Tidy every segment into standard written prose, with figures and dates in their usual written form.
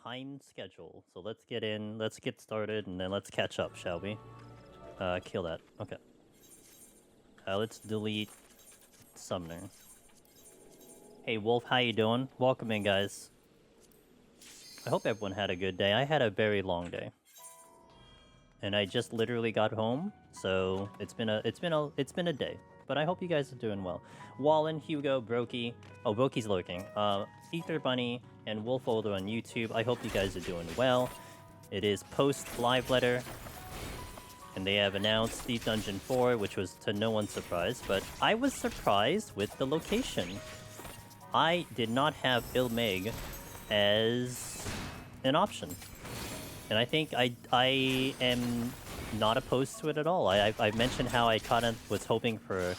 time schedule. So let's get in, let's get started, and then let's catch up, shall we? Kill that. Okay. Let's delete Sumner. Hey Wolf, how you doing? Welcome in, guys. I hope everyone had a good day. I had a very long day, and I just literally got home, so it's been a day. But I hope you guys are doing well. Wallen, Hugo, Brokey. Oh, Brokey's lurking. Ether Bunny and Wolf Older on YouTube. I hope you guys are doing well. It is post live letter, and they have announced Deep Dungeon 4, which was to no one's surprise. But I was surprised with the location. I did not have Ilmeg as an option, and I think I am not opposed to it at all. I mentioned how I kind of was hoping for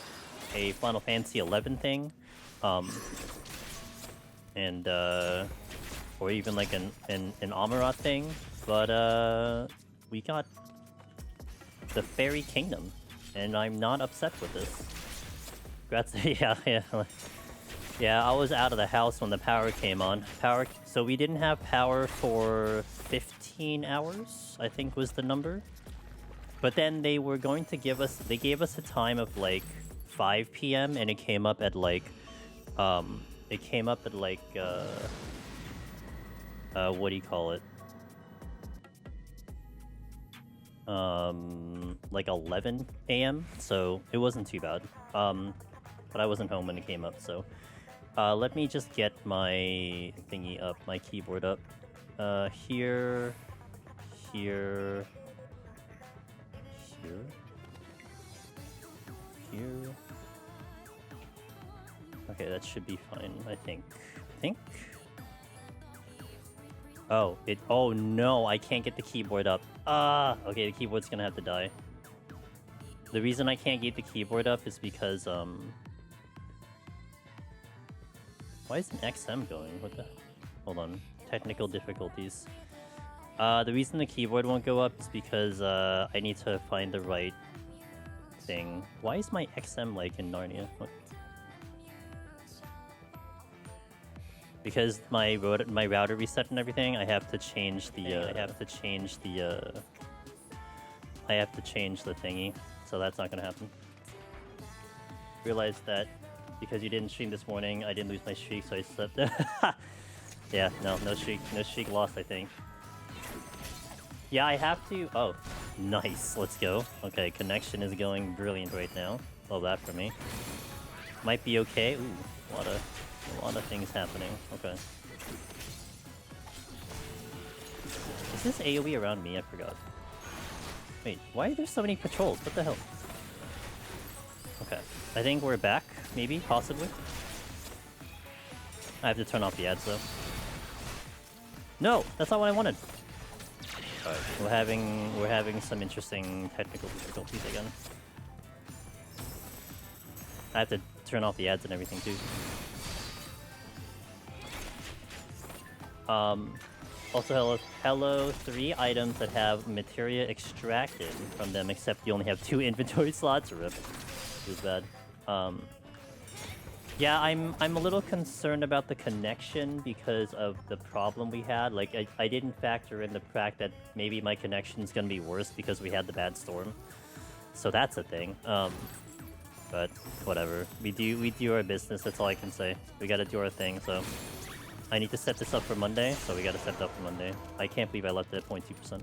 a Final Fantasy XI thing, and or even like an Amarat thing, but we got the Fairy Kingdom, and I'm not upset with this. Congrats. Yeah, I was out of the house when the power came on. So we didn't have power for 15 hours, I think was the number. But then they were going to give us, they gave us a time of like 5 p.m. and it came up at like, what do you call it? Like 11 a.m. So it wasn't too bad. But I wasn't home when it came up, so. Let me just get my thingy up, my keyboard up. Here. Okay, that should be fine, I think. Oh, oh no, I can't get the keyboard up. Okay, the keyboard's gonna have to die. The reason I can't get the keyboard up is because, why is an XM going? What the? Hold on. Technical difficulties. The reason the keyboard won't go up is because I need to find the right thing. Why is my XM like in Narnia? What? Because my router reset and everything, I have to change the thingy. So that's not gonna happen. Realized that because you didn't stream this morning, I didn't lose my streak, so I slept. Yeah, no streak lost, I think. Yeah, I have to. Oh, nice. Let's go. Okay, connection is going brilliant right now. Love that for me. Might be okay. Ooh, a lot of things happening. Okay. Is this AoE around me? I forgot. Wait, why are there so many patrols? What the hell? Okay, I think we're back. Maybe, possibly. I have to turn off the ads though. No, that's not what I wanted. Alright, we're having some interesting technical difficulties again. I have to turn off the ads and everything too. Also, hello 3 items that have materia extracted from them, except you only have 2 inventory slots. RIP. It was bad. Yeah, I'm a little concerned about the connection because of the problem we had. Like, I didn't factor in the fact that maybe my connection's gonna be worse because we had the bad storm. So that's a thing. But whatever. We do our business, that's all I can say. We gotta do our thing, so I need to set this up for Monday, so we gotta set it up for Monday. I can't believe I left it at 0.2%.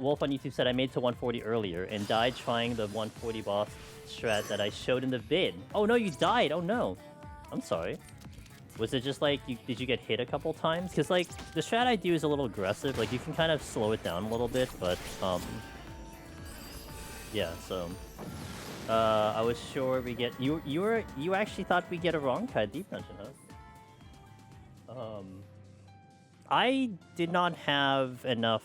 Wolf on YouTube said I made to 140 earlier and died trying the 140 boss strat that I showed in the vid. Oh no, you died! Oh no! I'm sorry. Was it just like, did you get hit a couple times? Because like, the strat I do is a little aggressive, like you can kind of slow it down a little bit, but yeah, so I was sure we get, you actually thought we'd get a Ronkai Deep Dungeon, huh? I did not have enough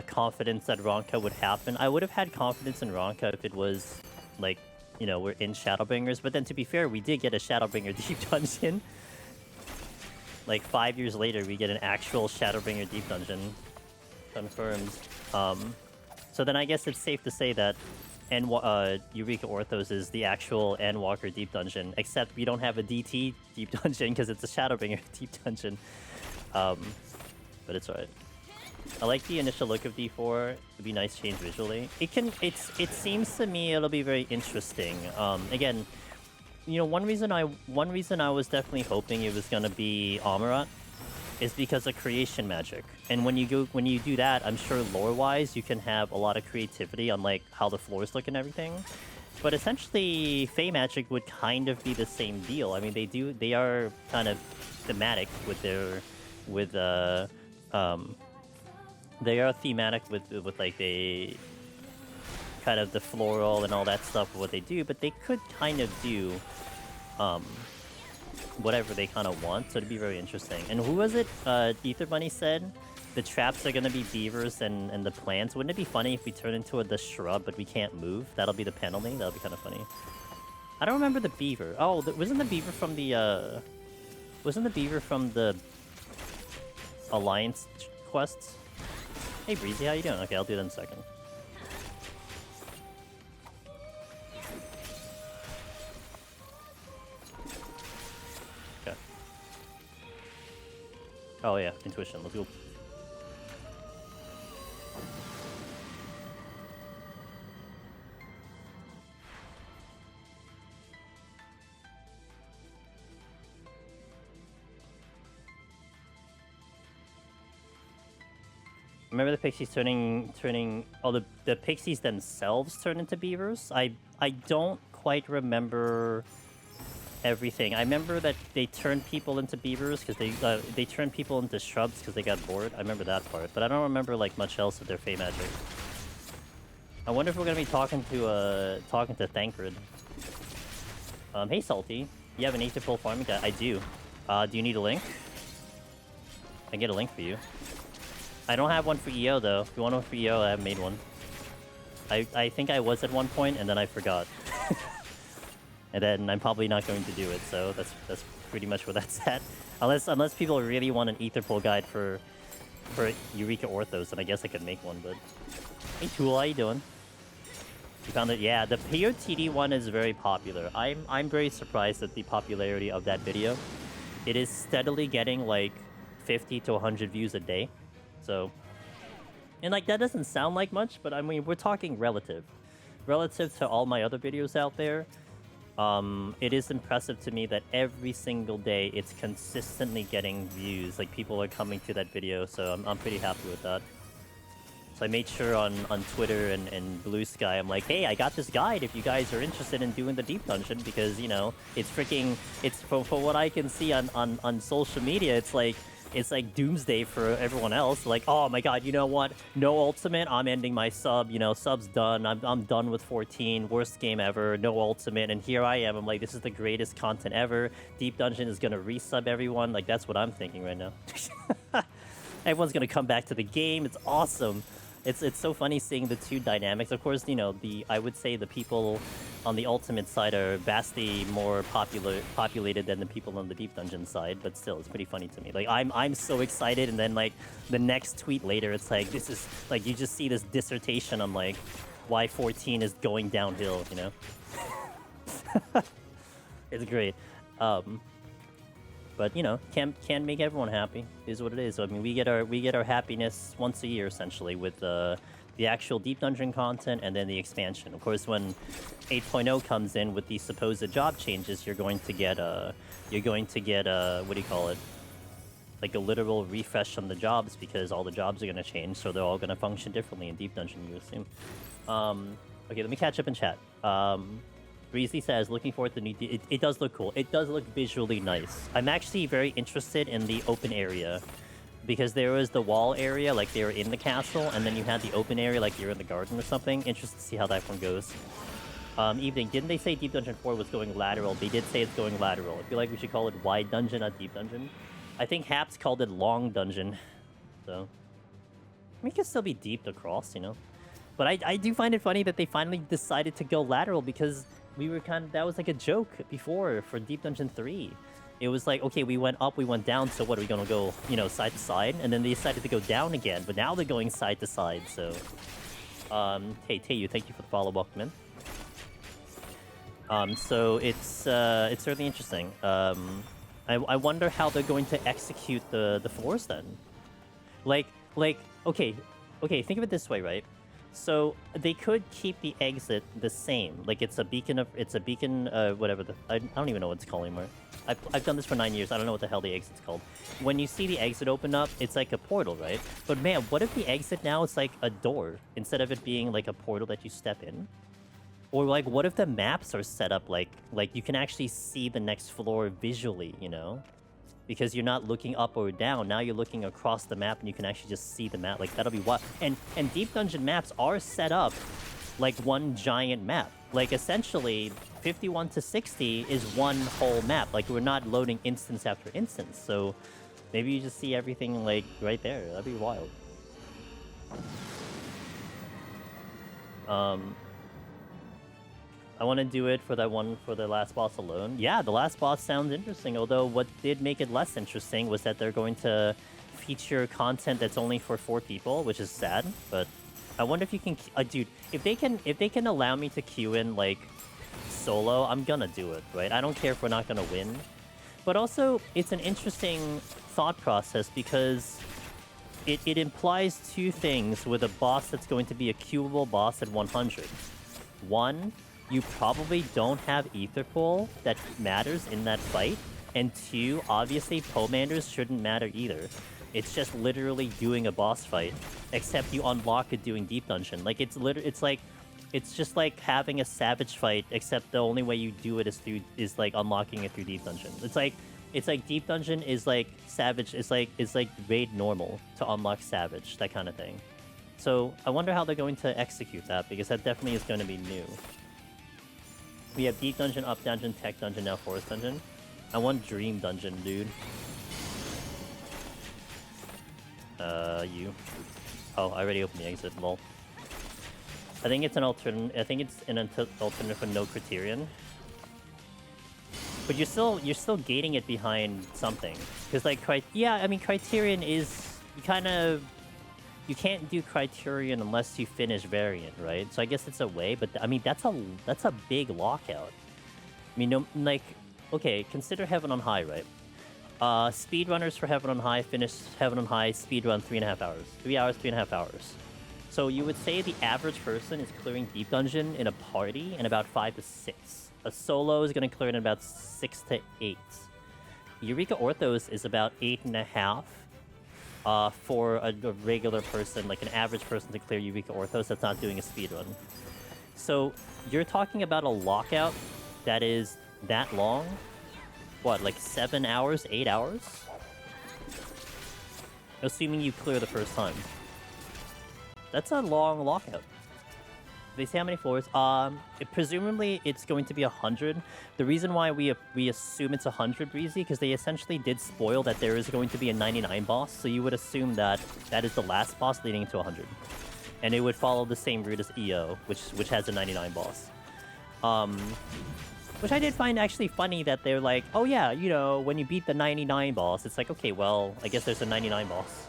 confidence that Ronka would happen. I would have had confidence in Ronka if it was, like, you know, we're in Shadowbringers, but then to be fair, we did get a Shadowbringer Deep Dungeon. Like, 5 years later, we get an actual Shadowbringer Deep Dungeon. Confirmed. So then I guess it's safe to say that Eureka Orthos is the actual Endwalker Deep Dungeon, except we don't have a DT Deep Dungeon because it's a Shadowbringer Deep Dungeon. But it's alright. I like the initial look of D4. It'd be nice change visually. It seems to me it'll be very interesting. Again, you know, one reason I was definitely hoping it was gonna be Amarat is because of creation magic. And when you do that, I'm sure lore-wise you can have a lot of creativity on like how the floors look and everything. But essentially, Fey magic would kind of be the same deal. I mean, they are kind of thematic with their they are thematic with like the kind of the floral and all that stuff of what they do, but they could kind of do whatever they kind of want, so it'd be very interesting. And who was it? Ether Bunny said the traps are gonna be beavers and the plants. Wouldn't it be funny if we turn into the shrub but we can't move? That'll be the penalty. That'll be kind of funny. I don't remember the beaver. Oh, wasn't the beaver from the Alliance quests? Hey Breezy, how you doing? Okay, I'll do that in a second. Okay. Oh yeah, intuition. Let's go. Remember the pixies turning... Oh, the pixies themselves turn into beavers? I don't quite remember everything. I remember that they turned people into beavers because they turned people into shrubs because they got bored. I remember that part, but I don't remember like much else of their Fey magic. I wonder if we're gonna be talking to Thancred. Hey Salty, you have an Aether Pool farming guide? I do. Do you need a link? I can get a link for you. I don't have one for EO though. If you want one for EO, I haven't made one. I think I was at one point and then I forgot. And then I'm probably not going to do it, so that's pretty much where that's at. Unless people really want an Aether Pool guide for Eureka Orthos, then I guess I could make one, but... Hey Tool, how you doing? You found it? Yeah, the PoTD one is very popular. I'm very surprised at the popularity of that video. It is steadily getting like 50 to 100 views a day. So, and like that doesn't sound like much, but I mean we're talking relative to all my other videos out there. It is impressive to me that every single day it's consistently getting views. Like people are coming to that video, so I'm pretty happy with that. So I made sure on Twitter and Blue Sky, I'm like, hey, I got this guide if you guys are interested in doing the deep dungeon, because you know it's for what I can see on social media, it's like doomsday for everyone else. Like, oh my god, you know what? No ultimate, I'm ending my sub. You know, sub's done. I'm done with 14. Worst game ever. No ultimate. And here I am. I'm like, this is the greatest content ever. Deep Dungeon is gonna resub everyone. Like, that's what I'm thinking right now. Everyone's gonna come back to the game. It's awesome. It's so funny seeing the two dynamics. Of course, you know, I would say the people on the ultimate side are vastly more populated than the people on the deep dungeon side, but still, it's pretty funny to me. Like, I'm so excited, and then like the next tweet later, it's like this is like you just see this dissertation on like why 14 is going downhill, you know? It's great. But you know, can't make everyone happy. It is what it is. So, I mean, we get our happiness once a year essentially with the actual deep dungeon content and then the expansion. Of course, when 8.0 comes in with the supposed job changes, you're going to get what do you call it? Like a literal refresh on the jobs, because all the jobs are going to change, so they're all going to function differently in deep dungeon, you assume. Okay, let me catch up in chat. Breezy says, looking forward to the new... It does look cool. It does look visually nice. I'm actually very interested in the open area, because there was the wall area, like they were in the castle, and then you had the open area, like you're in the garden or something. Interested to see how that one goes. Evening, didn't they say Deep Dungeon 4 was going lateral? They did say it's going lateral. I feel like we should call it Wide Dungeon, not Deep Dungeon. I think Haps called it Long Dungeon. So, I mean, it could still be deep across, you know? But I do find it funny that they finally decided to go lateral, because... that was like a joke before for Deep Dungeon 3. It was like, okay, we went up, we went down, so what, are we gonna go, you know, side to side? And then they decided to go down again, but now they're going side to side, so... Hey, Tayu, thank you for the follow, welcome in. So it's certainly interesting. I wonder how they're going to execute the floors then. Like okay, think of it this way, right? So they could keep the exit the same. Like it's a beacon, whatever I don't even know what it's called anymore. I've done this for 9 years. I don't know what the hell the exit's called. When you see the exit open up, it's like a portal, right? But man, what if the exit now is like a door instead of it being like a portal that you step in? Or like, what if the maps are set up like you can actually see the next floor visually, you know? Because you're not looking up or down. Now you're looking across the map and you can actually just see the map. Like, that'll be wild. And deep dungeon maps are set up like one giant map. Like, essentially, 51 to 60 is one whole map. Like, we're not loading instance after instance. So maybe you just see everything like right there. That'd be wild. I want to do it for that one for the last boss alone. Yeah, the last boss sounds interesting, although what did make it less interesting was that they're going to feature content that's only for 4 people, which is sad, but I wonder if you can... dude, if they can allow me to queue in, like, solo, I'm gonna do it, right? I don't care if we're not gonna win. But also, it's an interesting thought process because it implies 2 things with a boss that's going to be a queuable boss at 100. 1, you probably don't have Ether Pool that matters in that fight. And 2, obviously, Pomanders shouldn't matter either. It's just literally doing a boss fight, except you unlock it doing Deep Dungeon. Like, it's just like having a Savage fight, except the only way you do it is like unlocking it through Deep Dungeon. It's like Deep Dungeon is like Savage. It's like raid normal to unlock Savage, that kind of thing. So I wonder how they're going to execute that, because that definitely is going to be new. We have Deep Dungeon, Up Dungeon, Tech Dungeon, now Forest Dungeon. I want Dream Dungeon, dude. You. Oh, I already opened the exit, lol. I think it's an alternate. I think it's an alternate for no Criterion. But you're still gating it behind something, because like Criterion is you can't do Criterion unless you finish Variant, right? So I guess it's a way, but I mean that's a big lockout. I mean, no, like, okay, consider Heaven on High, right? Speedrunners for Heaven on High finished Heaven on High speedrun 3.5 hours. 3 hours, 3.5 hours. So you would say the average person is clearing Deep Dungeon in a party in about 5 to 6. A solo is going to clear it in about 6 to 8. Eureka Orthos is about 8.5. For a regular person, like an average person, to clear Eureka Orthos that's not doing a speedrun. So you're talking about a lockout that is that long? What, like 7 hours, 8 hours? Assuming you clear the first time. That's a long lockout. They say how many floors? Presumably it's going to be 100. The reason why we assume it's 100, Breezy, because they essentially did spoil that there is going to be a 99 boss, so you would assume that that is the last boss leading into 100. And it would follow the same route as EO, which has a 99 boss. Which I did find actually funny that they're like, oh yeah, you know, when you beat the 99 boss, it's like, okay, well, I guess there's a 99 boss.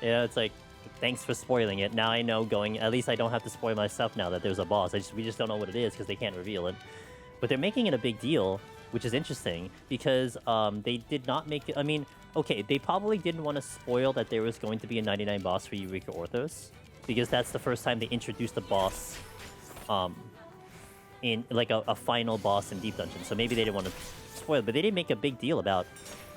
Yeah, it's like, thanks for spoiling it. Now I know at least I don't have to spoil myself now that there's a boss. We just don't know what it is because they can't reveal it. But they're making it a big deal, which is interesting because they did not make it... I mean, okay, they probably didn't want to spoil that there was going to be a 99 boss for Eureka Orthos, because that's the first time they introduced a boss in, like, a final boss in Deep Dungeon. So maybe they didn't want to spoil it, but they didn't make a big deal about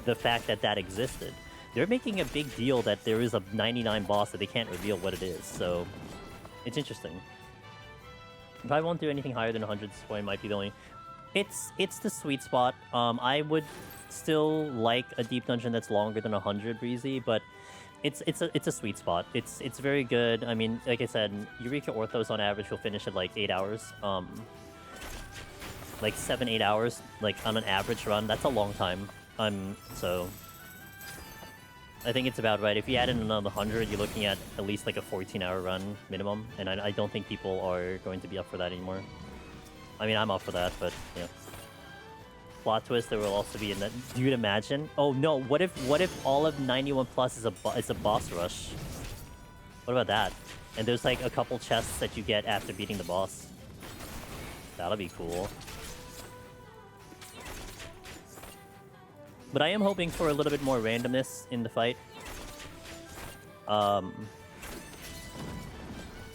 the fact that that existed. They're making a big deal that there is a 99 boss that they can't reveal what it is, so it's interesting. Probably won't do anything higher than 100 at this point. Might be the only... It's the sweet spot. I would still like a Deep Dungeon that's longer than 100, Breezy, but it's a sweet spot. It's very good. I mean, like I said, Eureka Orthos on average will finish at like 8 hours. Like 7-8 hours, like on an average run. That's a long time. So I think it's about right. If you add in another 100, you're looking at least like a 14-hour run minimum, and I don't think people are going to be up for that anymore. I mean, I'm up for that, but yeah. Plot twist, there will also be in that. Dude, imagine. Oh no, what if all of 91 plus is a boss rush? What about that? And there's like a couple chests that you get after beating the boss. That'll be cool. But I am hoping for a little bit more randomness in the fight.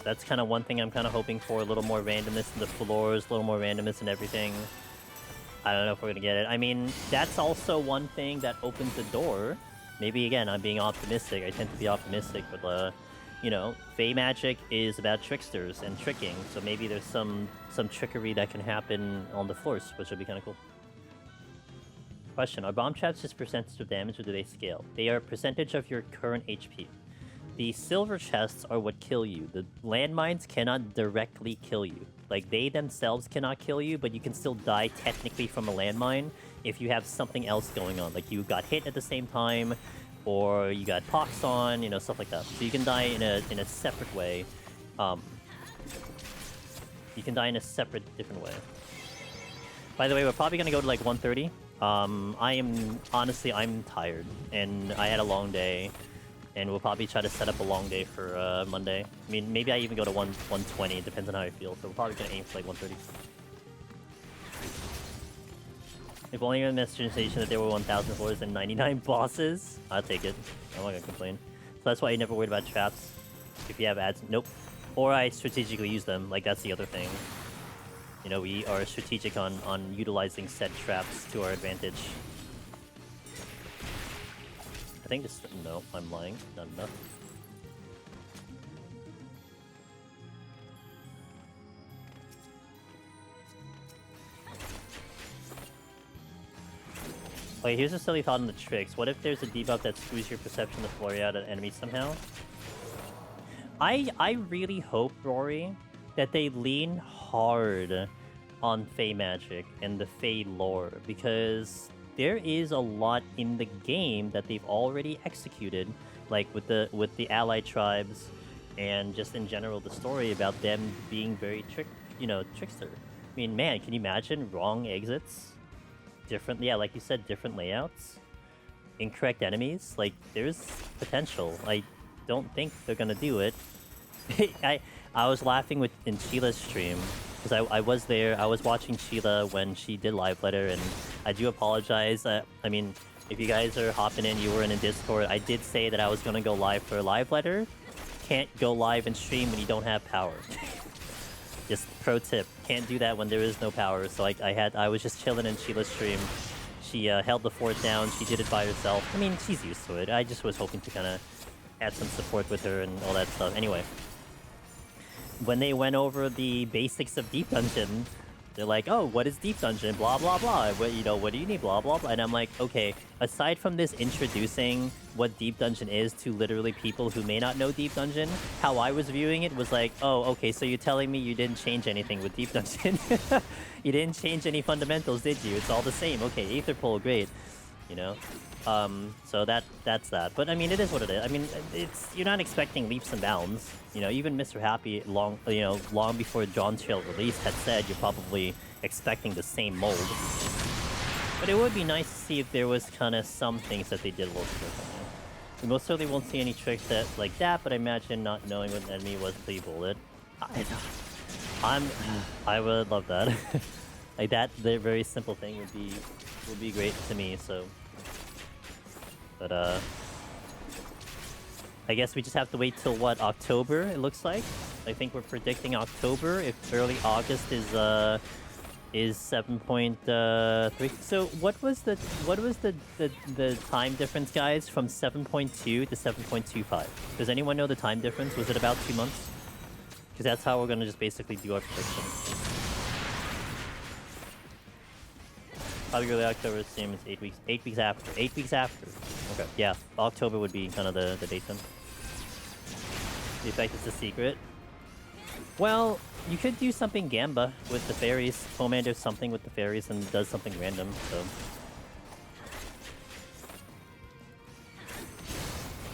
That's kind of one thing I'm kind of hoping for, a little more randomness in the floors, a little more randomness in everything. I don't know if we're gonna get it. I mean, that's also one thing that opens the door. Maybe, again, I'm being optimistic. I tend to be optimistic, but, you know, Fey magic is about tricksters and tricking, so maybe there's some trickery that can happen on the floors, which would be kind of cool. Question, are bomb traps just percentage of damage or do they scale? They are a percentage of your current HP. The silver chests are what kill you. The landmines cannot directly kill you. Like, they themselves cannot kill you, but you can still die technically from a landmine if you have something else going on. Like, you got hit at the same time, or you got pox on, you know, stuff like that. So you can die in a separate way. You can die in a separate, different way. By the way, we're probably gonna go to, like, 130. Honestly, I'm tired, and I had a long day. And we'll probably try to set up a long day for Monday. I mean, maybe I even go to 120. It depends on how I feel. So we're probably going to aim for like 130. If only in the message station that there were 1,000 floors and 99 bosses, I'll take it. I'm not going to complain. So that's why I never worried about traps. If you have ads, nope. Or I strategically use them. Like, that's the other thing. You know, we are strategic on utilizing said traps to our advantage. I think this... No, I'm lying. Not enough. Okay, here's a silly thought on the tricks. What if there's a debuff that screws your perception of flurry out of enemies somehow? I really hope, Rory, that they lean hard on Fey magic and the Fey lore, because there is a lot in the game that they've already executed, like with the allied tribes, and just in general the story about them being very trickster. I mean, man, can you imagine wrong exits, different, yeah, like you said, different layouts, incorrect enemies? Like, there's potential. I don't think they're gonna do it. I was laughing in Sheila's stream. Because I was there, I was watching Sheila when she did live letter, and I do apologize. I mean, if you guys are hopping in, you were in a Discord, I did say that I was going to go live for live letter. Can't go live and stream when you don't have power. Just pro tip, can't do that when there is no power. So I was just chilling in Sheila's stream. She held the fort down, she did it by herself. I mean, she's used to it. I just was hoping to kind of add some support with her and all that stuff. Anyway. When they went over the basics of Deep Dungeon, they're like, oh, what is Deep Dungeon? Blah, blah, blah. What do you need? Blah, blah, blah. And I'm like, okay, aside from this introducing what Deep Dungeon is to literally people who may not know Deep Dungeon, how I was viewing it was like, oh, okay, so you're telling me you didn't change anything with Deep Dungeon? You didn't change any fundamentals, did you? It's all the same. Okay, Aether Pole, great. You know? So that's that. But I mean, it is what it is. I mean, you're not expecting leaps and bounds. You know, even Mr. Happy long before Dawntrail release had said you're probably expecting the same mold. But it would be nice to see if there was kind of some things that they did a little differently. We most certainly won't see any tricks that like that, but I imagine not knowing what an enemy was until you bullet. I would love that. Like that, the very simple thing would be great to me. So. But, I guess we just have to wait till, what, October, it looks like? I think we're predicting October, if early August is 7.3. So, what was the time difference, guys, from 7.2 to 7.25? Does anyone know the time difference? Was it about 2 months? Because that's how we're going to just basically do our prediction. Probably early October stream is 8 weeks. 8 weeks after. 8 weeks after. Okay. Yeah, October would be kind of the date then. The effect is a secret. Well, you could do something Gamba with the fairies. Foeman does something with the fairies and does something random, so.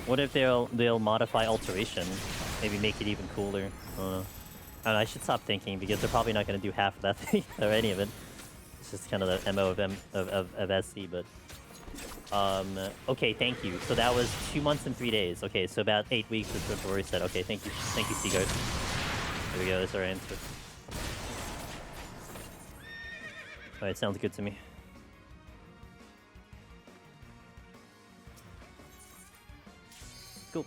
What if they'll modify Alteration? Maybe make it even cooler. I don't know. I should stop thinking because they're probably not going to do half of that thing or any of it. It's just kind of the MO of SC, but... okay, thank you. So that was 2 months and 3 days. Okay, so about 8 weeks is what Rory said. Okay, thank you. Thank you, Seaguard. There we go, that's our answer. Alright, sounds good to me. Cool.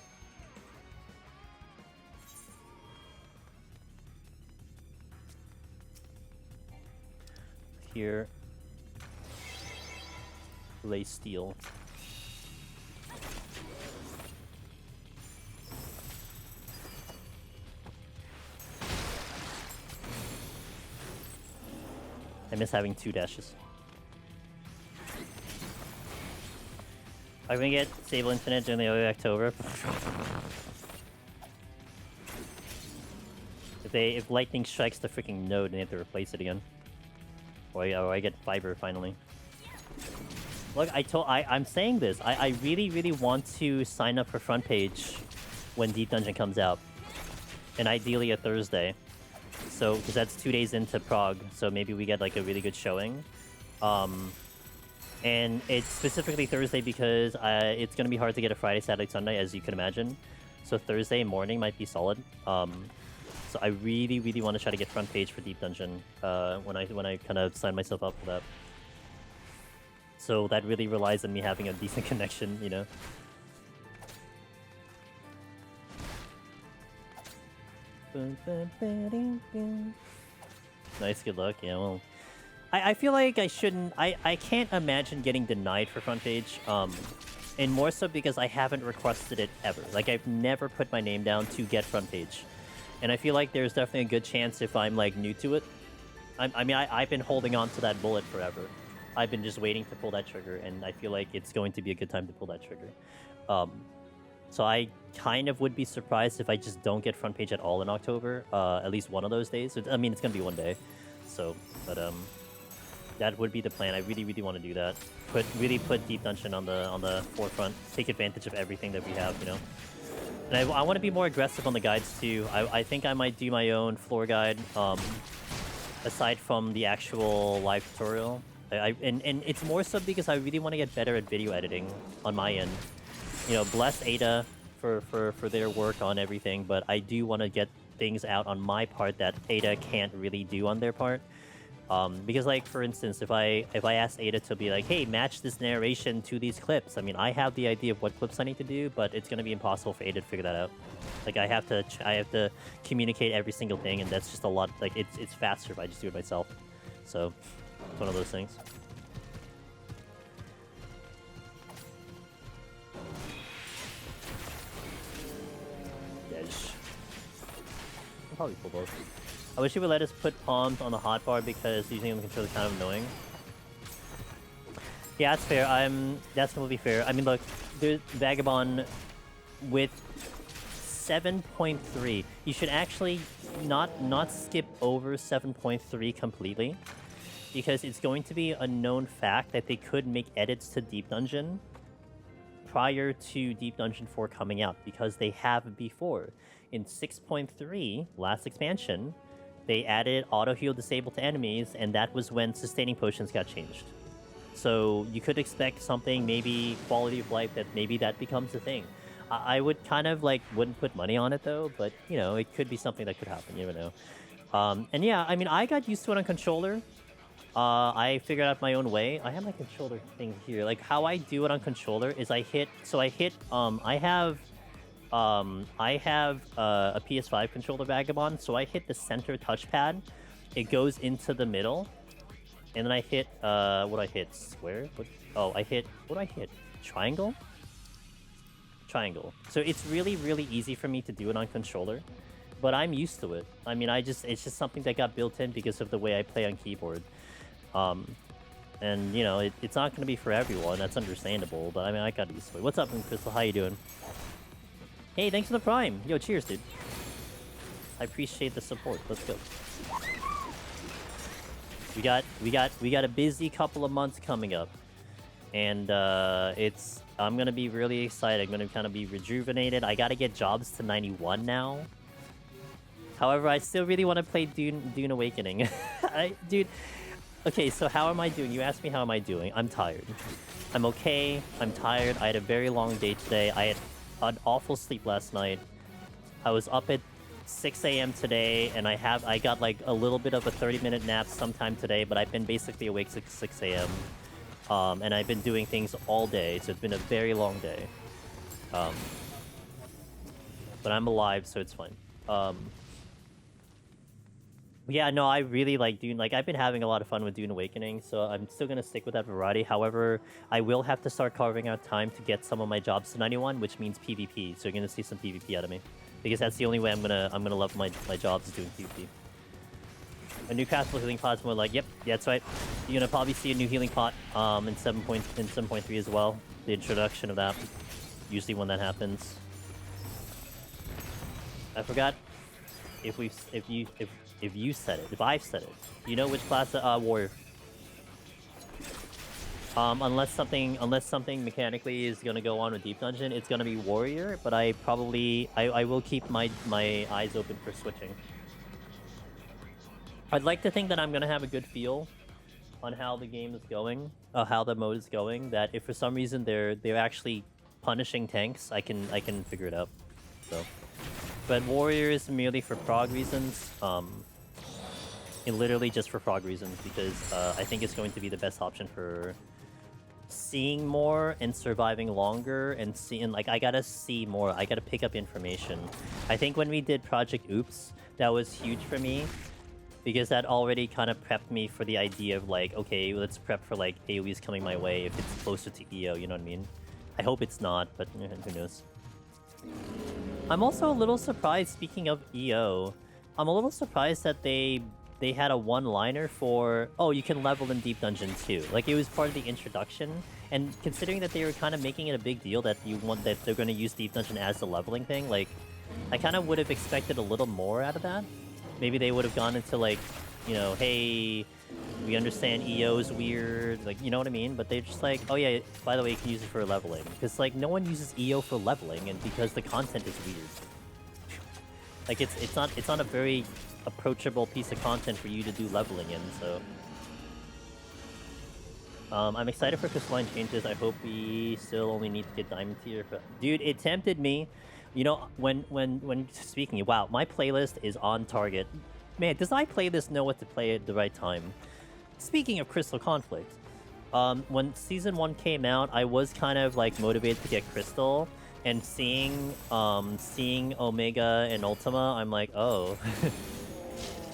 Here. Lay steel. I miss having 2 dashes. Are we gonna get Sable Infinite during the early October? If lightning strikes the freaking node, they have to replace it again. Or I get fiber finally. Look, I'm saying this. I really want to sign up for front page when Deep Dungeon comes out, and ideally a Thursday. So, because that's 2 days into Prague, so maybe we get like a really good showing. And it's specifically Thursday because it's gonna be hard to get a Friday, Saturday, Sunday, as you can imagine. So Thursday morning might be solid. So I really want to try to get front page for Deep Dungeon when I kind of sign myself up for that. So that really relies on me having a decent connection, you know. Nice, good luck. Yeah, well, I feel like I shouldn't. I can't imagine getting denied for front page. And more so because I haven't requested it ever. Like I've never put my name down to get front page. And I feel like there's definitely a good chance if I'm like new to it. I mean, I've been holding on to that bullet forever. I've been just waiting to pull that trigger, and I feel like it's going to be a good time to pull that trigger. So I kind of would be surprised if I just don't get front page at all in October, at least one of those days. I mean, it's going to be one day. So, but that would be the plan. I really want to do that. Really put Deep Dungeon on the forefront. Take advantage of everything that we have, you know. And I want to be more aggressive on the guides too. I think I might do my own floor guide, aside from the actual live tutorial. And it's more so because I really want to get better at video editing on my end. You know, bless Aida for their work on everything, but I do want to get things out on my part that Aida can't really do on their part. Because, like, for instance, if I ask Aida to be like, hey, match this narration to these clips, I mean, I have the idea of what clips I need to do, but it's going to be impossible for Aida to figure that out. Like, I have to communicate every single thing, and that's just a lot. Like, it's faster if I just do it myself. So, it's one of those things. Yesh. I'll probably pull both. I wish you would let us put palms on the hotbar because using the controller is kind of annoying. Yeah, that's fair. That's completely fair. I mean, look, there's Vagabond with 7.3. You should actually not skip over 7.3 completely, because it's going to be a known fact that they could make edits to Deep Dungeon prior to Deep Dungeon 4 coming out, because they have before. In 6.3, last expansion, they added auto-heal disable to enemies, and that was when sustaining potions got changed. So you could expect something, maybe quality of life, that maybe that becomes a thing. I would kind of like, wouldn't put money on it though, but you know, it could be something that could happen, you never know. And yeah, I mean, I got used to it on controller. I figured out my own way. I have my controller thing here. Like how I do it on controller is I have a PS5 controller Vagabond, so I hit the center touchpad. It goes into the middle, and then I hit what I hit? Square? What I hit? Triangle? Triangle. So it's really easy for me to do it on controller, but I'm used to it. I mean, it's just something that got built in because of the way I play on keyboard. And you know, it's not going to be for everyone. That's understandable, but I mean, I got used to it. What's up, Crystal? How you doing? Hey, thanks for the Prime. Yo, cheers, dude. I appreciate the support. Let's go. We got a busy couple of months coming up, and I'm gonna be really excited. I'm gonna kind of be rejuvenated. I gotta get jobs to 91 now. However, I still really want to play Dune Awakening. Dude. Okay, so how am I doing? You asked me how am I doing. I'm tired. I'm okay. I'm tired. I had a very long day today. I had an awful sleep last night. I was up at 6 a.m. today, and I got like a little bit of a 30-minute nap sometime today, but I've been basically awake since 6 a.m. And I've been doing things all day, so it's been a very long day. But I'm alive, so it's fine. Yeah, no, I really like Dune. Like, I've been having a lot of fun with Dune Awakening, so I'm still gonna stick with that variety. However, I will have to start carving out time to get some of my jobs to 91, which means PvP. So you're gonna see some PvP out of me, because that's the only way I'm gonna level my jobs is doing PvP. A new castable healing pot is more like, yep, yeah, that's right. You're gonna probably see a new healing pot in 7.3 as well. The introduction of that, usually when that happens. I forgot if you said it, if I've said it. You know which class? Warrior. Unless something mechanically is gonna go on with Deep Dungeon, it's gonna be Warrior. But I will keep my eyes open for switching. I'd like to think that I'm gonna have a good feel on how the game is going, how the mode is going. That if for some reason they're actually punishing tanks, I can figure it out. So, but Warrior is merely for prog reasons. And literally just for prog reasons, because I think it's going to be the best option for seeing more and surviving longer and seeing, like, I gotta see more. I gotta pick up information. I think when we did Project Oops, that was huge for me, because that already kind of prepped me for the idea of, like, okay, let's prep for, like, AoEs coming my way if it's closer to EO, you know what I mean? I hope it's not, but who knows. I'm also a little surprised, speaking of EO, I'm a little surprised that they had a one-liner for, oh, you can level in Deep Dungeon too. Like, it was part of the introduction, and considering that they were kind of making it a big deal that they're going to use Deep Dungeon as the leveling thing, like, I kind of would have expected a little more out of that. Maybe they would have gone into, like, you know, hey, we understand EO's weird, like, you know what I mean? But they're just like, oh yeah, by the way, you can use it for leveling. Because, like, no one uses EO for leveling, and because the content is weird. Like, it's not a very approachable piece of content for you to do leveling in, so... I'm excited for crystalline changes. I hope we still only need to get diamond tier. But dude, it tempted me. You know, when speaking, wow, my playlist is on target. Man, does my playlist know what to play at the right time? Speaking of Crystal Conflict, when Season 1 came out, I was kind of, like, motivated to get Crystal, and seeing Omega and Ultima, I'm like, oh...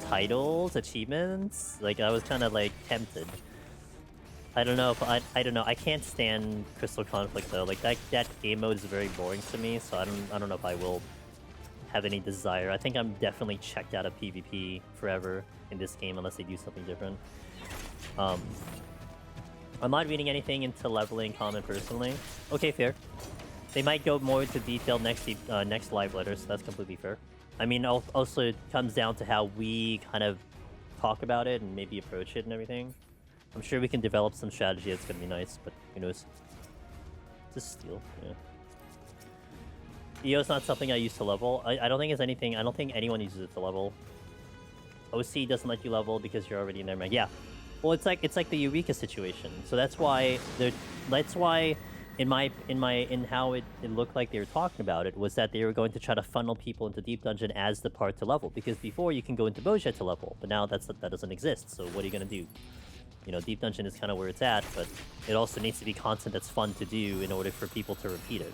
titles, achievements, like, I was kind of, like, tempted. I don't know if I don't know. I can't stand Crystal Conflict though. Like, that game mode is very boring to me, so I don't know if I will have any desire. I think I'm definitely checked out of PvP forever in this game unless they do something different. I'm not reading anything into leveling common personally. Okay, fair. They might go more into detail next live letter, so that's completely fair. I mean, also it comes down to how we kind of talk about it and maybe approach it and everything. I'm sure we can develop some strategy that's gonna be nice, but who knows? Just steal, yeah. EO's not something I use to level. I don't think it's anything. I don't think anyone uses it to level. OC doesn't let you level because you're already in there, man. Yeah. Well, it's like the Eureka situation. So that's why in how it looked like they were talking about it was that they were going to try to funnel people into Deep Dungeon as the part to level, because before you can go into Boja to level, but now that doesn't exist. So what are you gonna do? You know, Deep Dungeon is kind of where it's at, but it also needs to be content that's fun to do in order for people to repeat it.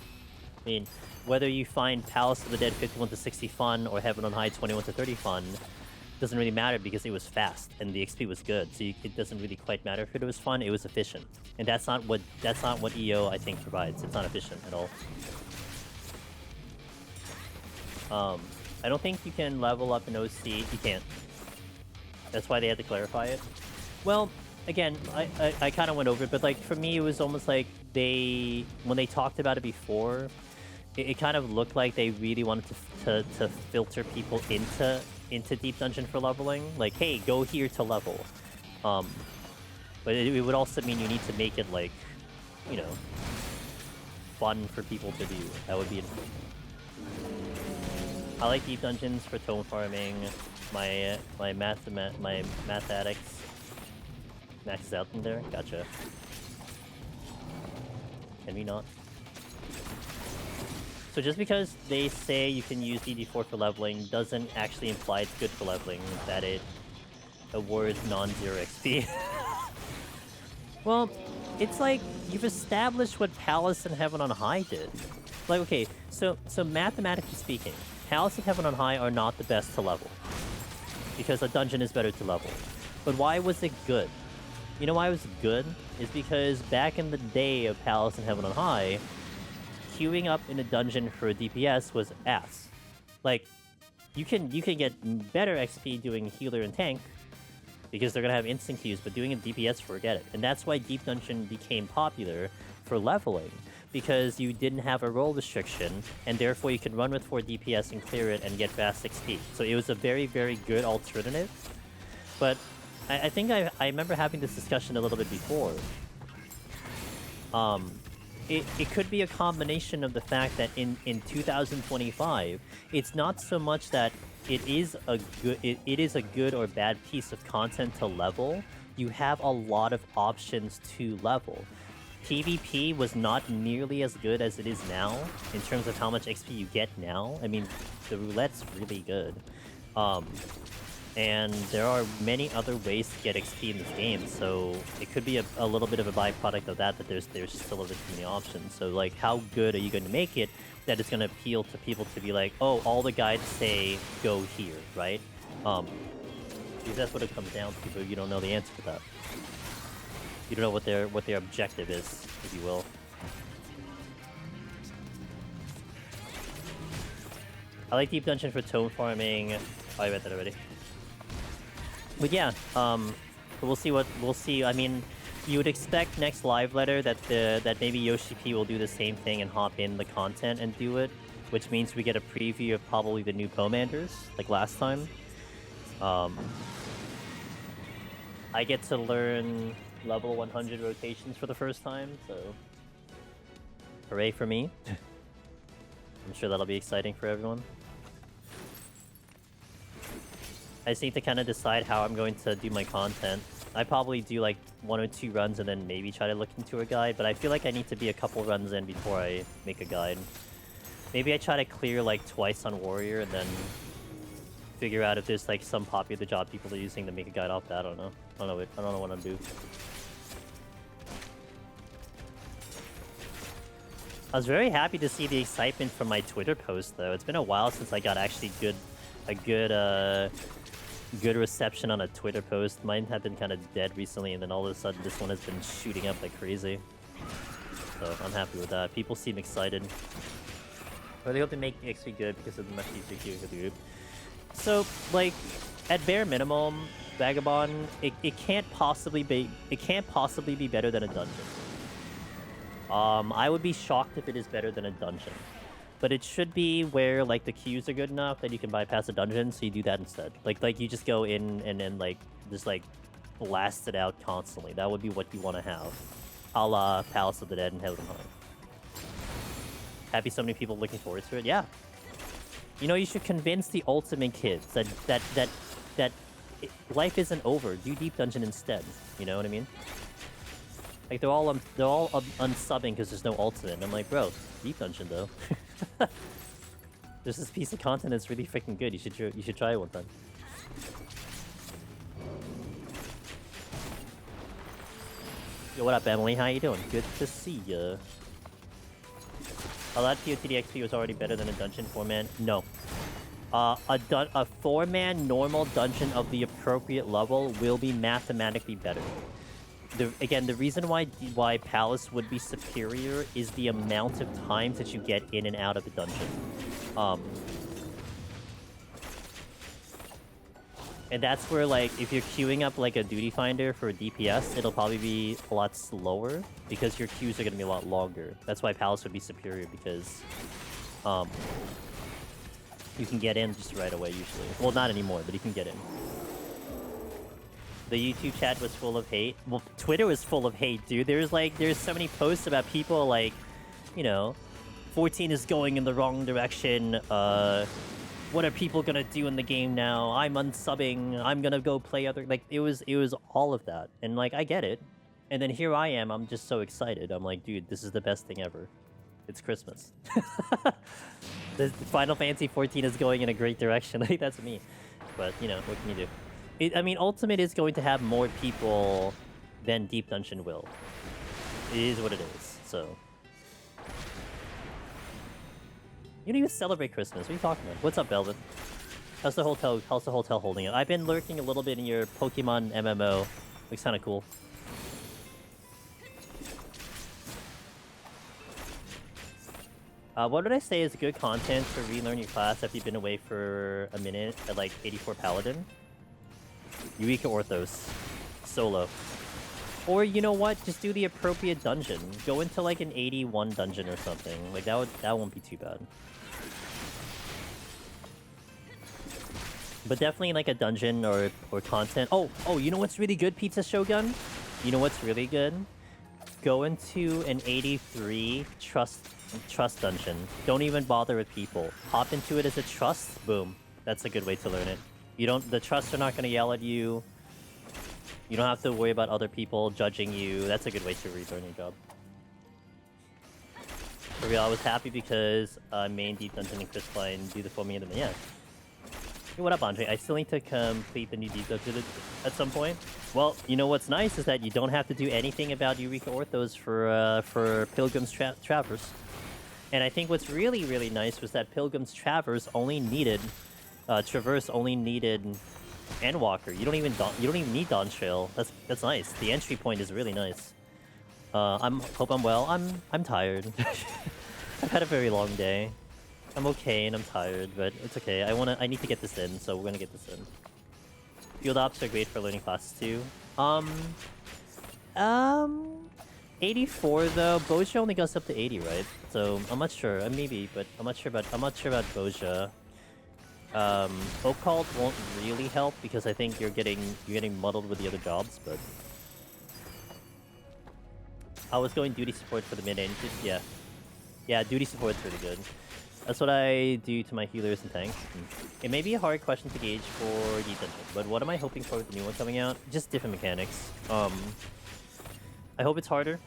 I mean, whether you find Palace of the Dead 51-60 fun or Heaven on High 21-30 fun, doesn't really matter because it was fast and the XP was good. So it doesn't really quite matter if it was fun. It was efficient, and that's not what EO I think provides. It's not efficient at all. I don't think you can level up an OC. You can't. That's why they had to clarify it. Well, again, I kind of went over it, but, like, for me, it was almost like when they talked about it before, it kind of looked like they really wanted to filter people into Deep Dungeon for leveling. Like, hey, go here to level. But it would also mean you need to make it, like, you know, fun for people to do. That would be interesting. I like Deep Dungeons for tome farming. My mathematics maxes out in there. Gotcha. Can we not? So just because they say you can use DD4 for leveling doesn't actually imply it's good for leveling, that it awards non-zero XP. Well, it's like, you've established what Palace and Heaven on High did. Like, okay, so mathematically speaking, Palace and Heaven on High are not the best to level. Because a dungeon is better to level. But why was it good? You know why it was good? Is because back in the day of Palace and Heaven on High, queuing up in a dungeon for a DPS was ass. Like, you can get better XP doing healer and tank, because they're gonna have instant queues, but doing a DPS, forget it. And that's why Deep Dungeon became popular for leveling, because you didn't have a role restriction, and therefore you could run with 4 DPS and clear it and get fast XP. So it was a very, very good alternative. But I think I remember having this discussion a little bit before. It could be a combination of the fact that in 2025, it's not so much that it is a good or bad piece of content to level. You have a lot of options to level. PvP was not nearly as good as it is now in terms of how much XP you get now. I mean, the roulette's really good. And there are many other ways to get XP in this game, so it could be a little bit of a byproduct of that there's still a bit too many options. So, like, how good are you going to make it that it's going to appeal to people to be like, oh, all the guides say go here, right? Because that's what it comes down to, but you don't know the answer to that. You don't know what their objective is, if you will. I like Deep Dungeon for tome farming. Oh, I read that already. But yeah, we'll see. I mean, you would expect next live letter that maybe Yoshi P will do the same thing and hop in the content and do it, which means we get a preview of probably the new Pomanders, like last time. I get to learn level 100 rotations for the first time, so hooray for me. I'm sure that'll be exciting for everyone. I just need to kind of decide how I'm going to do my content. I probably do like 1 or 2 runs and then maybe try to look into a guide, but I feel like I need to be a couple runs in before I make a guide. Maybe I try to clear like twice on Warrior and then figure out if there's like some popular job people are using to make a guide off that. I don't know. I don't know what I'm doing. I was very happy to see the excitement from my Twitter post though. It's been a while since I got actually a good reception on a Twitter post. Mine had been kind of dead recently, and then all of a sudden this one has been shooting up like crazy. So I'm happy with that. People seem excited. I really hope they make XP good because of the much easier queuing with the group. So, like, at bare minimum, Vagabond, it can't possibly be better than a dungeon. I would be shocked if it is better than a dungeon. But it should be where, like, the queues are good enough that you can bypass a dungeon, so you do that instead. Like you just go in and then, like, just, like, blast it out constantly. That would be what you want to have. A la Palace of the Dead and Heaven High. Happy so many people looking forward to it? Yeah. You know, you should convince the ultimate kids that life isn't over. Do Deep Dungeon instead. You know what I mean? Like, they're all unsubbing because there's no ultimate. And I'm like, bro, Deep Dungeon, though. There's this piece of content that's really freaking good. You should try it one time. Yo, what up, Emily? How you doing? Good to see ya. I thought PoTD XP was already better than a dungeon 4-man. No. A 4-man normal dungeon of the appropriate level will be mathematically better. Again, the reason why Palace would be superior is the amount of times that you get in and out of a dungeon. And that's where, like, if you're queuing up, like, a Duty Finder for a DPS, it'll probably be a lot slower, because your queues are going to be a lot longer. That's why Palace would be superior, because, you can get in just right away, usually. Well, not anymore, but you can get in. The YouTube chat was full of hate. Well, Twitter was full of hate, dude. There's so many posts about people, like, you know, 14 is going in the wrong direction, what are people gonna do in the game now? I'm unsubbing. I'm gonna go play other... Like, it was all of that. And, like, I get it. And then here I am. I'm just so excited. I'm like, dude, this is the best thing ever. It's Christmas. The Final Fantasy 14 is going in a great direction. Like, that's me. But, you know, what can you do? I mean, Ultimate is going to have more people than Deep Dungeon will. It is what it is, so... You don't even celebrate Christmas. What are you talking about? What's up, Belvin? How's the hotel holding it? I've been lurking a little bit in your Pokemon MMO. Looks kind of cool. What did I say is good content to relearn your class after you've been away for a minute at like 84 Paladin? Eureka Orthos. Solo. Or you know what? Just do the appropriate dungeon. Go into like an 81 dungeon or something. Like that won't be too bad. But definitely like a dungeon or content. Oh, you know what's really good, Pizza Shogun? You know what's really good? Go into an 83 trust dungeon. Don't even bother with people. Hop into it as a trust. Boom. That's a good way to learn it. The trusts are not going to yell at you. You don't have to worry about other people judging you. That's a good way to relearn your job. For real, I was happy because main Deep Dungeon and Crystalline do the foaming of the... Yeah. Hey, what up, Andre? I still need to complete the new Deep Dungeon at some point. Well, you know what's nice is that you don't have to do anything about Eureka Orthos for Pilgrim's Traverse. And I think what's really, really nice was that Pilgrim's Traverse only needed... Traverse only needed... Endwalker. You don't even need Dawntrail. That's nice. The entry point is really nice. Hope I'm well. I'm tired. I've had a very long day. I'm okay and I'm tired, but it's okay. I need to get this in, so we're gonna get this in. Field ops are great for learning classes too. 84 though. Boja only goes up to 80, right? So I'm not sure. Maybe, but I'm not sure about Boja. Occult won't really help because I think you're getting muddled with the other jobs, but I was going duty support for the mid-range. Yeah, duty support's really good. That's what I do to my healers and tanks. It may be a hard question to gauge for Deep Dungeon, but what am I hoping for with the new one coming out? Just different mechanics. I hope it's harder.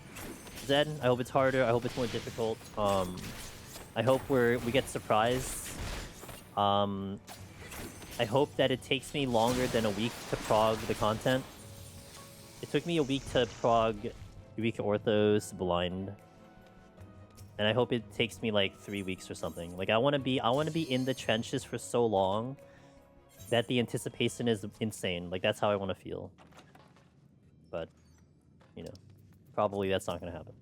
Zed, I hope it's harder. I hope it's more difficult. I hope we get surprised. I hope that it takes me longer than a week to prog the content. It took me a week to prog Eureka Orthos Blind. And I hope it takes me like 3 weeks or something. Like I want to be in the trenches for so long that the anticipation is insane. Like that's how I want to feel. But, you know, probably that's not going to happen.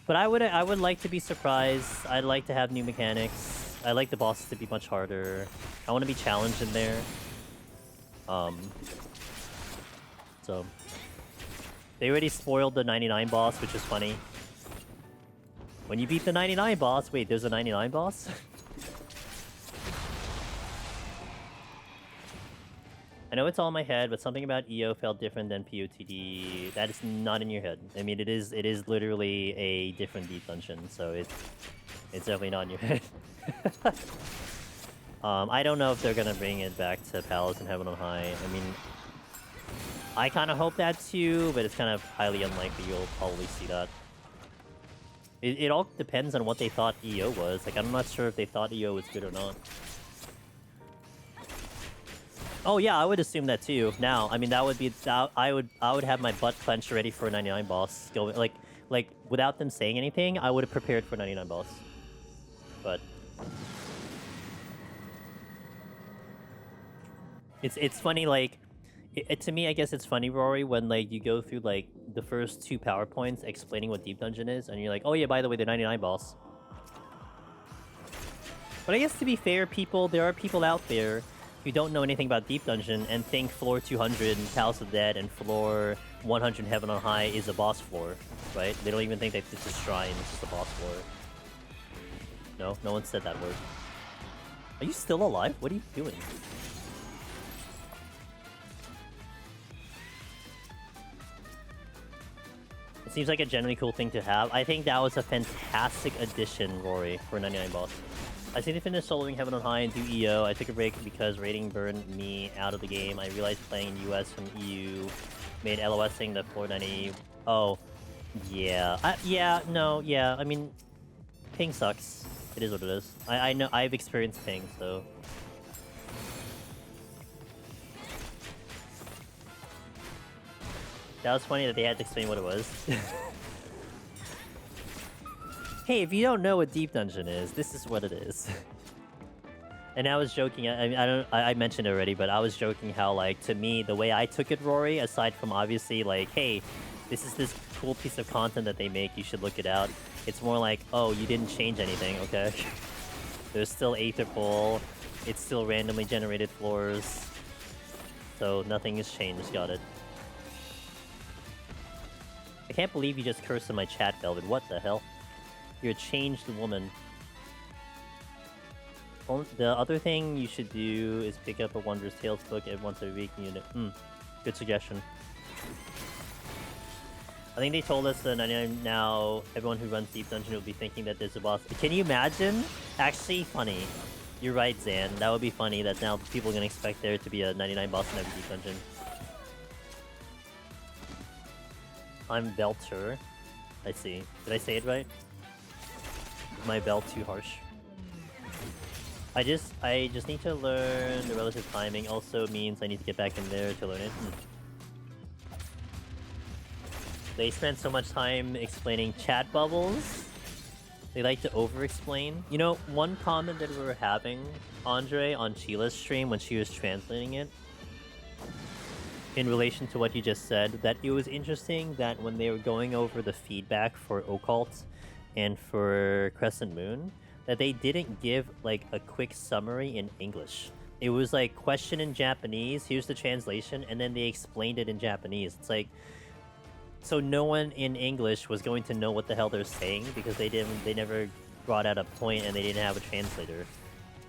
But I would like to be surprised. I'd like to have new mechanics. I like the bosses to be much harder. I want to be challenged in there. So they already spoiled the 99 boss, which is funny. When you beat the 99 boss, wait, there's a 99 boss? I know it's all in my head, but something about EO felt different than PoTD. That is not in your head. I mean, it is literally a different Deep Dungeon, so it's definitely not in your head. I don't know if they're gonna bring it back to Palace and Heaven on High. I mean, I kind of hope that too, but it's kind of highly unlikely you'll probably see that. It all depends on what they thought EO was. Like, I'm not sure if they thought EO was good or not. Oh yeah, I would assume that too. Now, I mean, that would be I would have my butt clenched ready for a 99 boss. Going like without them saying anything, I would have prepared for a 99 boss. But it's funny, like to me, I guess it's funny, Rory, when like you go through like the first 2 PowerPoints explaining what Deep Dungeon is, and you're like, oh yeah, by the way, the 99 boss. But I guess to be fair, there are people out there who don't know anything about Deep Dungeon and think floor 200 in Palace of the Dead and floor 100 Heaven on High is a boss floor, right? They don't even think that it's a shrine, it's just a boss floor. No? No one said that word. Are you still alive? What are you doing? It seems like a genuinely cool thing to have. I think that was a fantastic addition, Rory, for 99 boss. I seem to finish soloing Heaven on High and do EO. I took a break because rating burned me out of the game. I realized playing US from EU made LOSing the 490. Oh, Yeah, yeah. I mean, ping sucks. It is what it is. I know I've experienced ping, so. That was funny that they had to explain what it was. Hey, if you don't know what Deep Dungeon is, this is what it is. And I was joking. I mentioned it already, but I was joking how, like, to me, the way I took it, Rory, aside from obviously like, hey, this is this cool piece of content that they make, you should look it out. It's more like, oh, you didn't change anything, okay? There's still Aether Pool. It's still randomly generated floors. So nothing has changed. Got it. I can't believe you just cursed in my chat, Velvet. What the hell? You're a changed woman. The other thing you should do is pick up a Wondrous Tales book once every week. Good suggestion. I think they told us that now everyone who runs Deep Dungeon will be thinking that there's a boss. Can you imagine? Actually, funny. You're right, Zan. That would be funny that now people are going to expect there to be a 99 boss in every Deep Dungeon. I'm Belter. I see. Did I say it right? Is my bell too harsh? I just need to learn the relative timing. Also means I need to get back in there to learn it. They spend so much time explaining chat bubbles. They like to over-explain. You know, one comment that we were having, Andre, on Sheila's stream when she was translating it, in relation to what you just said, that it was interesting that when they were going over the feedback for Occult and for Crescent Moon, that they didn't give, like, a quick summary in English. It was like, question in Japanese, here's the translation, and then they explained it in Japanese. It's like, so no one in English was going to know what the hell they're saying because they never brought out a point and they didn't have a translator.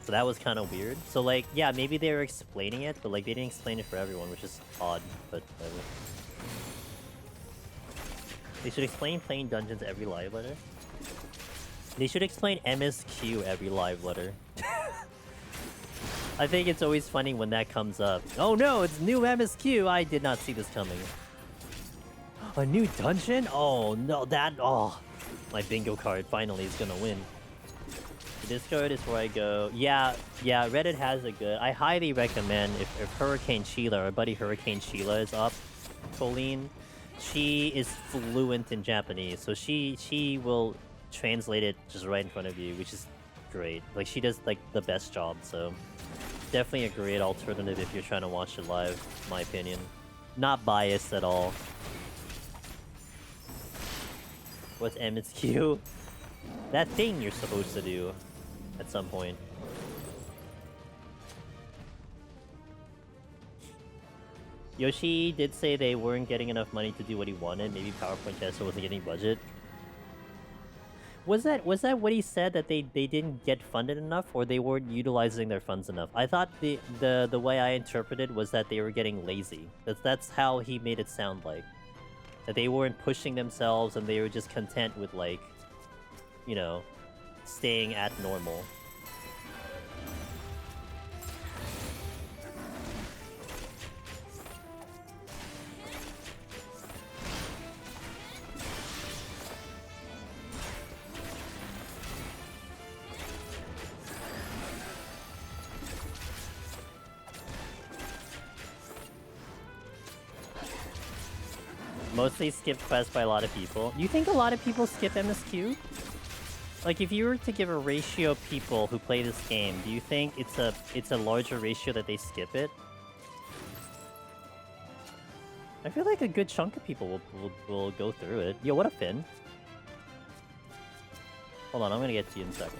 So that was kind of weird. So, like, yeah, maybe they were explaining it, but, like, they didn't explain it for everyone, which is odd, but whatever. They should explain playing dungeons every live letter. They should explain MSQ every live letter. I think it's always funny when that comes up. Oh no, it's new MSQ! I did not see this coming. A new dungeon? Oh no, oh. My bingo card finally is gonna win. The Discord is where I go. Yeah, Reddit has it good. I highly recommend if Hurricane Sheila, our buddy Hurricane Sheila is up, Colleen, she is fluent in Japanese, so she will translate it just right in front of you, which is great. Like, she does, like, the best job, so definitely a great alternative if you're trying to watch it live, in my opinion. Not biased at all. What's MSQ? That thing you're supposed to do at some point. Yoshi did say they weren't getting enough money to do what he wanted. Maybe PowerPoint Tester wasn't getting budget. Was that what he said, that they didn't get funded enough, or they weren't utilizing their funds enough? I thought the way I interpreted was that they were getting lazy. That's how he made it sound like. That they weren't pushing themselves and they were just content with, like, you know, staying at normal. Mostly skipped quests by a lot of people. Do you think a lot of people skip MSQ? Like, if you were to give a ratio of people who play this game, do you think it's a larger ratio that they skip it? I feel like a good chunk of people will go through it. Yo, what a Finn. Hold on, I'm gonna get to you in a second.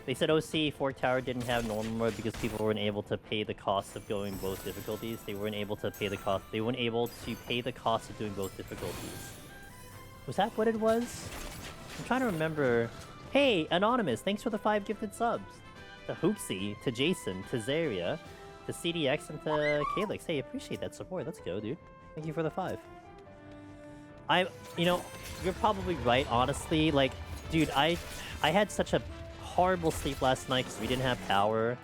They said OC Fork Tower didn't have normal mode because people weren't able to pay the cost of going both difficulties. They weren't able to pay the cost. They weren't able to pay the cost of doing both difficulties. Was that what it was? I'm trying to remember. Hey, Anonymous, thanks for the 5 gifted subs. To Hoopsie, to Jason, to Zaria, to CDX, and to Kalix. Hey, appreciate that support. Let's go, dude. Thank you for the 5. You know, you're probably right, honestly. Like, dude, I had such a horrible sleep last night because we didn't have power,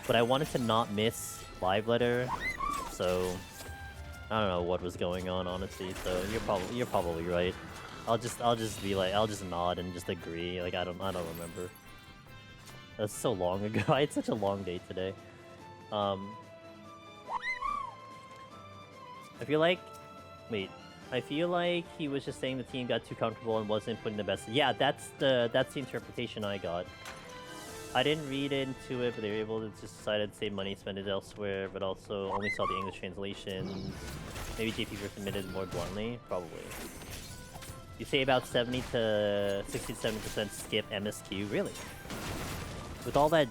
but I wanted to not miss live letter, so I don't know what was going on, honestly. So you're probably right. I'll just be like, I'll just nod and just agree. Like I don't remember. That's so long ago. I had such a long day today. I feel like, wait, I feel like he was just saying the team got too comfortable and wasn't putting the best. Yeah, that's the interpretation I got. I didn't read into it, but they were able to just decide to save money, spend it elsewhere, but also only saw the English translation. Maybe JP admitted more bluntly, probably. You say about 60 to 70% skip MSQ, really? With all that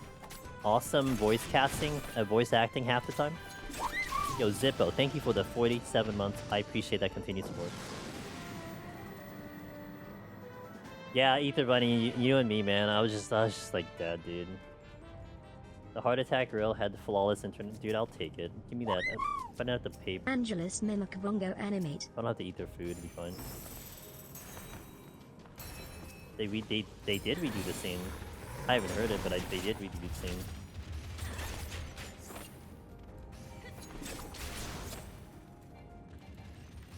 awesome voice casting, voice acting half the time? Yo, Zippo, thank you for the 47 months. I appreciate that continued support. Yeah, Ether Bunny, you and me, man. I was just like that, dude. The heart attack grill had the flawless internet. Dude, I'll take it. Give me that. If I don't have to pay. Angelus Mimikabongo animate. I don't have to eat their food, it'll be fine. They did redo the scene. I haven't heard it, but they did redo the scene.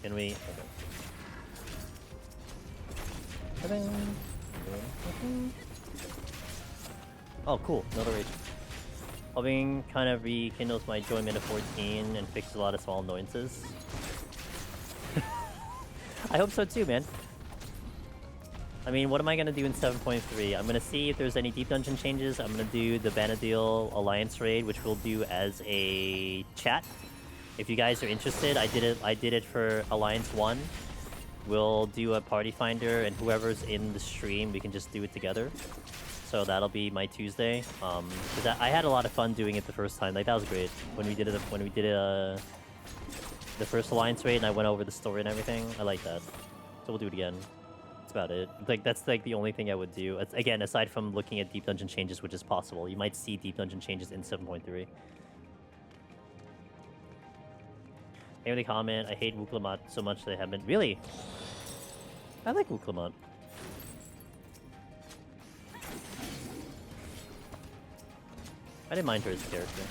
Can we? Okay. Oh, cool. Another rage. Hoping kind of rekindles my enjoyment of 14 and fixes a lot of small annoyances. I hope so too, man. I mean, what am I going to do in 7.3? I'm going to see if there's any deep dungeon changes. I'm going to do the Vanadil Alliance raid, which we'll do as a chat. If you guys are interested, I did it for Alliance 1. We'll do a party finder, and whoever's in the stream, we can just do it together. So that'll be my Tuesday. Cause I had a lot of fun doing it the first time. Like that was great when we did it. The first Alliance raid, and I went over the story and everything. I like that. So we'll do it again. That's about it. Like that's like the only thing I would do. It's, again, aside from looking at deep dungeon changes, which is possible, you might see deep dungeon changes in 7.3. Maybe they comment, I hate Wuklamot so much they haven't. Really? I like Wuklamot. I didn't mind her as a character.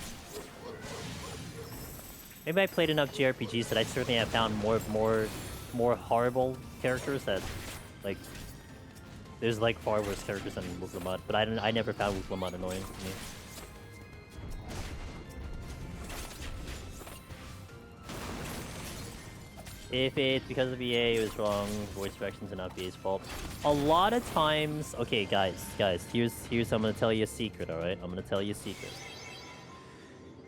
Maybe I played enough JRPGs that I certainly have found more horrible characters that, like, there's like far worse characters than Wuklamot, but I never found Wuklamot annoying to me. If it's because of EA, it was wrong. Voice directions are not BA's fault. A lot of times, okay, guys, here's I'm gonna tell you a secret. All right, I'm gonna tell you a secret.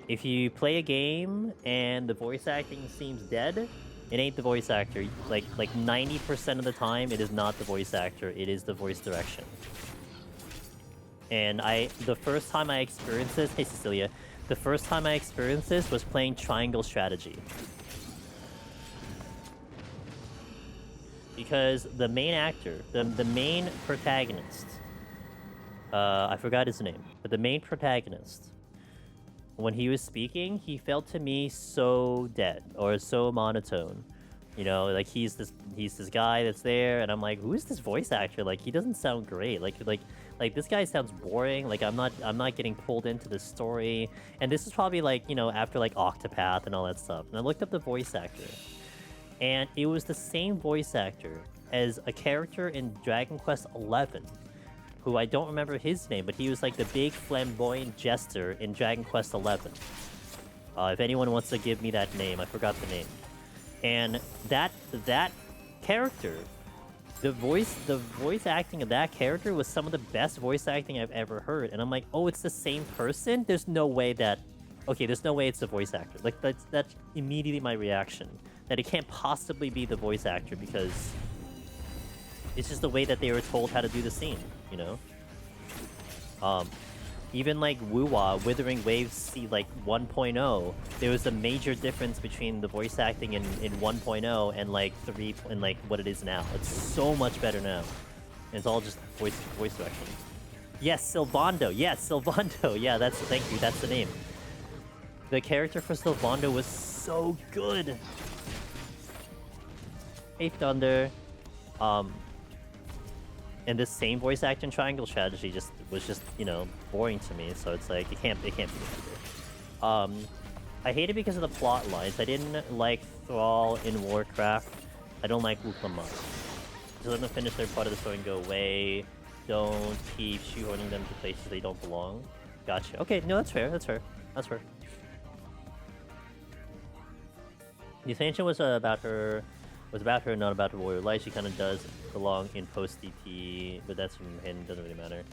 If you play a game and the voice acting seems dead, it ain't the voice actor. Like 90% of the time, it is not the voice actor. It is the voice direction. And the first time I experienced this, hey Cecilia, the first time I experienced this was playing Triangle Strategy. Because the main actor, the main protagonist, I forgot his name, but the main protagonist, when he was speaking, he felt to me so dead or so monotone. You know, like he's this guy that's there, and I'm like, who is this voice actor? Like he doesn't sound great. Like this guy sounds boring. Like I'm not getting pulled into the story. And this is probably like, you know, after like Octopath and all that stuff. And I looked up the voice actor. And it was the same voice actor as a character in Dragon Quest XI, who I don't remember his name, but he was like the big flamboyant jester in Dragon Quest XI. If anyone wants to give me that name, I forgot the name. And that character, the voice acting of that character was some of the best voice acting I've ever heard. And I'm like, oh, it's the same person? There's no way that... Okay, there's no way it's the voice actor. Like, that's immediately my reaction. That it can't possibly be the voice actor because it's just the way that they were told how to do the scene, you know? Even like Wuwa, Withering Waves C like 1.0, there was a major difference between the voice acting in 1.0 and like 3 and like what it is now. It's so much better now. And it's all just voice direction. Yes, Sylvando. Yes, Sylvando. Yeah, thank you. That's the name. The character for Sylvando was so good. Hey Thunder, and this same voice actor in Triangle Strategy was just you know boring to me. So it's like it can't be either. I hate it because of the plot lines. I didn't like Thrall in Warcraft. I don't like Wuklamot. Just let them finish their part of the story and go away. Don't keep shoehorning them to places they don't belong. Gotcha. Okay, no, that's fair. That's fair. That's fair. The expansion was about her, not about her warrior life. She kind of does belong in post DT, but that's from him. Doesn't really matter.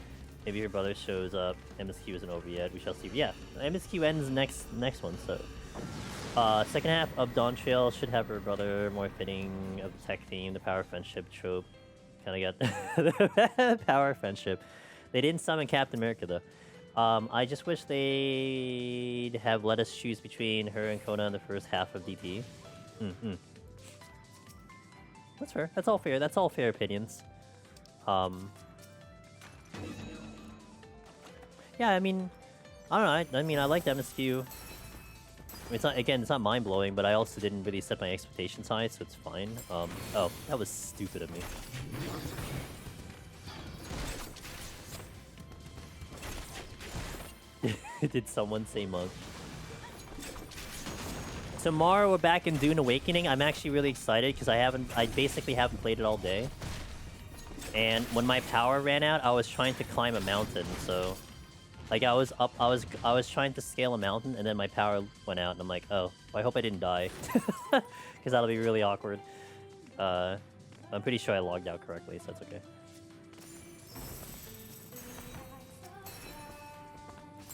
Maybe her brother shows up. MSQ isn't over yet. We shall see. Yeah, MSQ ends next one. So, second half of Dawntrail should have her brother, more fitting of the tech theme, the power friendship trope. Kind of got the power friendship. They didn't summon Captain America though. I just wish they'd have let us choose between her and Kona in the first half of DP. That's fair. That's all fair. That's all fair opinions. Yeah, I mean, I don't know. I mean, I like MSQ. I mean, it's not mind blowing, but I also didn't really set my expectations high, so it's fine. Oh, that was stupid of me. Did someone say monk? Tomorrow we're back in Dune Awakening. I'm actually really excited because I basically haven't played it all day. And when my power ran out, I was trying to climb a mountain, so like I was trying to scale a mountain and then my power went out and I'm like, oh, I hope I didn't die. Because that'll be really awkward. I'm pretty sure I logged out correctly, so that's okay.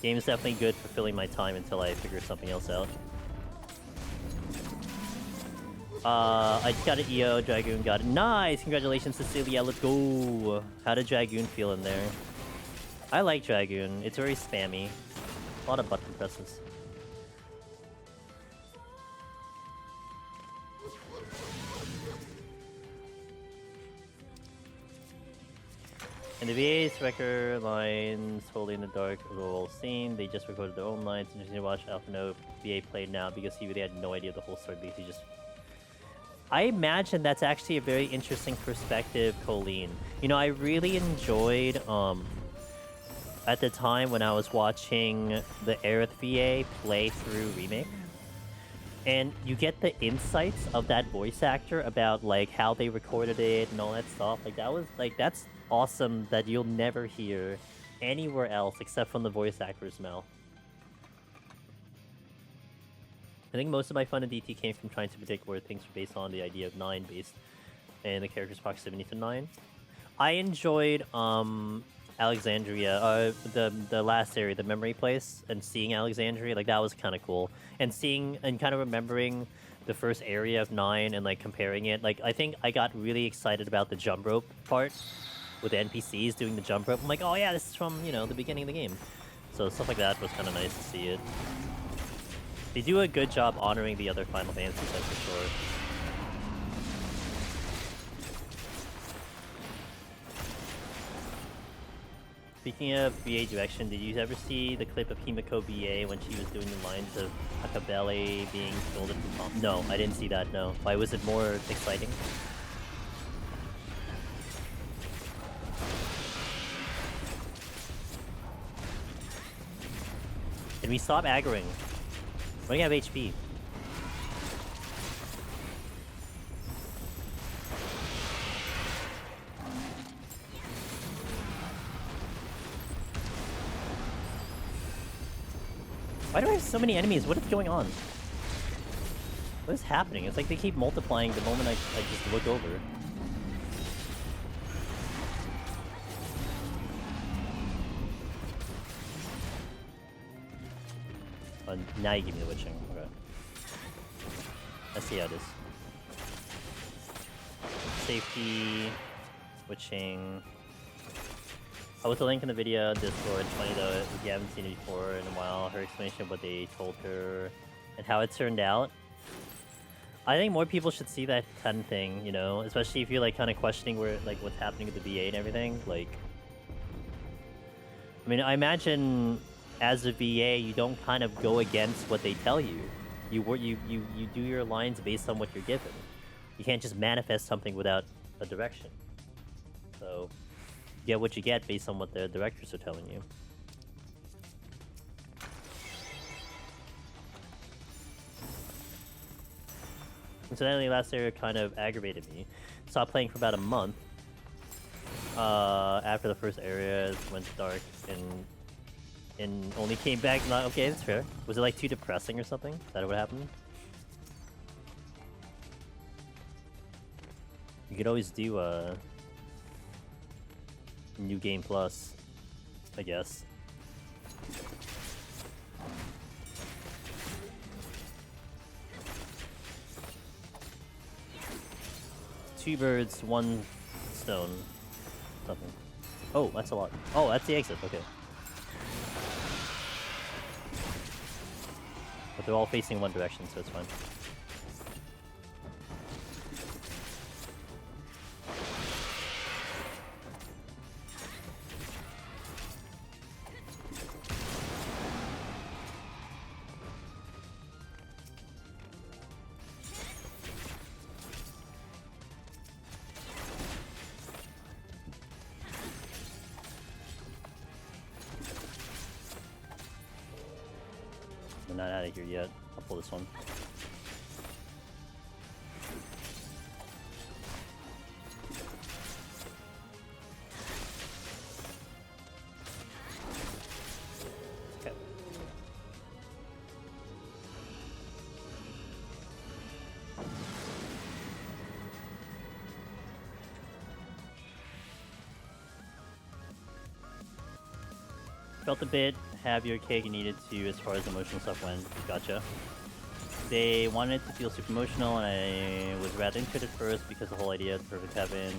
Game is definitely good for filling my time until I figure something else out. I just got an EO, Dragoon got it. Nice! Congratulations, Cecilia, let's go! How did Dragoon feel in there? I like Dragoon, it's very spammy. A lot of button presses. In the VA's record lines, totally in the dark of the whole scene, they just recorded their own lines. Interesting to watch Alpha know VA played now because he really had no idea the whole story because he just... I imagine that's actually a very interesting perspective, Colleen. You know, I really enjoyed, at the time when I was watching the Aerith VA play through Remake. And you get the insights of that voice actor about, like, how they recorded it and all that stuff. Like, that was, like, that's awesome that you'll never hear anywhere else except from the voice actor's mouth. I think most of my fun in DT came from trying to predict where things were based on the idea of 9 based and the character's proximity to 9. I enjoyed Alexandria, the last area, the memory place, and seeing Alexandria, like that was kind of cool. And seeing and kind of remembering the first area of 9 and like comparing it. Like I think I got really excited about the jump rope part with the NPCs doing the jump rope. I'm like, oh yeah, this is from, you know, the beginning of the game. So stuff like that was kind of nice to see it. They do a good job honoring the other Final Fantasy sets for sure. Speaking of VA direction, did you ever see the clip of Himiko VA when she was doing the lines of Akabele being killed at the top? No, I didn't see that, no. Why was it more exciting? Can we stop aggroing? We're running out of HP. Why do I have so many enemies? What is going on? What is happening? It's like they keep multiplying the moment I just look over. Now you give me the witching. Okay. Let's see how it is. Safety, witching. I put the link in the video, Discord. It's funny though, if you haven't seen it before in a while, her explanation of what they told her and how it turned out. I think more people should see that kind of thing, you know, especially if you're like kind of questioning where like what's happening with the VA and everything. Like, I mean, I imagine as a VA, you don't kind of go against what they tell you. You do your lines based on what you're given. You can't just manifest something without a direction. So, you get what you get based on what the directors are telling you. Incidentally, last area kind of aggravated me. stopped playing for about a month. After the first area went dark and only came back. Not okay. That's fair. Was it like too depressing or something? Is that what happened? You could always do New Game Plus, I guess. Two birds, one stone. Something. Oh, that's a lot. Oh, that's the exit. Okay. But they're all facing one direction, so it's fine. We're not out of here yet. I'll pull this one. Okay. Felt a bit heavier cake needed to as far as emotional stuff went. Gotcha. They wanted it to feel super emotional, and I was rather into it at first because the whole idea of Perfect Heaven.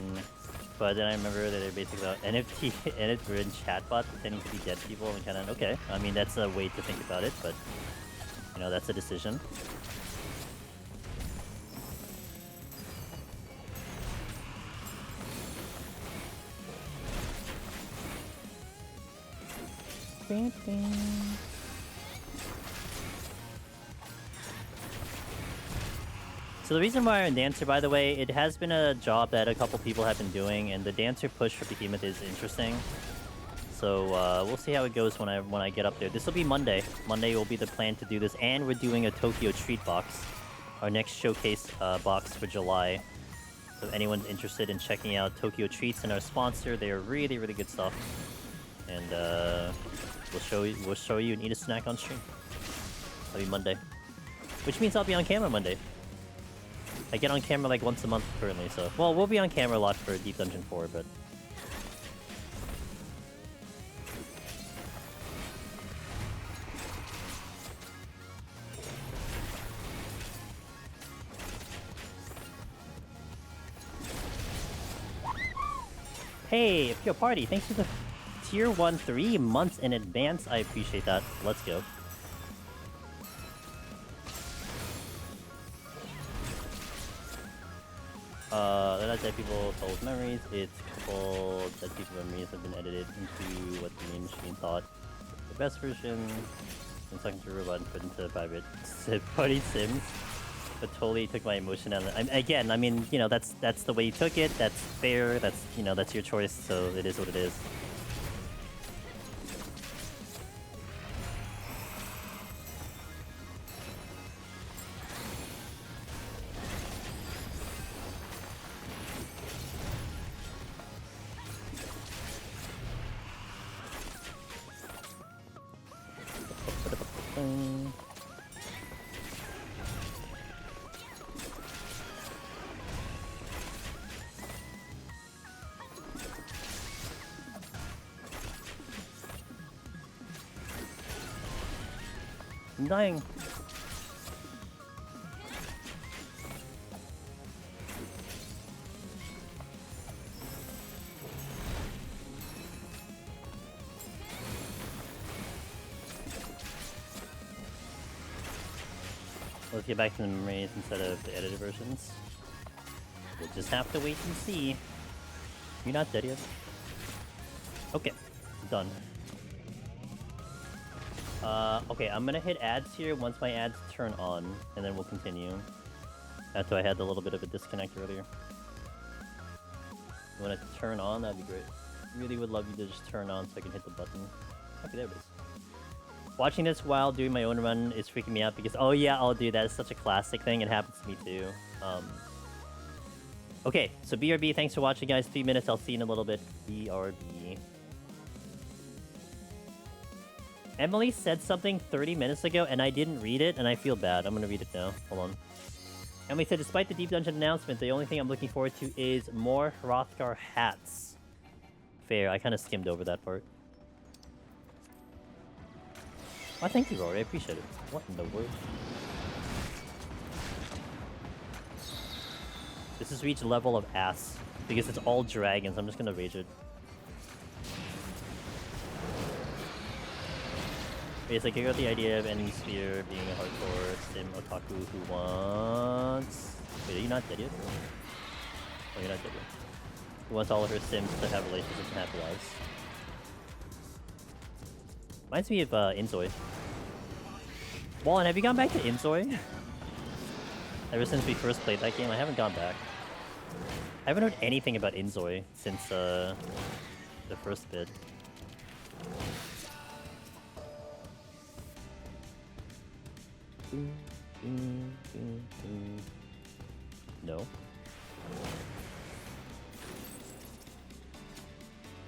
But then I remember that they're basically about NFT and chatbots pretending to be dead people, and kind of okay. I mean, that's a way to think about it, but you know, that's a decision. So the reason why I'm a dancer, by the way, it has been a job that a couple people have been doing, and the dancer push for Behemoth is interesting. So we'll see how it goes when I get up there. This will be Monday. Monday will be the plan to do this, and we're doing a Tokyo treat box, our next showcase box for July. So if anyone's interested in checking out Tokyo Treats and our sponsor, they are really, really good stuff. And we'll show you and eat a snack on stream. That'll be Monday, which means I'll be on camera Monday. I get on camera like once a month currently, so well, we'll be on camera a lot for Deep Dungeon 4, but hey, Pure Party, thanks for the tier 1 3 months in advance. I appreciate that. Let's go. They're not dead people told memories. It's a couple dead people memories have been edited into what the main machine thought the best version. And sucked into a robot and put into private party sims. But totally took my emotion out of it. Again, I mean, you know, that's the way you took it. That's fair. That's, you know, that's your choice. So it is what it is. I'm dying. Let's get back to the memories instead of the edited versions. We'll just have to wait and see. You're not dead yet. Okay, done. Okay, I'm gonna hit ads here once my ads turn on, and then we'll continue. After I had a little bit of a disconnect earlier. You want to turn on? That'd be great. Really would love you to just turn on so I can hit the button. Okay, there it is. Watching this while doing my own run is freaking me out because, oh yeah, I'll do that. It's such a classic thing. It happens to me too. Okay, so BRB, thanks for watching, guys. 3 minutes, I'll see you in a little bit. BRB. Emily said something 30 minutes ago, and I didn't read it, and I feel bad. I'm gonna read it now. Hold on. Emily said, despite the Deep Dungeon announcement, the only thing I'm looking forward to is more Hrothgar hats. Fair, I kind of skimmed over that part. Oh, thank you, Rory. I appreciate it. What in the world? This is reach level of ass. Because it's all dragons. I'm just gonna rage it. Basically, I got the idea of Enemy Sphere being a hardcore sim otaku who wants... Wait, are you not dead yet? Oh, you're not dead yet. Who wants all of her sims to have relationships and happy lives. Reminds me of Inzoi. Wallen, have you gone back to Inzoi? Ever since we first played that game, I haven't gone back. I haven't heard anything about Inzoi since the first bit. No.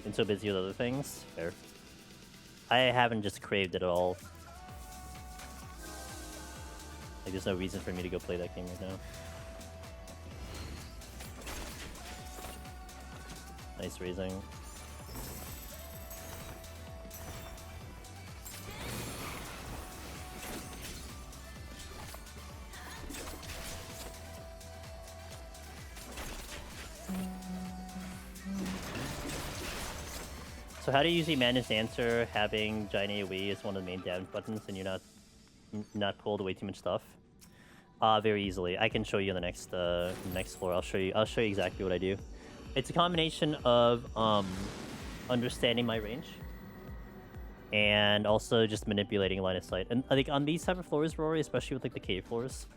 Been so busy with other things. Fair. I haven't just craved it at all. Like, there's no reason for me to go play that game right now. Nice raising. So how do you usually manage Dancer having Giant AoE as one of the main damage buttons and you're not pulled away too much stuff? Very easily. I can show you on the next floor. I'll show you exactly what I do. It's a combination of understanding my range and also just manipulating line of sight. And I think on these type of floors, Rory, especially with like the cave floors,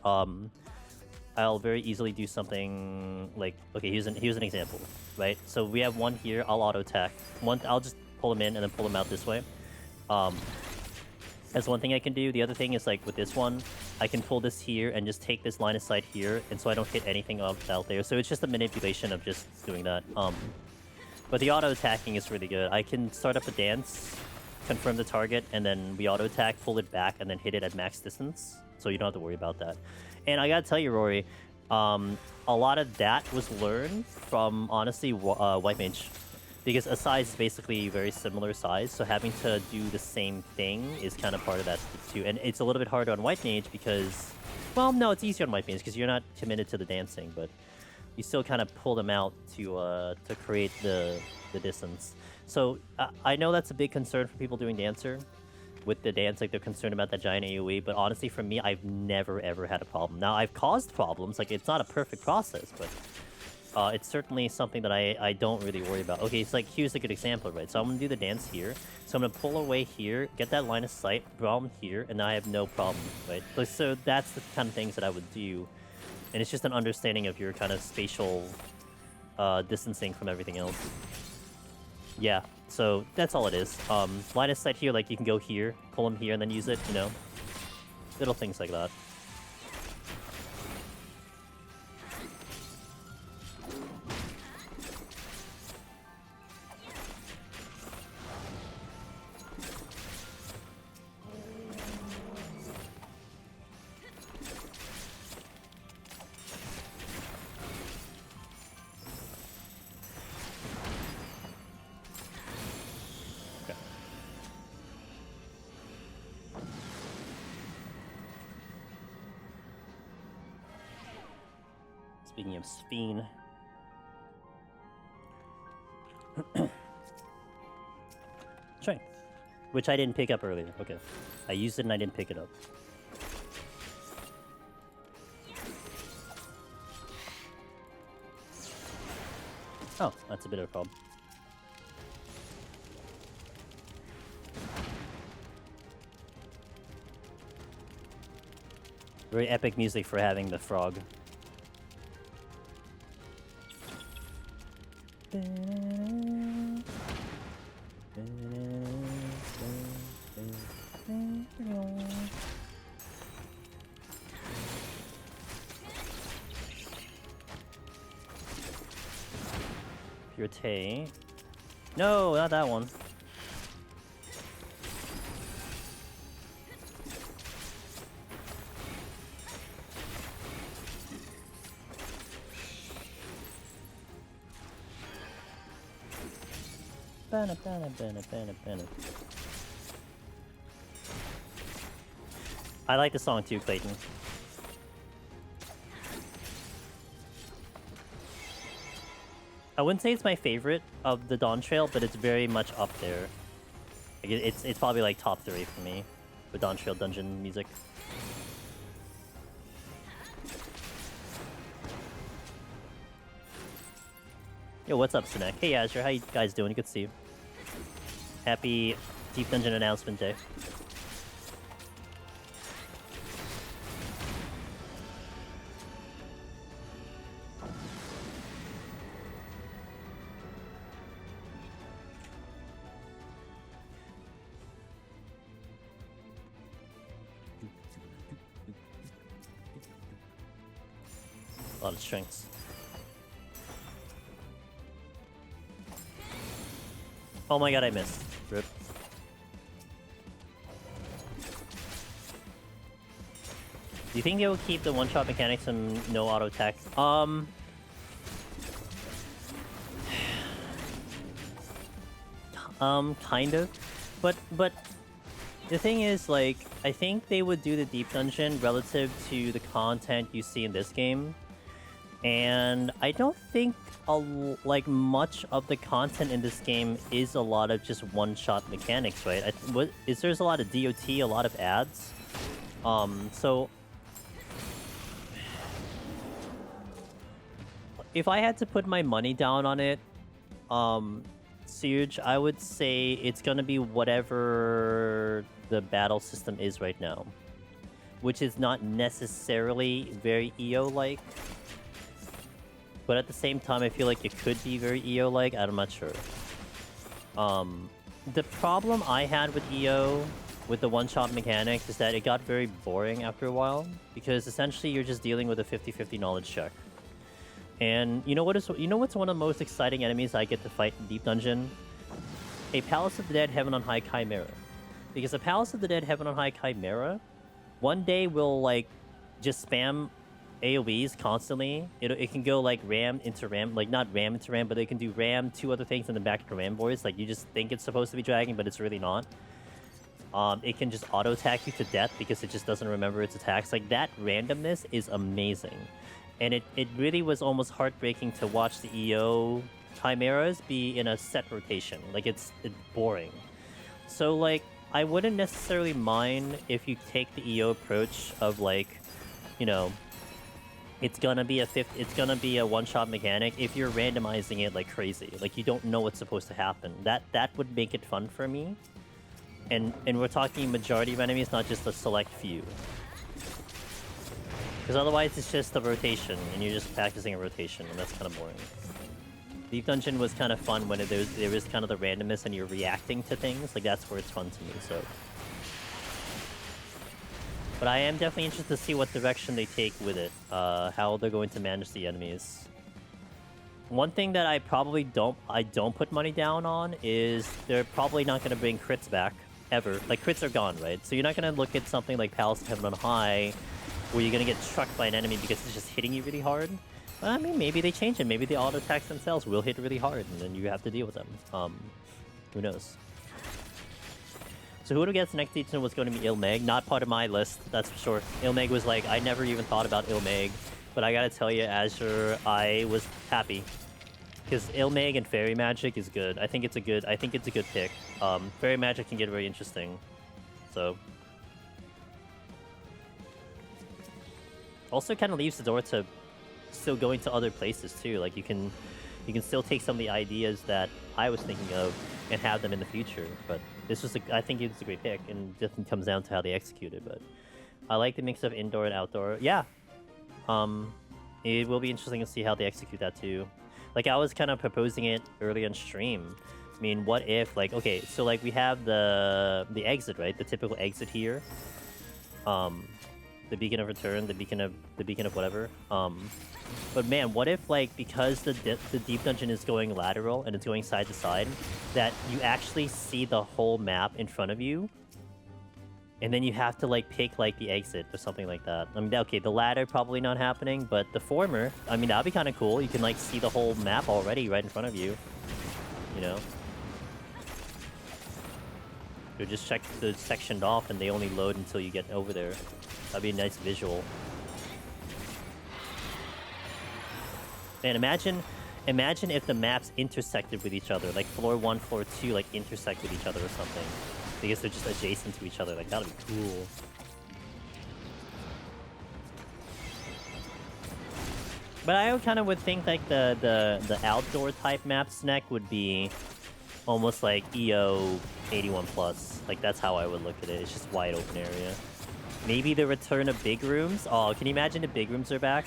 I'll very easily do something like, okay, here's an example, right? So we have one here, I'll auto attack. I'll just pull him in and then pull him out this way. That's one thing I can do. The other thing is like with this one, I can pull this here and just take this line of sight here, and so I don't hit anything out there. So it's just a manipulation of just doing that. But the auto attacking is really good. I can start up a dance, confirm the target, and then we auto attack, pull it back, and then hit it at max distance. So you don't have to worry about that. And I gotta tell you, Rory, a lot of that was learned from, honestly, White Mage. Because Asai is basically very similar size, so having to do the same thing is kind of part of that too. And it's a little bit harder on White Mage because... Well, no, it's easier on White Mage because you're not committed to the dancing, but you still kind of pull them out to create the distance. So I know that's a big concern for people doing Dancer. With the dance, like they're concerned about that giant AoE, but honestly for me, I've never ever had a problem. Now, I've caused problems, like it's not a perfect process, but it's certainly something that I don't really worry about. Okay, it's like, here's a good example, right? So I'm gonna do the dance here, so I'm gonna pull away here, get that line of sight, problem here, and now I have no problem, right? So that's the kind of things that I would do, and it's just an understanding of your kind of spatial distancing from everything else. Yeah, so that's all it is. Line of sight here, like you can go here, pull them here, and then use it, you know? Little things like that. Speaking of Speen. Strength. Which I didn't pick up earlier. Okay. I used it and I didn't pick it up. Oh, that's a bit of a problem. Very epic music for having the frog. your Tay. No, not that one. Banna, banna, banna, banna, banna. I like the song too, Clayton. I wouldn't say it's my favorite of the Dawntrail, but it's very much up there. Like it's probably like top 3 for me with Dawntrail dungeon music. Yo, what's up, Sinek? Hey, Azure, how you guys doing? Good to see you. Happy Deep Dungeon Announcement Day. A lot of strengths. Oh my god, I missed. Rip. Do you think they will keep the one-shot mechanics and no auto attack? Kind of. But the thing is, like, I think they would do the deep dungeon relative to the content you see in this game. And I don't think like much of the content in this game is a lot of just one-shot mechanics, right? There's a lot of DOT, a lot of ads. So if I had to put my money down on it, Surge, I would say it's gonna be whatever the battle system is right now, which is not necessarily very EO-like. But at the same time, I feel like it could be very EO-like. I'm not sure. The problem I had with EO, with the one-shot mechanics, is that it got very boring after a while. Because essentially, you're just dealing with a 50-50 knowledge check. And you know what's one of the most exciting enemies I get to fight in Deep Dungeon? A Palace of the Dead Heaven on High Chimera. Because a Palace of the Dead Heaven on High Chimera, one day will like just spam AoEs constantly. It can go like ram into ram, like not ram into ram, but it can do ram, 2 other things, and then back to ram boys. Like you just think it's supposed to be dragging, but it's really not. It can just auto attack you to death because it just doesn't remember its attacks. Like that randomness is amazing, and it really was almost heartbreaking to watch the EO chimeras be in a set rotation. Like it's boring. So like I wouldn't necessarily mind if you take the EO approach of like, you know, it's gonna be a one-shot mechanic if you're randomizing it like crazy. Like you don't know what's supposed to happen. That would make it fun for me. And we're talking majority of enemies, not just a select few. Because otherwise it's just a rotation, and you're just practicing a rotation, and that's kind of boring. Deep Dungeon was kind of fun when there was kind of the randomness and you're reacting to things. Like that's where it's fun to me. So. But I am definitely interested to see what direction they take with it, how they're going to manage the enemies. One thing that I probably don't put money down on is they're probably not going to bring crits back, ever. Like, crits are gone, right? So you're not going to look at something like Palace of Heaven on High, where you're going to get struck by an enemy because it's just hitting you really hard. But I mean, maybe they change it. Maybe the auto attacks themselves will hit really hard, and then you have to deal with them. Who knows? So who gets next season was going to be Ilmeg. Not part of my list, that's for sure. Ilmeg was like, I never even thought about Ilmeg. But I gotta tell you, Azure, I was happy. Because Ilmeg and Fairy Magic is good. I think it's a good pick. Fairy Magic can get very interesting. So. Also kind of leaves the door to still going to other places too. Like you can still take some of the ideas that I was thinking of and have them in the future. But this was I think it's a great pick, and it definitely comes down to how they execute it. But I like the mix of indoor and outdoor. Yeah. It will be interesting to see how they execute that too. Like I was kind of proposing it early on stream. I mean, what if like, okay, so like we have the exit, right? The typical exit here. the beacon of return, the beacon of whatever. But man, what if like because the deep dungeon is going lateral and it's going side to side, that you actually see the whole map in front of you, and then you have to like pick like the exit or something like that. I mean, okay, the latter probably not happening, but the former, I mean, that'd be kind of cool. You can like see the whole map already right in front of you. You know. They're just sectioned off and they only load until you get over there. That'd be a nice visual. Man, imagine if the maps intersected with each other, like floor 1, floor 2, like intersect with each other or something. Because they're just adjacent to each other. Like, that'd be cool. But I kind of would think like the outdoor type map snack would be almost like EO 81 plus. Like, that's how I would look at it. It's just wide open area. Maybe the return of big rooms. Oh, can you imagine if big rooms are back?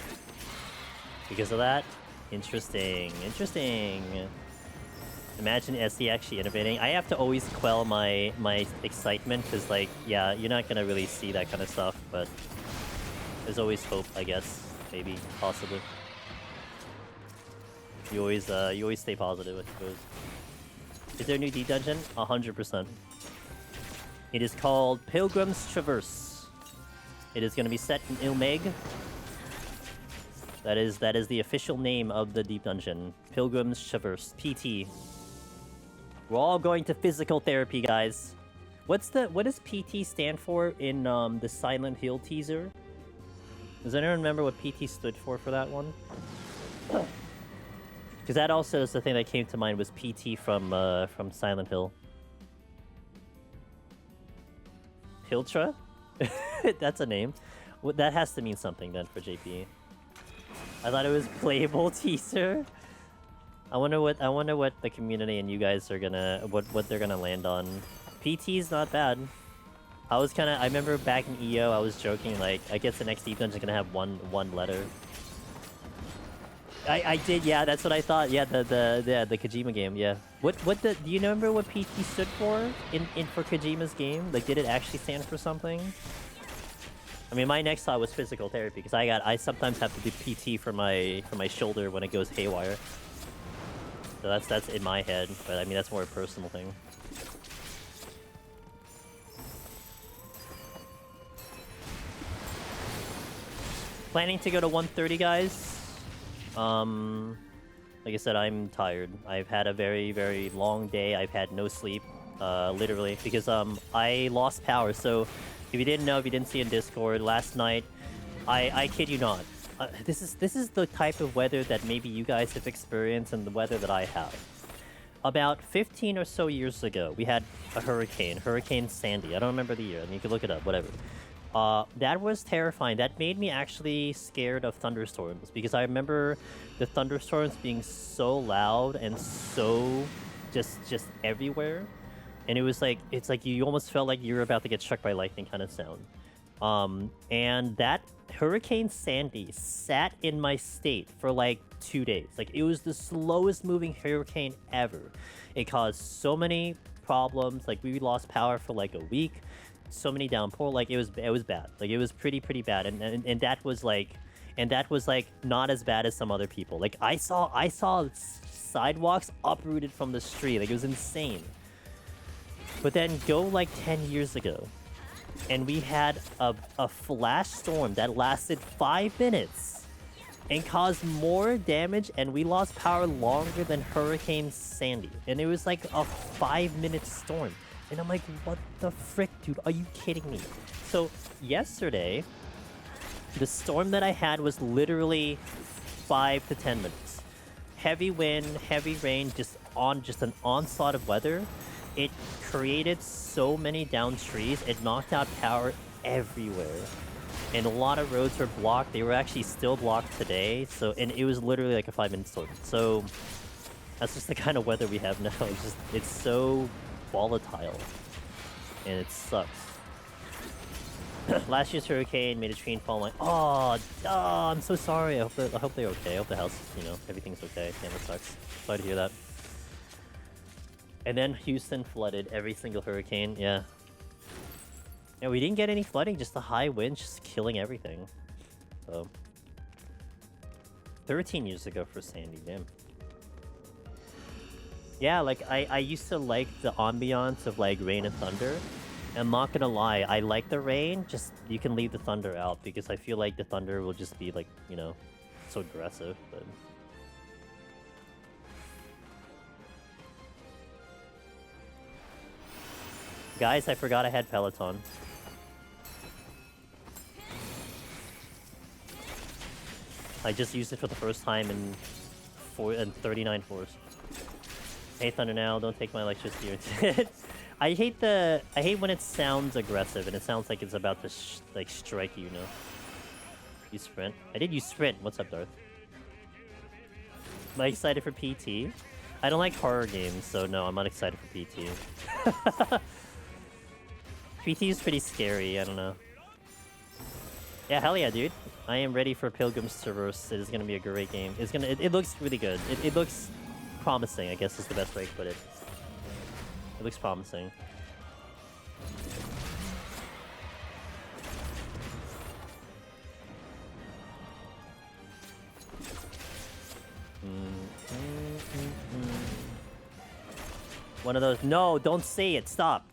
Because of that? Interesting. Interesting. Imagine SE actually innovating. I have to always quell my excitement because, like, yeah, you're not gonna really see that kind of stuff, but there's always hope, I guess. Maybe, possibly. You always stay positive, I suppose. Is there a new D dungeon? 100%. It is called Pilgrim's Traverse. It is going to be set in Ilmeg. That is the official name of the deep dungeon. Pilgrim's Traverse. PT. We're all going to physical therapy, guys. What does PT stand for in the Silent Hill teaser? Does anyone remember what PT stood for that one? Because that also is the thing that came to mind was PT from Silent Hill. Piltra? That's a name. Well, that has to mean something then for JP. I thought it was playable teaser. I wonder what the community and you guys are gonna what they're gonna land on. PT's not bad. I remember back in EO I was joking like I guess the next deep dungeon is gonna have one letter. I did, yeah, that's what I thought. Yeah, the Kojima game, yeah. Do you remember what PT stood for for Kojima's game? Like, did it actually stand for something? I mean, my next thought was physical therapy because I sometimes have to do PT for my shoulder when it goes haywire. So that's in my head, but I mean that's more a personal thing. Planning to go to 130, guys. Like I said, I'm tired. I've had a very, very long day. I've had no sleep, literally, because I lost power. So, if you didn't know, if you didn't see in Discord last night, I kid you not, this is the type of weather that maybe you guys have experienced and the weather that I have. About 15 or so years ago, we had a Hurricane Sandy. I don't remember the year. I mean, you can look it up, whatever. That was terrifying. That made me actually scared of thunderstorms because I remember the thunderstorms being so loud and so just everywhere, and it's like you almost felt like you were about to get struck by lightning kind of sound. And that Hurricane Sandy sat in my state for like 2 days. Like it was the slowest moving hurricane ever. It caused so many problems. Like we lost power for like a week. So many downpour, like it was bad. Like it was pretty bad, and that was like not as bad as some other people. Like I saw sidewalks uprooted from the street. Like it was insane. But then go like 10 years ago, and we had a flash storm that lasted 5 minutes and caused more damage, and we lost power longer than Hurricane Sandy, and it was like a 5-minute storm. And I'm like, what the frick, dude? Are you kidding me? So yesterday, the storm that I had was literally 5 to 10 minutes. Heavy wind, heavy rain, just an onslaught of weather. It created so many downed trees. It knocked out power everywhere. And a lot of roads were blocked. They were actually still blocked today. And it was literally like a 5-minute storm. So that's just the kind of weather we have now. It's so volatile, and it sucks. Last year's hurricane made a tree fall. Like, oh, I'm so sorry. I hope they're okay. I hope the house, everything's okay. Damn, it sucks. Sorry to hear that. And then Houston flooded every single hurricane. Yeah. Yeah, we didn't get any flooding, just the high wind just killing everything. So 13 years ago for Sandy, damn. Yeah, like I used to like the ambiance of like rain and thunder. I'm not gonna lie, I like the rain, just you can leave the thunder out because I feel like the thunder will just be like, you know, so aggressive, but guys, I forgot I had Peloton. I just used it for the first time in 39 floors. Hey Thunder now, don't take my electricity. I hate when it sounds aggressive and it sounds like it's about to like strike you, you know. You sprint. I did use sprint. What's up, Darth? Am I excited for PT? I don't like horror games, so no, I'm not excited for PT. PT is pretty scary, I don't know. Yeah, hell yeah, dude. I am ready for Pilgrim's Traverse. It is gonna be a great game. It looks really good. It looks promising, I guess is the best way to put it. It looks promising. One of those. No, don't say it. Stop.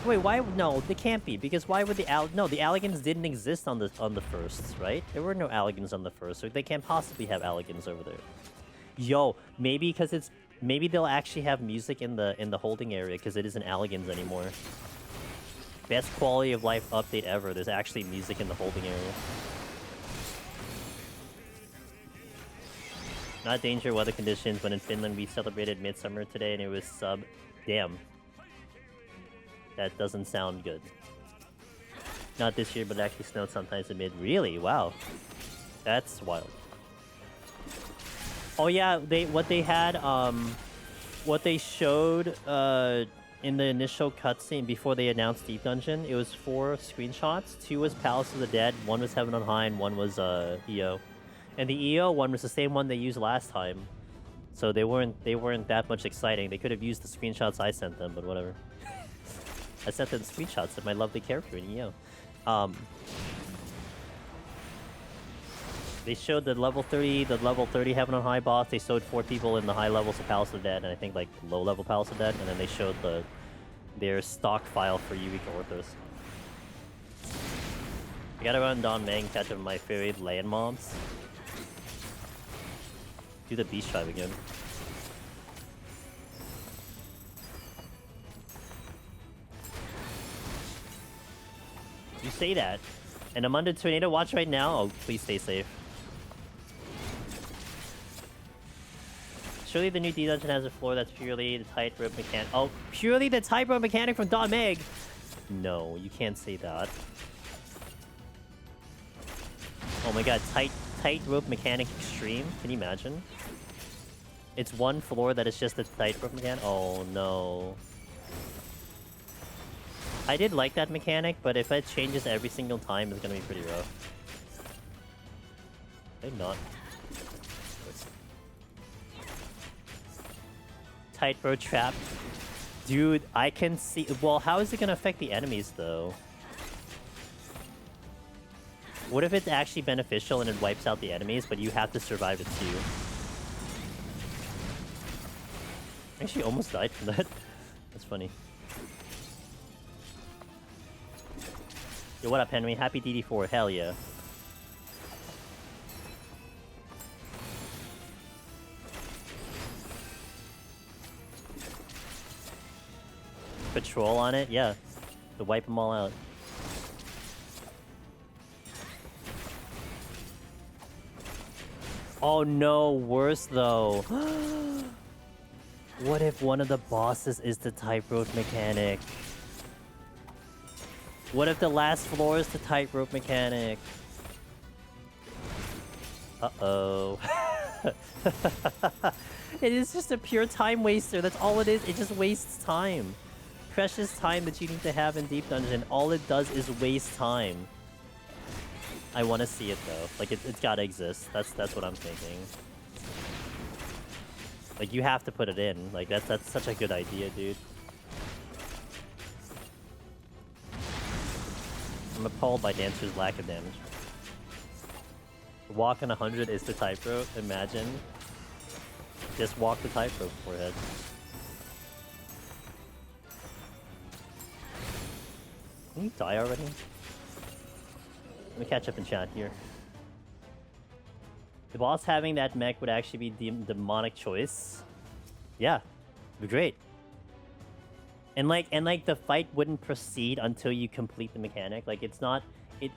Wait, why? No, they can't be because why would the Alligans didn't exist on the first, right? There were no Alligans on the first, so they can't possibly have Alligans over there. Yo, maybe because maybe they'll actually have music in the holding area because it isn't Alligans anymore. Best quality of life update ever. There's actually music in the holding area. Not danger weather conditions, but in Finland we celebrated Midsummer today and it was sub. Damn. That doesn't sound good. Not this year, but it actually snowed sometimes in mid. Really? Wow. That's wild. Oh yeah, what they showed in the initial cutscene before they announced Deep Dungeon, it was 4 screenshots. 2 was Palace of the Dead, 1 was Heaven on High, and 1 was EO. And the EO one was the same one they used last time. So they weren't that much exciting. They could have used the screenshots I sent them, but whatever. I sent them screenshots of my lovely character in EO. They showed the level 30 Heaven on High boss. They showed 4 people in the high levels of Palace of the Dead, and I think like low level Palace of the Dead, and then they showed their stock file for Eureka Orthos. I gotta run Don Mang, catch up with my favorite land mobs. Do the beast tribe again. You say that, and I'm under tornado watch right now. Oh, please stay safe. Surely the new D-Dungeon has a floor that's purely the tightrope mechanic. Oh, purely the tightrope mechanic from Don Meg? No, you can't say that. Oh my god, tightrope mechanic extreme? Can you imagine? It's one floor that is just a tightrope mechanic? Oh no. I did like that mechanic, but if it changes every single time, it's gonna be pretty rough. Maybe not. Tightrope trap. Dude, I can see... Well, how is it gonna affect the enemies, though? What if it's actually beneficial and it wipes out the enemies, but you have to survive it too? I actually almost died from that. That's funny. Yo, what up, Henry? Happy DD4. Hell yeah. Patrol on it? Yeah. To wipe them all out. Oh no, worse though. What if one of the bosses is the tightrope mechanic? What if the last floor is the tightrope mechanic? Uh-oh. It is just a pure time waster. That's all it is. It just wastes time. Precious time that you need to have in Deep Dungeon. All it does is waste time. I want to see it though. Like it's gotta exist. That's what I'm thinking. Like you have to put it in. Like that's such a good idea, dude. I'm appalled by Dancer's lack of damage. Walk on 100 is the tightrope. Imagine. Just walk the tightrope, forehead. Can you die already? Let me catch up in chat here. The boss having that mech would actually be the demonic choice. Yeah, it'd be great. And like the fight wouldn't proceed until you complete the mechanic. Like it's not,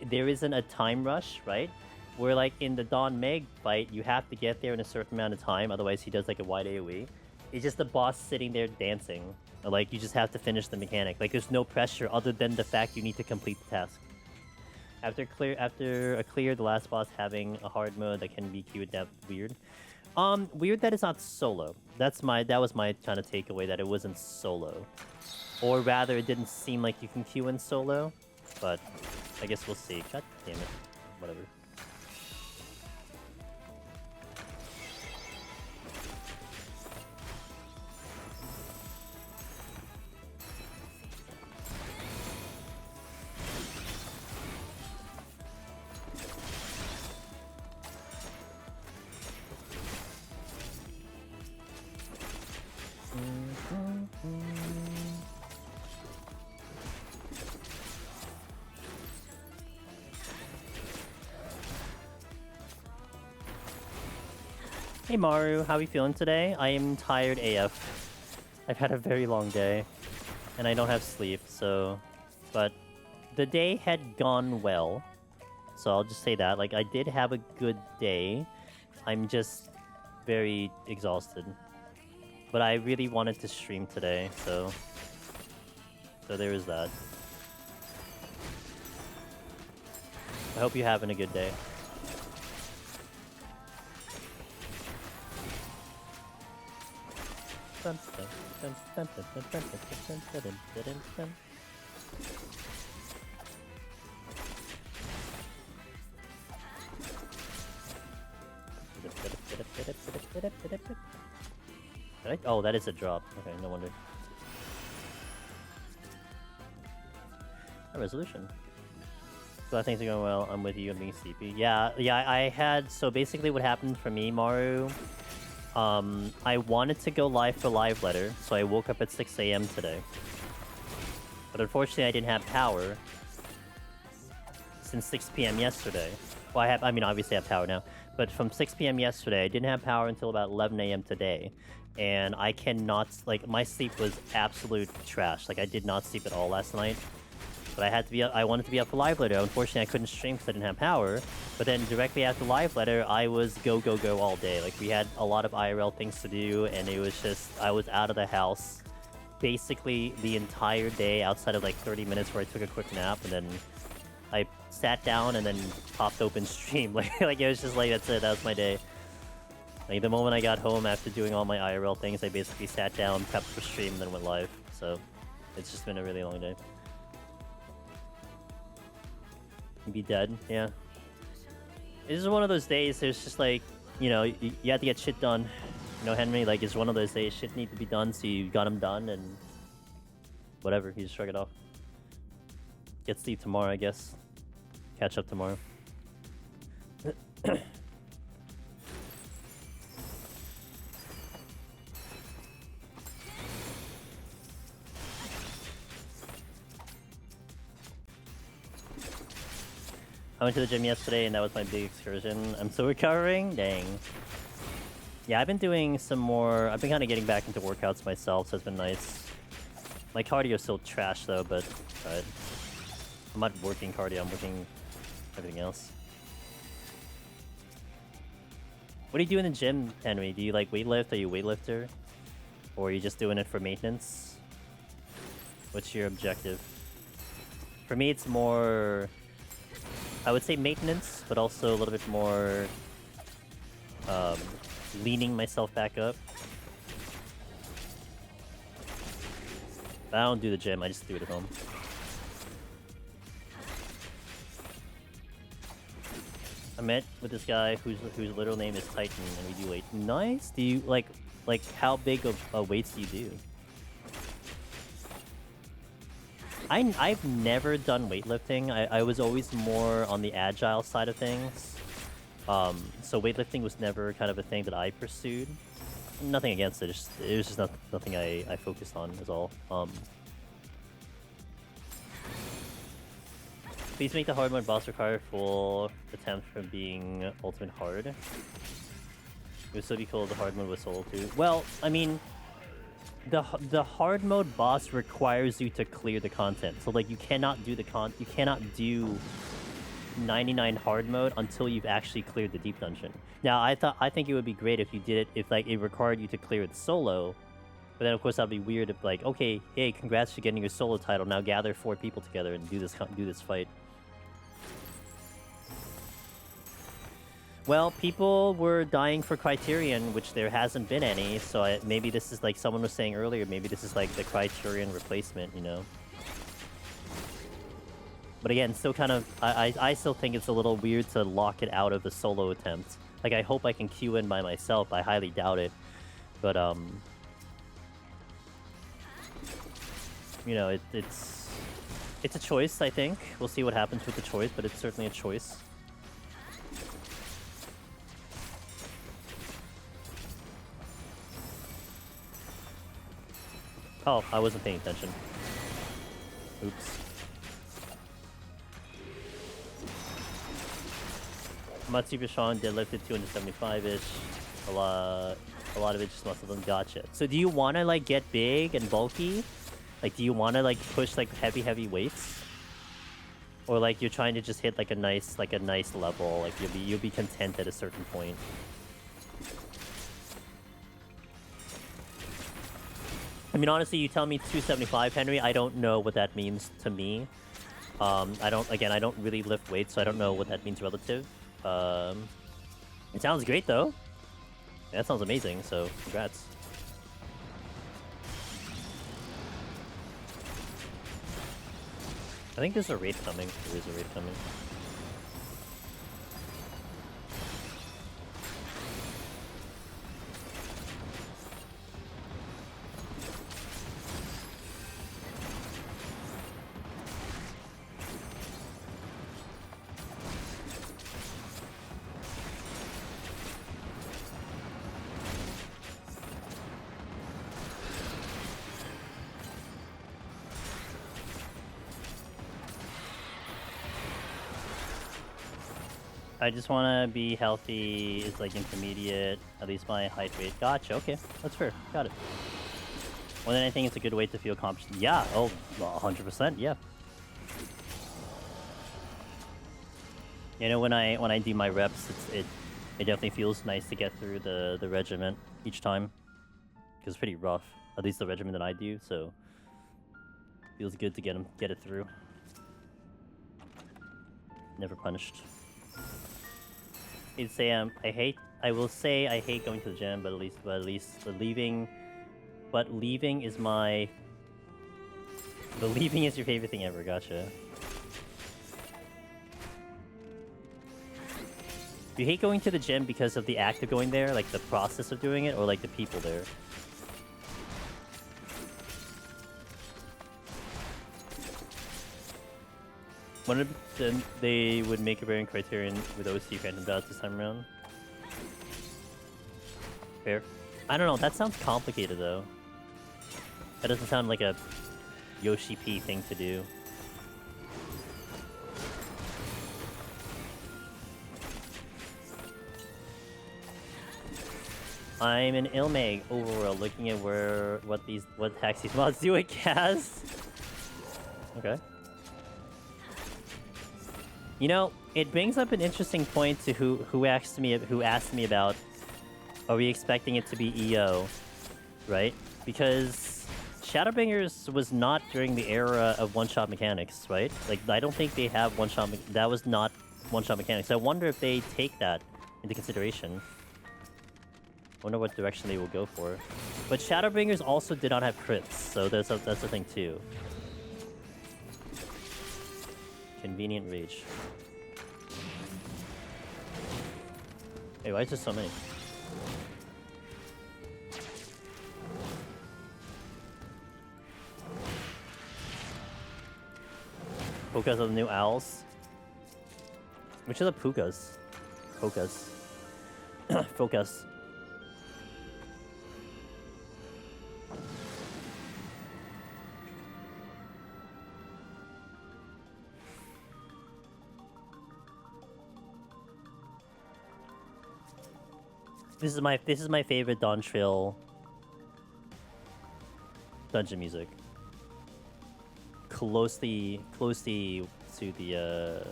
there isn't a time rush, right? Where like in the Dawn Meg fight, you have to get there in a certain amount of time, otherwise he does like a wide AoE. It's just the boss sitting there dancing. Like you just have to finish the mechanic. Like there's no pressure other than the fact you need to complete the task. After a clear, the last boss having a hard mode that can be queued, that weird. Weird that it's not solo. That was my kind of takeaway, that it wasn't solo. Or rather, it didn't seem like you can queue in solo, but I guess we'll see. God damn it. Whatever. Hey Maru, how are you feeling today? I am tired AF. I've had a very long day, and I don't have sleep, so... But the day had gone well, so I'll just say that. Like, I did have a good day. I'm just very exhausted. But I really wanted to stream today, so there is that. I hope you're having a good day. Right? Oh, that is a drop. Okay, no wonder. A resolution. Glad things are going well. I'm with you. I'm being sleepy. Yeah, I had... So basically what happened for me, Maru... I wanted to go live for Live Letter, so I woke up at 6 AM today. But unfortunately, I didn't have power since 6 PM yesterday. Well, I mean, obviously I have power now. But from 6 PM yesterday, I didn't have power until about 11 AM today. And I cannot, like, my sleep was absolute trash. Like, I did not sleep at all last night. But I wanted to be up for Live Letter. Unfortunately, I couldn't stream because I didn't have power. But then directly after Live Letter, I was go all day. Like, we had a lot of IRL things to do, and it was just, I was out of the house basically the entire day outside of like 30 minutes where I took a quick nap, and then I sat down and then popped open stream. Like it was just like, that's it, that was my day. Like, the moment I got home after doing all my IRL things, I basically sat down, prepped for stream, and then went live. So, it's just been a really long day. Be dead, yeah. This is one of those days, there's just like, you know, you have to get shit done. You know, Henry, like, it's one of those days, shit need to be done, so you got them done, and whatever, you just shrug it off. Get sleep tomorrow, I guess. Catch up tomorrow. I went to the gym yesterday, and that was my big excursion. I'm still recovering? Dang. Yeah, I've been doing some more... I've been kind of getting back into workouts myself, so it's been nice. My cardio's still trash, though, but... I'm not working cardio, I'm working everything else. What do you do in the gym, Henry? Do you, like, weightlift? Are you a weightlifter? Or are you just doing it for maintenance? What's your objective? For me, it's more... I would say maintenance, but also a little bit more leaning myself back up. I don't do the gym, I just do it at home. I met with this guy whose literal name is Titan, and we do weight. Nice. Do you like how big of weights do you do? I've never done weightlifting. I was always more on the agile side of things. So weightlifting was never kind of a thing that I pursued. Nothing against it. It was just nothing I focused on. Is all. Please make the hard mode boss require full attempt from being ultimate hard. It would still be cool if the hard mode was solo too. Well, I mean, the hard mode boss requires you to clear the content. So like you cannot do you cannot do 99 hard mode until you've actually cleared the deep dungeon. Now I think it would be great if you did it if like it required you to clear it solo. But then of course that'd be weird if like, okay, hey, congrats for getting your solo title. Now gather 4 people together and do this fight. Well, people were dying for Criterion, which there hasn't been any, so maybe this is like someone was saying earlier, maybe this is like the Criterion replacement, you know? But again, still kind of, I still think it's a little weird to lock it out of the solo attempt. Like, I hope I can queue in by myself, I highly doubt it. But, you know, it's a choice, I think. We'll see what happens with the choice, but it's certainly a choice. Oh, I wasn't paying attention. Oops. Matsu Bashan deadlifted 275-ish. A lot of it just muscle them. Gotcha. So do you want to like get big and bulky? Like, do you want to like push like heavy weights? Or like you're trying to just hit like a nice level? Like you'll be content at a certain point. I mean, honestly, you tell me 275, Henry, I don't know what that means to me. I don't really lift weights, so I don't know what that means relative. It sounds great, though. Yeah, that sounds amazing, so congrats. I think there's a raid coming. There is a raid coming. I just want to be healthy, is like intermediate, at least my height rate. Gotcha, okay, that's fair, got it. More than anything, it's a good way to feel accomplished. Yeah, oh, 100%, yeah. You know, when I do my reps, it definitely feels nice to get through the regiment each time. Because it's pretty rough, at least the regiment that I do, so feels good to get it through. Never punished. I will say I hate going to the gym, but at least leaving is leaving is your favorite thing ever. Gotcha. You hate going to the gym because of the act of going there, like the process of doing it, or like the people there? Wonder if they would make a variant Criterion with OC Phantom Dots this time around. Fair. I don't know, that sounds complicated though. That doesn't sound like a Yoshi P thing to do. I'm an Ilmag overworld looking at what hacks these mods do at Kaz. Okay. You know, it brings up an interesting point to who asked me about, are we expecting it to be EO, right? Because Shadowbringers was not during the era of one-shot mechanics, right? Like, I don't think they have one-shot. That was not one-shot mechanics. I wonder if they take that into consideration. I wonder what direction they will go for. But Shadowbringers also did not have crits, so that's the thing too. Convenient rage. Hey, why is there so many? Pukas are the new owls. Which are the pukas? Focus. Focus. This is my favorite Dawntrail dungeon music. Closely to the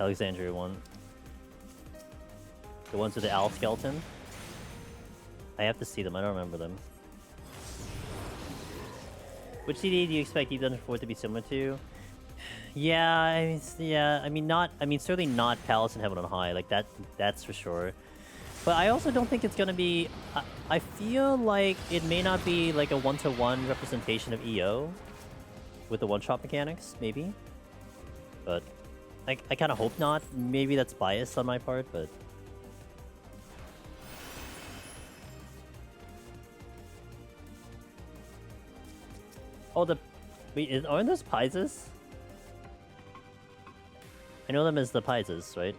Alexandria one. The ones with the owl skeleton. I have to see them, I don't remember them. Which CD do you expect Deep Dungeon 4 to be similar to? Yeah, I mean certainly not Palace in Heaven on High, like that's for sure. But I also don't think it's gonna be. I feel like it may not be like a one-to-one representation of EO with the one-shot mechanics, maybe. But I kind of hope not. Maybe that's bias on my part, but. Oh, wait, aren't those Paises? I know them as the Paises, right?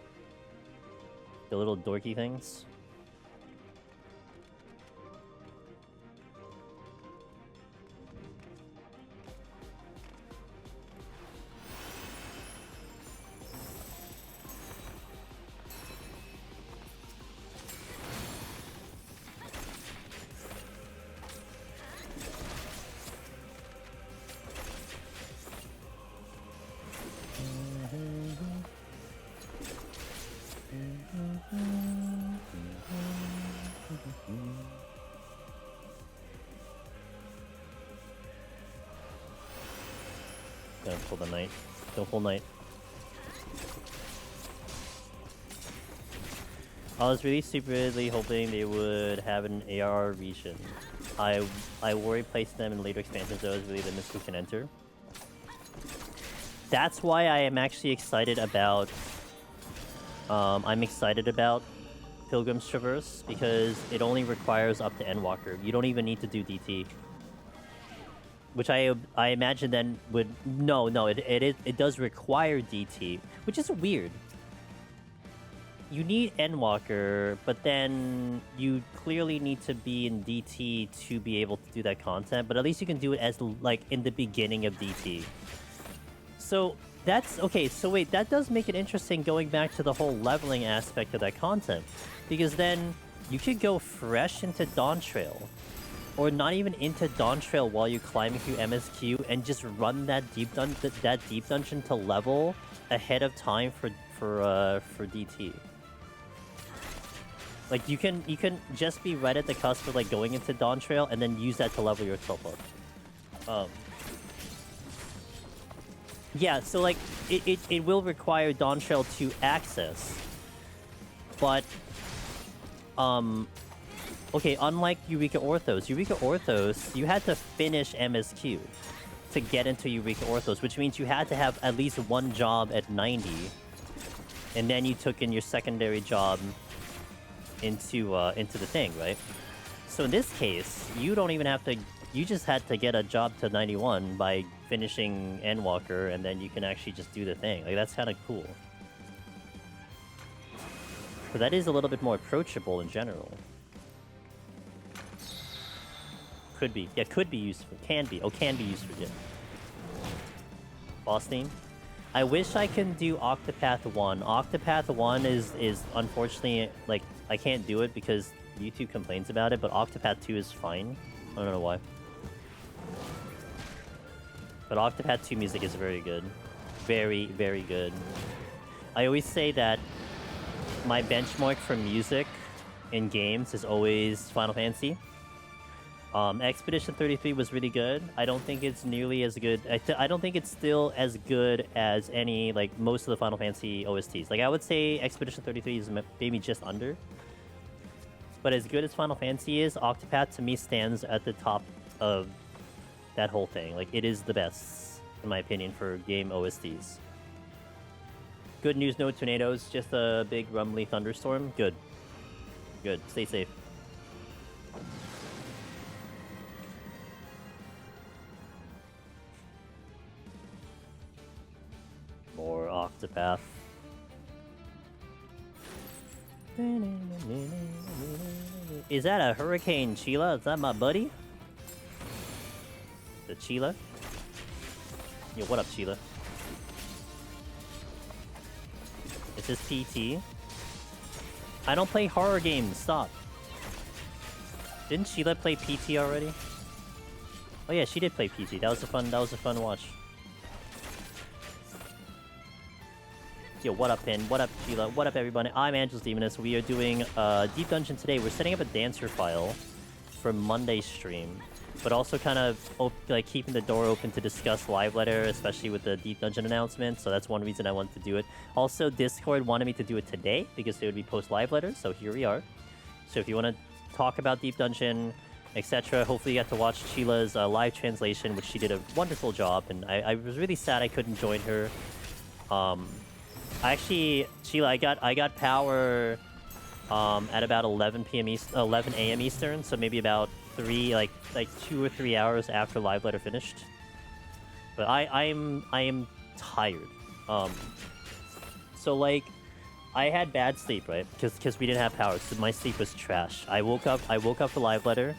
The little dorky things. Don't pull the knight. Don't pull knight. I was really stupidly hoping they would have an AR region. I worry placing them in later expansions though is really limits who can enter. That's why I am actually excited about Pilgrim's Traverse, because it only requires up to Endwalker. You don't even need to do DT. Which I imagine then would... No, it does require DT, which is weird. You need Endwalker, but then you clearly need to be in DT to be able to do that content, but at least you can do it as, like, in the beginning of DT. So, that's... Okay, so wait, that does make it interesting going back to the whole leveling aspect of that content. Because then you could go fresh into Dawntrail. Or not even into Dawntrail while you're climbing through MSQ and just run that deep dungeon to level ahead of time for DT. Like you can just be right at the cusp of like going into Dawntrail and then use that to level yourself up. Yeah, so like it will require Dawntrail to access, but okay, unlike Eureka Orthos, you had to finish MSQ to get into Eureka Orthos, which means you had to have at least one job at 90, and then you took in your secondary job into the thing, right? So in this case, you don't even have to. You just had to get a job to 91 by finishing Endwalker, and then you can actually just do the thing. Like that's kind of cool. But that is a little bit more approachable in general. Could be. Yeah, could be useful. Can be. Oh, can be useful, yeah. Boss theme? I wish I can do Octopath 1. Octopath 1 is unfortunately, like, I can't do it because YouTube complains about it, but Octopath 2 is fine. I don't know why. But Octopath 2 music is very good. Very, very good. I always say that my benchmark for music in games is always Final Fantasy. Expedition 33 was really good. I don't think it's nearly as good. I don't think it's still as good as any, like, most of the Final Fantasy OSTs. Like, I would say Expedition 33 is maybe just under. But as good as Final Fantasy is, Octopath to me stands at the top of that whole thing. Like, it is the best, in my opinion, for game OSTs. Good news, no tornadoes, just a big rumbly thunderstorm. Good. Good. Stay safe. It's a path. Is that a Hurricane Sheila? Is that my buddy? The Sheila? Yo, what up, Sheila? Is this PT? I don't play horror games. Stop. Didn't Sheila play PT already? Oh yeah, she did play PT. That was a fun watch. Yo, what up, Pin? What up, Sheila? What up, everybody? I'm Angel's Demoness. We are doing Deep Dungeon today. We're setting up a dancer file for Monday's stream, but also kind of like keeping the door open to discuss live letter, especially with the Deep Dungeon announcement. So that's one reason I wanted to do it. Also, Discord wanted me to do it today because it would be post live letter. So here we are. So if you want to talk about Deep Dungeon, etc., hopefully you got to watch Sheila's live translation, which she did a wonderful job. And I was really sad I couldn't join her. Actually, Sheila, I got power at about 11 a.m. Eastern, so maybe about 2 or 3 hours after live letter finished. But I am tired. So like I had bad sleep, right? Because we didn't have power, so my sleep was trash. I woke up for live letter,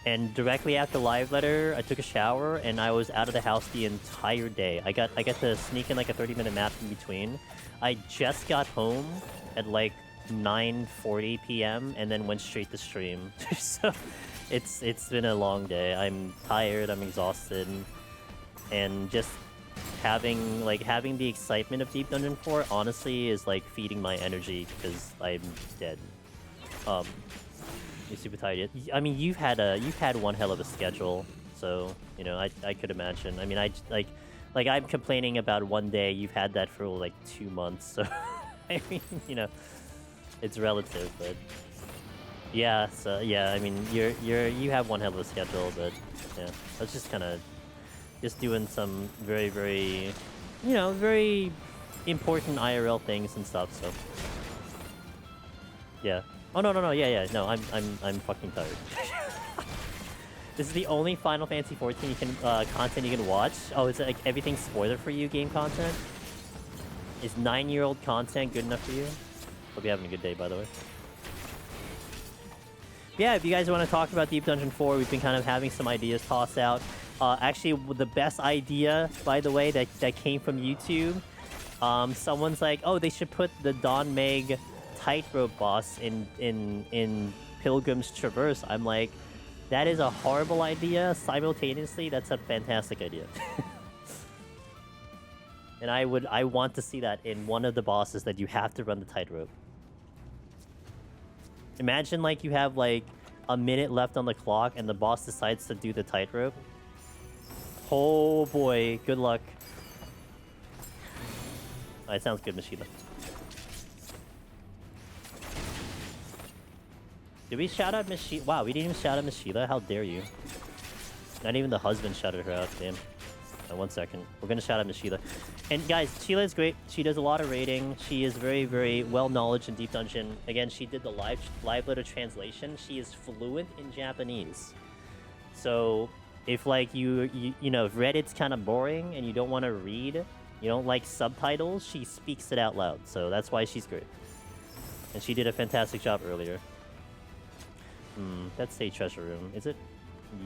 and directly after live letter, I took a shower and I was out of the house the entire day. I got to sneak in like a 30-minute nap in between. I just got home at like 9:40 p.m. and then went straight to stream. So it's been a long day. I'm tired, I'm exhausted, and just having the excitement of Deep Dungeon 4 honestly is like feeding my energy because I'm dead. You're super tired. I mean, you've had one hell of a schedule, so you know I could imagine. I mean, like I'm complaining about one day. You've had that for like 2 months, so I mean, you know, it's relative, but yeah. So yeah, I mean, you have one hell of a schedule, but yeah, that's just kind of just doing some very, very, you know, very important IRL things and stuff. So yeah. Oh no, no, I'm fucking tired. This is the only Final Fantasy 14 you can content you can watch. Oh, is it like everything spoiler for you game content? Is 9-year-old content good enough for you? Hope you're having a good day, by the way. Yeah, if you guys want to talk about Deep Dungeon 4, we've been kind of having some ideas tossed out. Actually, the best idea, by the way, that came from YouTube. Someone's like, oh, they should put the Don Meg tightrope boss in Pilgrim's Traverse. I'm like, that is a horrible idea. Simultaneously, that's a fantastic idea. And I want to see that in one of the bosses that you have to run the tightrope. Imagine like you have like a minute left on the clock and the boss decides to do the tightrope. Oh boy, good luck. Oh, it sounds good, Mashida. Did we shout out Miss Sheila? Wow, we didn't even shout out Miss Sheila. How dare you? Not even the husband shouted her out. Damn. 1 second. We're gonna shout out Miss Sheila. And guys, Sheila is great. She does a lot of raiding. She is very, very well knowledge in Deep Dungeon. Again, she did the live letter translation. She is fluent in Japanese. So if like you know, if Reddit's kind of boring and you don't want to read, you don't like subtitles, she speaks it out loud. So that's why she's great. And she did a fantastic job earlier. That's a treasure room. Is it?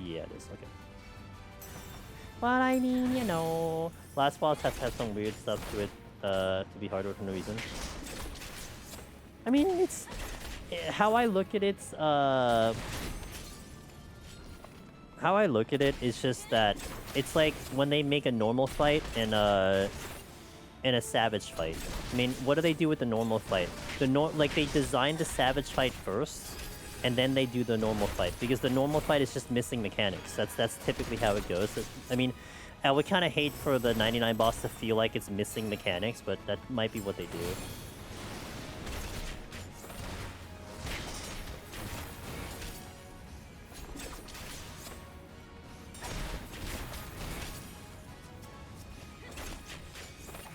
Yeah, it is. Okay. But I mean, you know, last boss has had some weird stuff to it to be harder for no reason. I mean, it's how I look at it. How I look at it is just that it's like when they make a normal fight and a savage fight. I mean, what do they do with the normal fight? Like they designed the savage fight first, and then they do the normal fight because the normal fight is just missing mechanics. That's typically how it goes. I mean, I would kind of hate for the 99 boss to feel like it's missing mechanics, but that might be what they do.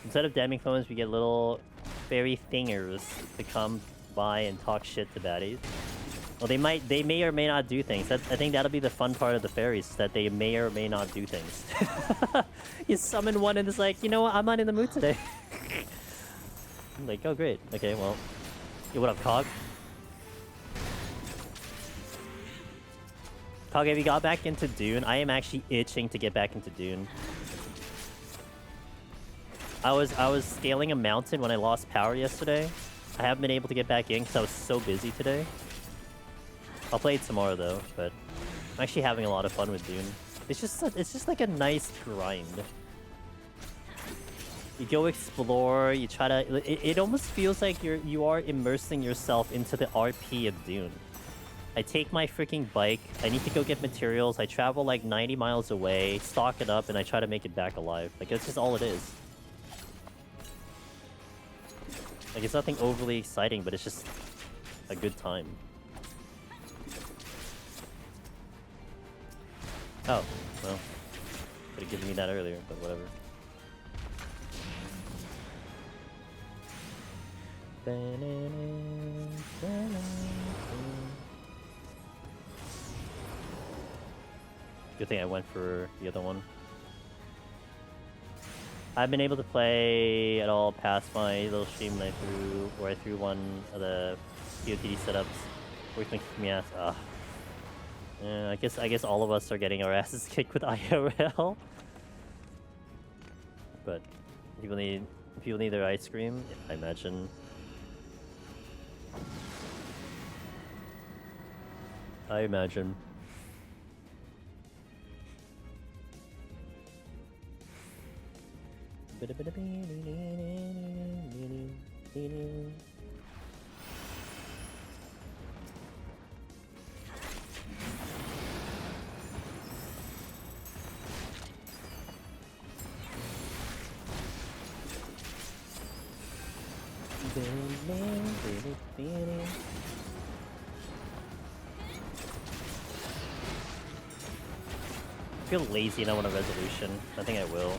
Instead of damning phones, we get little fairy thingers to come by and talk shit to baddies. Well, they may or may not do things. I think that'll be the fun part of the fairies, that they may or may not do things. You summon one and it's like, you know what, I'm not in the mood today. I'm like, oh great. Okay, well. Yo, what up, Cog? Cog, have you got back into Dune? I am actually itching to get back into Dune. I was scaling a mountain when I lost power yesterday. I haven't been able to get back in because I was so busy today. I'll play it tomorrow though, but I'm actually having a lot of fun with Dune. It's just like a nice grind. You go explore, you try to... It almost feels like you are immersing yourself into the RP of Dune. I take my freaking bike, I need to go get materials, I travel like 90 miles away, stock it up, and I try to make it back alive. Like, that's just all it is. Like, it's nothing overly exciting, but it's just a good time. Oh, well. Could have given me that earlier, but whatever. Good thing I went for the other one. I've been able to play at all past my little stream that I threw one of the PoTD setups. Where you me ass. Yeah, I guess all of us are getting our asses kicked with IRL. But people need their ice cream, I imagine. I imagine. I feel lazy and I want a resolution. I think I will.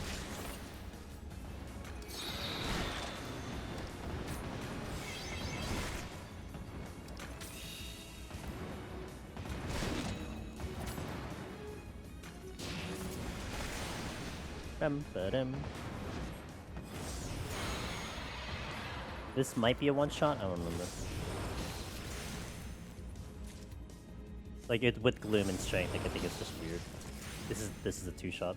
This might be a one-shot? I don't remember. Like, it with Gloom and Strength, like, I think it's just weird. This is a two-shot.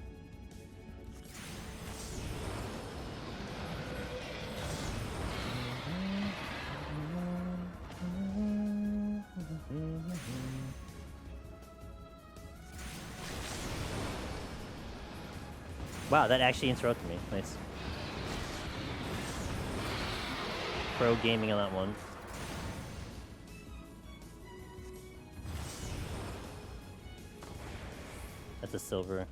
Wow, that actually interrupted me. Nice. Pro gaming on that one. That's a silver.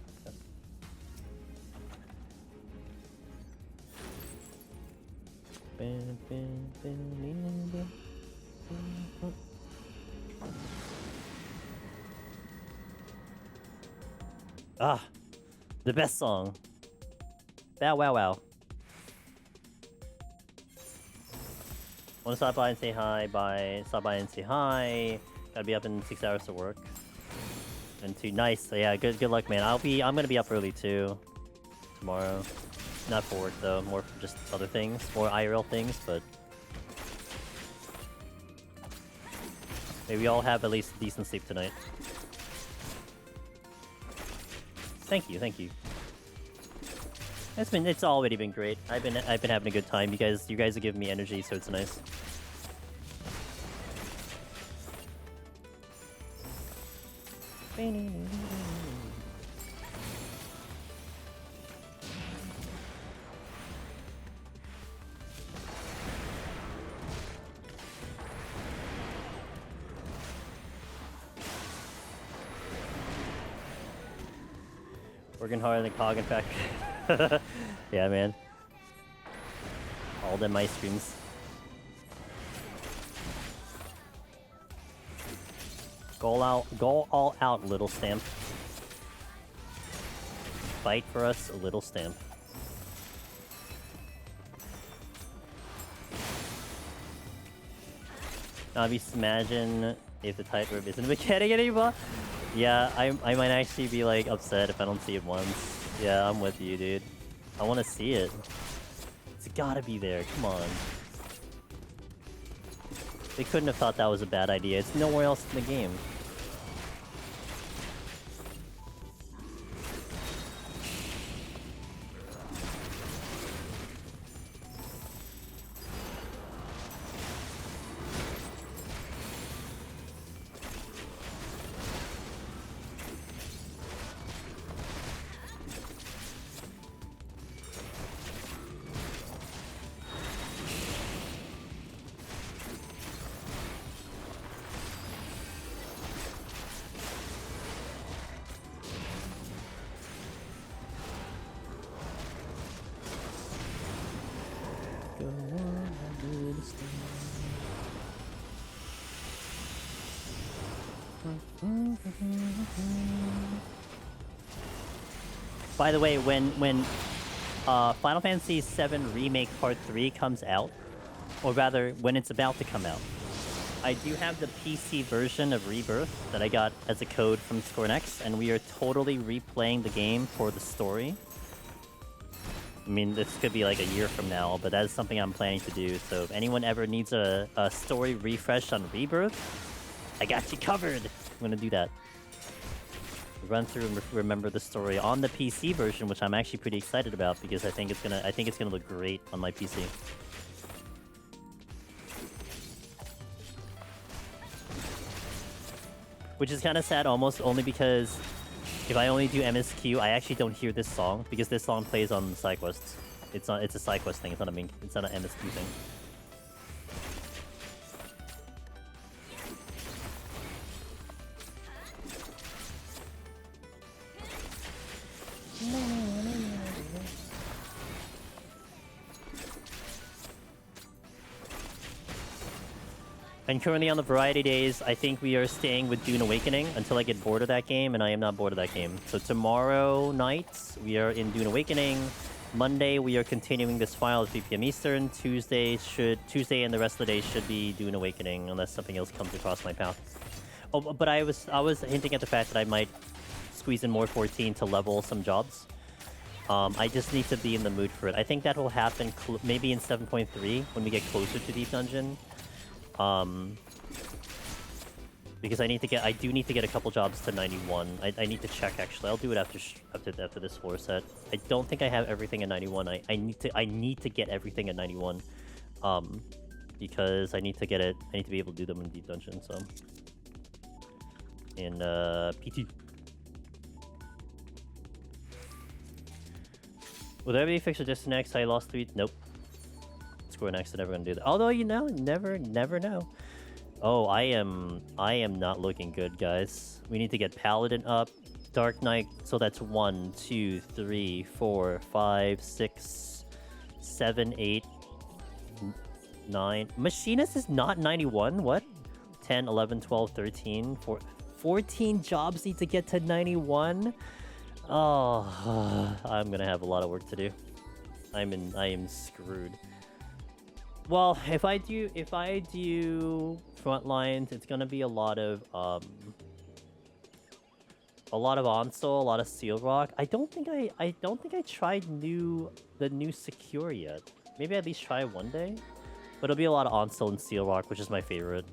Ah, the best song. Bow wow wow. Wanna stop by and say hi? Stop by and say hi. Gotta be up in 6 hours to work. And too nice. So yeah, good luck, man. I'm gonna be up early too tomorrow. Not for work though, more for just other things, more IRL things. But maybe we all have at least decent sleep tonight. Thank you, thank you. It's already been great. I've been having a good time. You guys are giving me energy, so it's nice. Working harder than Cog, in fact. Yeah, man. All them ice creams. Go all out, little stamp. Fight for us, little stamp. Now, just imagine if the tightrope isn't a mechanic anymore. Yeah, I might actually be like upset if I don't see it once. Yeah, I'm with you, dude. I want to see it. It's gotta be there. Come on. They couldn't have thought that was a bad idea. It's nowhere else in the game. By the way, when Final Fantasy VII Remake Part 3 comes out, or rather, when it's about to come out, I do have the PC version of Rebirth that I got as a code from ScoreNext, and we are totally replaying the game for the story. I mean, this could be like a year from now, but that is something I'm planning to do. So if anyone ever needs a story refresh on Rebirth, I got you covered. I'm gonna do that. Run through and remember the story on the PC version, which I'm actually pretty excited about because I think it's gonna look great on my PC. Which is kind of sad, almost only because if I only do MSQ, I actually don't hear this song because this song plays on side quests. It's a side quest thing. It's not an MSQ thing. And currently on the Variety Days, I think we are staying with Dune Awakening until I get bored of that game, and I am not bored of that game. So tomorrow night, we are in Dune Awakening. Monday, we are continuing this file at 3 p.m. Eastern. Tuesday and the rest of the day should be Dune Awakening, unless something else comes across my path. Oh, but I was hinting at the fact that I might squeeze in more 14 to level some jobs. I just need to be in the mood for it. I think that will happen maybe in 7.3 when we get closer to Deep Dungeon. Because I do need to get a couple jobs to 91. I need to check actually. I'll do it after this floor set. I don't think I have everything at 91. I need to get everything at 91. Because I need to get it. I need to be able to do them in Deep Dungeon. So in PT. Will there be a fixed Just next? I lost 3. Nope. Score next. I'm never gonna do that. Although never know. Oh, I am not looking good, guys. We need to get Paladin up, Dark Knight. So that's 1, 2, 3, 4, 5, 6, 7, 8, 9. Machinist is not 91. What? 10, 11, 12, 13, 14 jobs need to get to 91. Oh, I'm gonna have a lot of work to do. I am screwed. Well, if I do front lines, it's gonna be a lot of Onsol, a lot of Seal Rock. I don't think I tried the new Secure yet. Maybe at least try one day. But it'll be a lot of Onsol and Seal Rock, which is my favorite.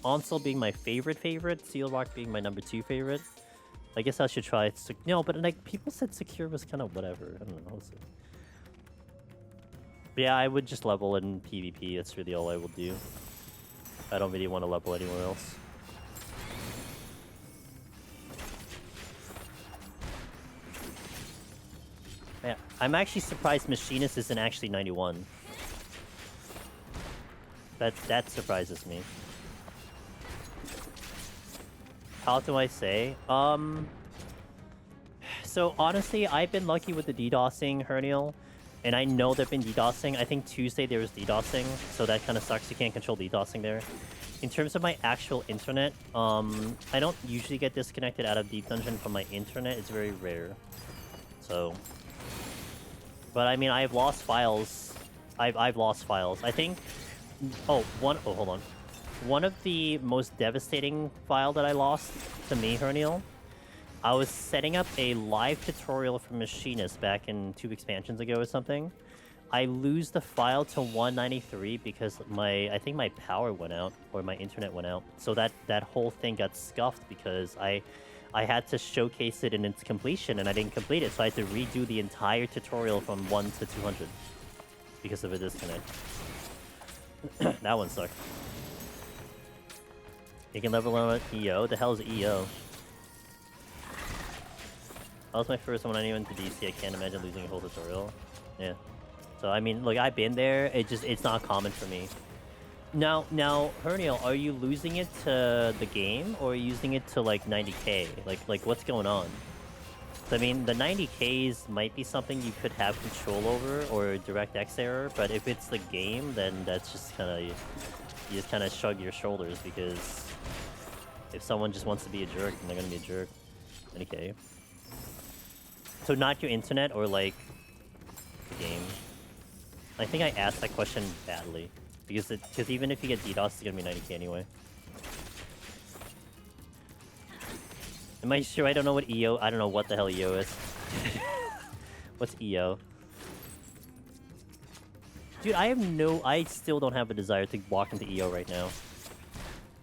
Onsol being my favorite, Seal Rock being my number 2 favorite. I guess I should try no, but like people said Secure was kind of whatever. I don't know. But yeah, I would just level in PvP. That's really all I will do. I don't really want to level anywhere else. Yeah, I'm actually surprised Machinist isn't actually 91. That surprises me. How do I say? So honestly, I've been lucky with the DDoSing, Hernial. And I know there've been DDoSing. I think Tuesday there was DDoSing, so that kind of sucks. You can't control DDoSing there. In terms of my actual internet, I don't usually get disconnected out of Deep Dungeon from my internet. It's very rare. So, but I mean, I've lost files. I've lost files. I think. Oh, hold on. One of the most devastating file that I lost to me, Hernial. I was setting up a live tutorial for Machinist back in 2 expansions ago or something, I lose the file to 193 because I think my power went out or my internet went out. So that whole thing got scuffed because I had to showcase it in its completion and I didn't complete it, so I had to redo the entire tutorial from 1 to 200 because of a disconnect. That one sucked. You can level up EO. The hell is EO? That was my first one when I went to DC. I can't imagine losing a whole tutorial. Yeah. So I mean, look, I've been there. It's not common for me. Now, Herniel, are you losing it to the game or are you using it to like 90k? Like what's going on? I mean, the 90ks might be something you could have control over or DirectX error, but if it's the game, then that's just kind of you just kind of shrug your shoulders because if someone just wants to be a jerk, then they're gonna be a jerk. 90k. So not your internet or like the game. I think I asked that question badly because even if you get DDoS, it's gonna be 90k anyway. Am I sure I don't know what EO? I don't know what the hell EO is. What's EO? Dude, I still don't have a desire to walk into EO right now.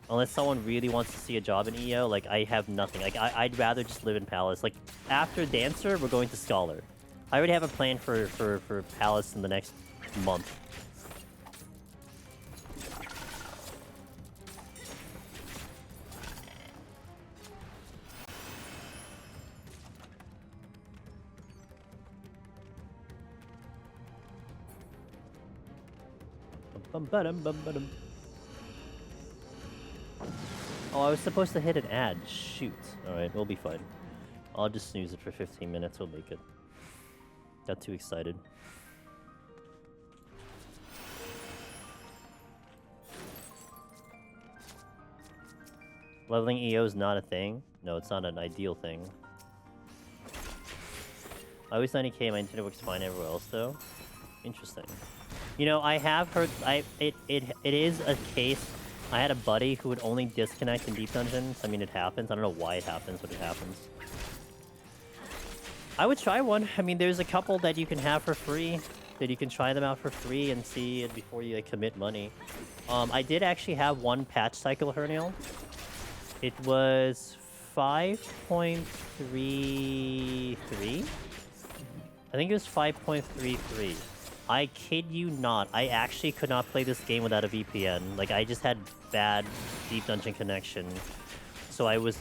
Unless someone really wants to see a job in EO, like I have nothing. Like I'd rather just live in Palace. Like after Dancer, we're going to Scholar. I already have a plan for Palace in the next month. Oh, I was supposed to hit an ad. Shoot. Alright, we'll be fine. I'll just snooze it for 15 minutes. We'll make it. Got too excited. Leveling EO is not a thing. No, it's not an ideal thing. I always 90k, my internet works fine everywhere else though. Interesting. You know, I have heard it is a case. I had a buddy who would only disconnect in deep dungeons. I mean, it happens. I don't know why it happens, but it happens. I would try one. I mean, there's a couple that you can have for free. That you can try them out for free and see it before you like, commit money. I did actually have one patch cycle, Herniel. It was 5.33. I think it was 5.33. I kid you not, I actually could not play this game without a VPN. Like, I just had bad deep dungeon connection. So I was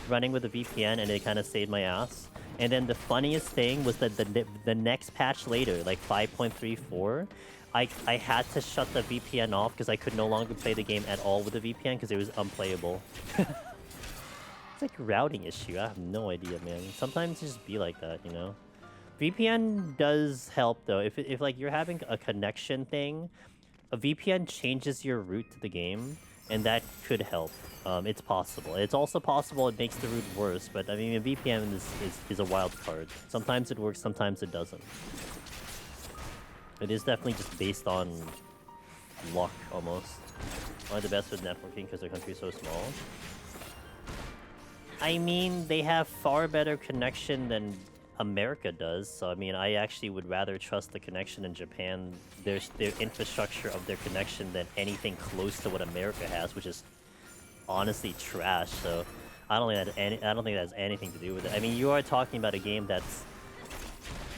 running with a VPN and it kind of saved my ass. And then the funniest thing was that the next patch later, like 5.34, I had to shut the VPN off because I could no longer play the game at all with the VPN because it was unplayable. It's like a routing issue. I have no idea, man. Sometimes it just be like that, you know? VPN does help though. If like you're having a connection thing, a VPN changes your route to the game, and that could help. It's possible. It's also possible it makes the route worse, but I mean a VPN is a wild card. Sometimes it works, sometimes it doesn't. It is definitely just based on luck almost. One of the best with networking because their country is so small. I mean, they have far better connection than America does, so I mean, I actually would rather trust the connection in Japan, their infrastructure of their connection, than anything close to what America has, which is honestly trash. So I don't think that has anything to do with it. I mean, you are talking about a game that's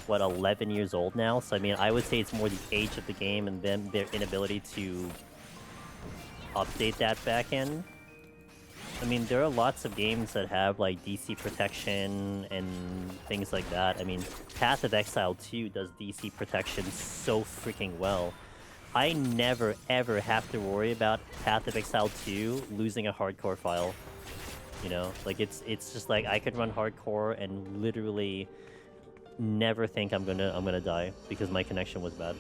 what, 11 years old now, so I mean, I would say it's more the age of the game and then their inability to update that back end. I mean, there are lots of games that have, like, DC protection and things like that. I mean, Path of Exile 2 does DC protection so freaking well. I never, ever have to worry about Path of Exile 2 losing a hardcore file. You know? Like, it's just like, I could run hardcore and literally never think I'm gonna die because my connection was bad.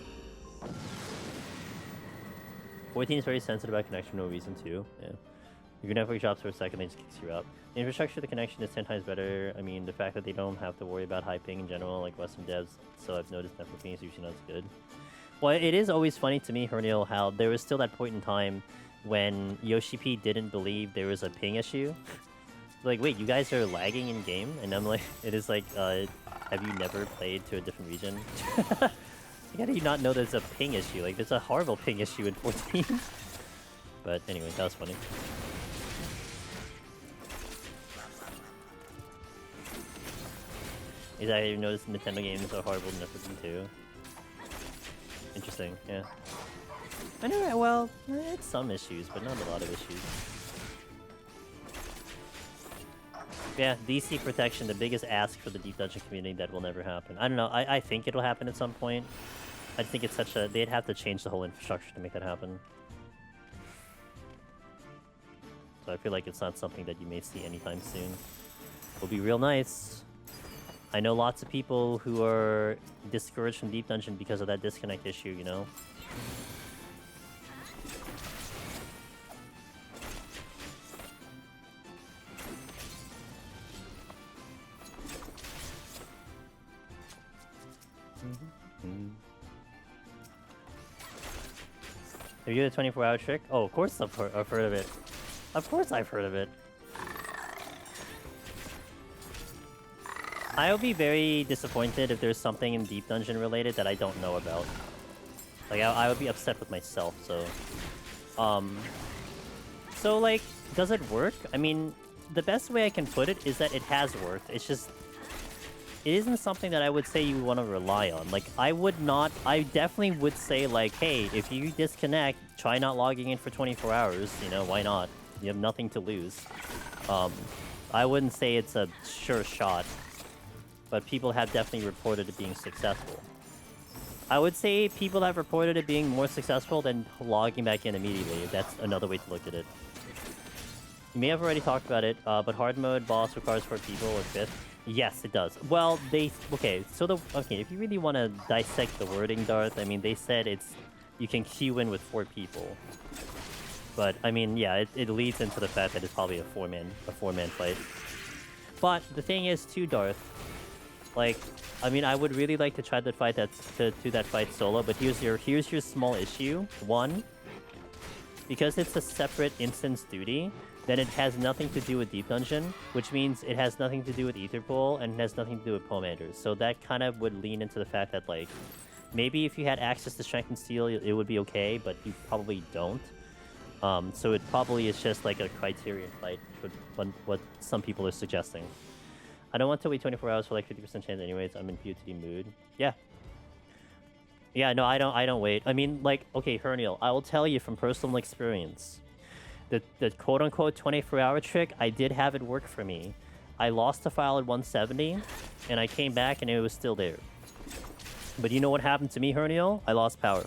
14 is very sensitive about connection, no reason to. Yeah. Your network drops for a second, they just kicks you out. The infrastructure of the connection is 10 times better. I mean, the fact that they don't have to worry about high ping in general, like Western devs, so I've noticed network ping is usually not as good. Well, it is always funny to me, Herniel, how there was still that point in time when Yoshi P didn't believe there was a ping issue. Like, wait, you guys are lagging in game? And I'm like, it is like, have you never played to a different region? How do you not know there's a ping issue? Like, there's a horrible ping issue in 14. But anyway, that was funny. Exactly, you noticed Nintendo games are horrible in F51 too. Interesting, yeah. I know, well, it's some issues, but not a lot of issues. Yeah, DC protection, the biggest ask for the Deep Dungeon community that will never happen. I don't know, I think it'll happen at some point. I think it's such a... They'd have to change the whole infrastructure to make that happen. So I feel like it's not something that you may see anytime soon. It'll be real nice. I know lots of people who are discouraged from Deep Dungeon because of that disconnect issue, you know? Have you the 24-hour trick? Oh, of course I've heard of it. Of course I've heard of it. I would be very disappointed if there's something in Deep Dungeon related that I don't know about. Like, I would be upset with myself, so... So, like, does it work? I mean, the best way I can put it is that it has worked. It's just... It isn't something that I would say you want to rely on. Like, I definitely would say, like, hey, if you disconnect, try not logging in for 24 hours, you know, why not? You have nothing to lose. I wouldn't say it's a sure shot, but people have definitely reported it being successful. I would say people have reported it being more successful than logging back in immediately. That's another way to look at it. You may have already talked about it, but hard mode boss requires 4 people or 5th. Yes, it does. Well, okay, if you really want to dissect the wording, Darth, I mean, they said you can queue in with 4 people. But, I mean, yeah, it leads into the fact that it's probably a four-man fight. But the thing is, too, Darth, like, I mean, I would really like to try to do that fight solo, but here's your small issue. 1, because it's a separate instance duty, then it has nothing to do with Deep Dungeon, which means it has nothing to do with Etherpool, and it has nothing to do with Pomanders. So that kind of would lean into the fact that, like, maybe if you had access to Strength and Steel, it would be okay, but you probably don't. So it probably is just like a criterion fight, what some people are suggesting. I don't want to wait 24 hours for like 50% chance anyways. I'm in PoTD mood. Yeah. Yeah, no, I don't wait. I mean, like, okay, Herniel, I will tell you from personal experience. The quote-unquote 24-hour trick, I did have it work for me. I lost the file at 170, and I came back and it was still there. But you know what happened to me, Herniel? I lost power.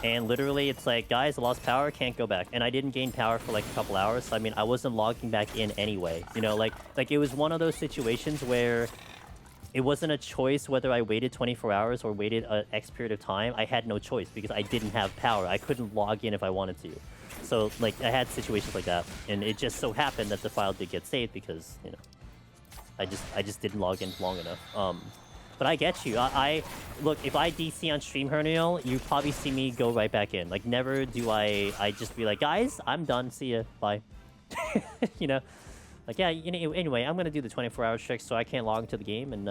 And literally, it's like, guys, I lost power, can't go back. And I didn't gain power for like a couple hours, so I mean, I wasn't logging back in anyway. You know, like it was one of those situations where it wasn't a choice whether I waited 24 hours or waited an X period of time. I had no choice because I didn't have power. I couldn't log in if I wanted to. So, like, I had situations like that, and it just so happened that the file did get saved because, you know, I just didn't log in long enough. But I get you. Look, if I DC on stream, Herniel, you probably see me go right back in. Like, never do I just be like, guys, I'm done. See ya. Bye. You know? Like, yeah, you know, anyway, I'm going to do the 24-hour trick so I can't log into the game, and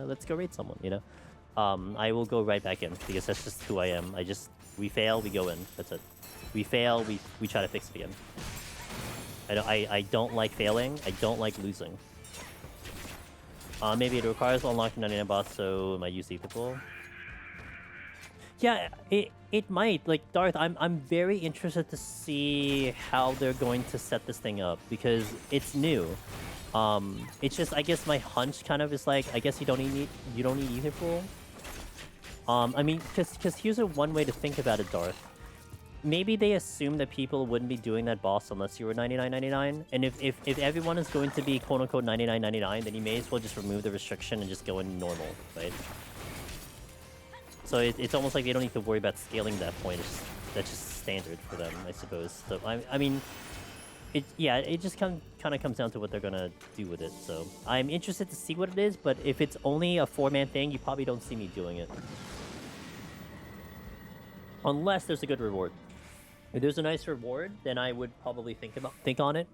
let's go raid someone, you know? I will go right back in because that's just who I am. We fail, we go in. That's it. We fail, we try to fix it again. I don't like failing. I don't like losing. Maybe it requires unlocking 99 boss, so am I use Etherpool? Yeah, it might. Like, Darth, I'm very interested to see how they're going to set this thing up because it's new. It's just, I guess my hunch kind of is like, I guess you don't need Etherpool. I mean, because here's one way to think about it, Darth. Maybe they assume that people wouldn't be doing that boss unless you were 99.99, and if everyone is going to be quote-unquote 99.99, then you may as well just remove the restriction and just go in normal, right? So it's almost like they don't need to worry about scaling that point. That's just standard for them, I suppose. So, I mean, it just kind of comes down to what they're going to do with it. So I'm interested to see what it is, but if it's only a 4-man thing, you probably don't see me doing it. Unless there's a good reward. If there's a nice reward, then I would probably think on it.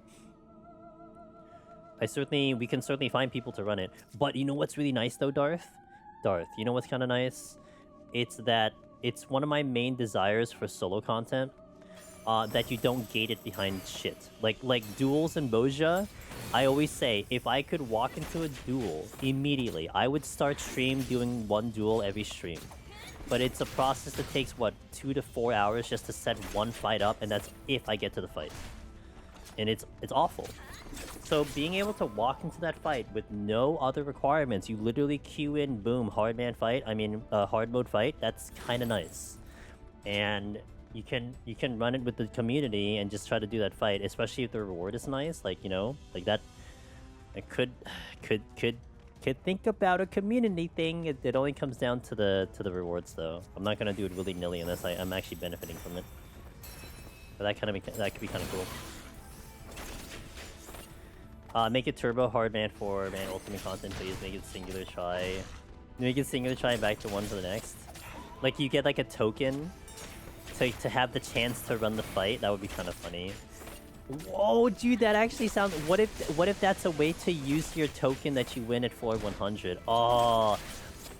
We can certainly find people to run it. But you know what's really nice though, Darth? Darth, you know what's kind of nice? it's that it's one of my main desires for solo content. That you don't gate it behind shit. Like duels in Moja, I always say, if I could walk into a duel immediately, I would start stream doing one duel every stream. But it's a process that takes, what, 2 to 4 hours just to set one fight up, and that's if I get to the fight. And it's awful. So being able to walk into that fight with no other requirements, you literally queue in, boom, hard mode fight, that's kind of nice. And you can run it with the community and just try to do that fight, especially if the reward is nice, like, you know, like that. I could think about a community thing. It only comes down to the rewards, though. I'm not gonna do it willy-nilly unless I'm actually benefiting from it. But that could be kind of cool. Make it turbo hard man ultimate content, please. Make it singular try. Make it singular try back to one to the next. Like you get like a token to have the chance to run the fight. That would be kind of funny. Whoa, dude, that actually sounds... What if that's a way to use your token that you win at floor 100? Oh,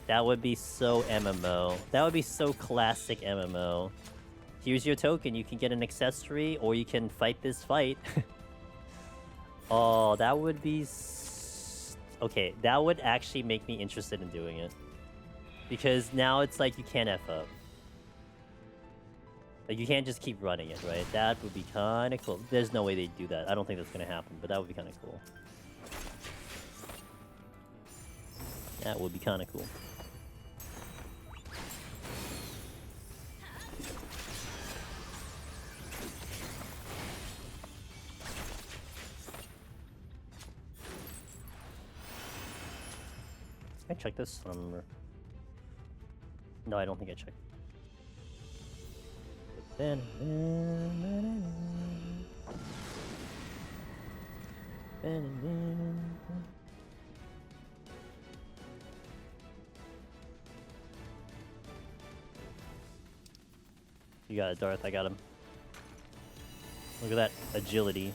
that would be so MMO. That would be so classic MMO. Here's your token. You can get an accessory, or you can fight this fight. Oh, that would be... Okay, that would actually make me interested in doing it. Because now it's like you can't F up. Like, you can't just keep running it, right? That would be kind of cool. There's no way they'd do that. I don't think that's going to happen, but that would be kind of cool. That would be kind of cool. Can I check this? No, I don't think I checked. You got it, Darth. I got him. Look at that agility.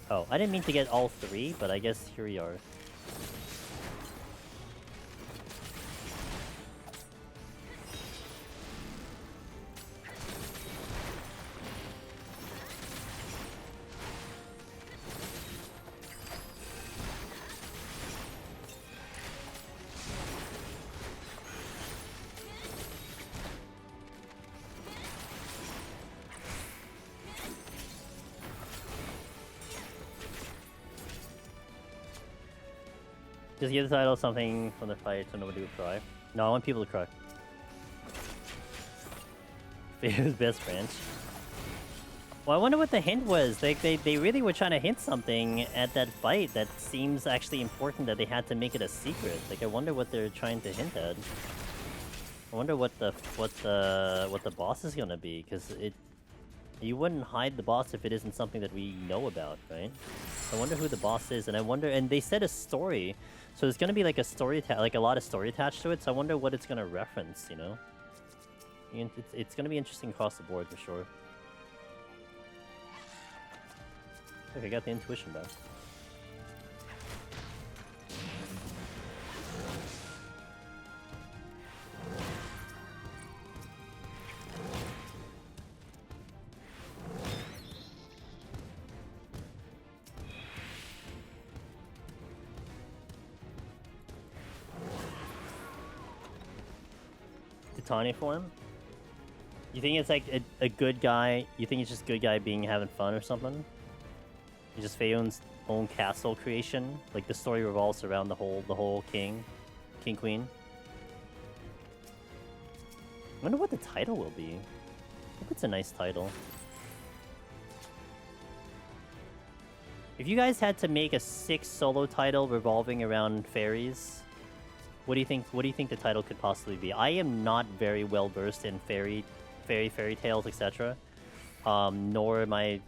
Oh, I didn't mean to get all three, but I guess here we are. Just give the title something from the fight so nobody would cry. No, I want people to cry. Favorite best branch. Well, I wonder what the hint was. They really were trying to hint something at that fight that seems actually important that they had to make it a secret. Like, I wonder what they're trying to hint at. I wonder what the boss is gonna be, because you wouldn't hide the boss if it isn't something that we know about, right? I wonder who the boss is, and I wonder, and they said a story, so there's gonna be like a story, like a lot of story attached to it. So I wonder what it's gonna reference, you know? It's gonna be interesting across the board for sure. Okay, I got the intuition back. Tawny form? You think it's like a good guy? You think it's just good guy having fun or something? It's just Feon's own castle creation? Like the story revolves around the whole king, queen? I wonder what the title will be. I hope it's a nice title. If you guys had to make a 6 solo title revolving around fairies, what do you think the title could possibly be? I am not very well versed in fairy tales, etc. Nor am I,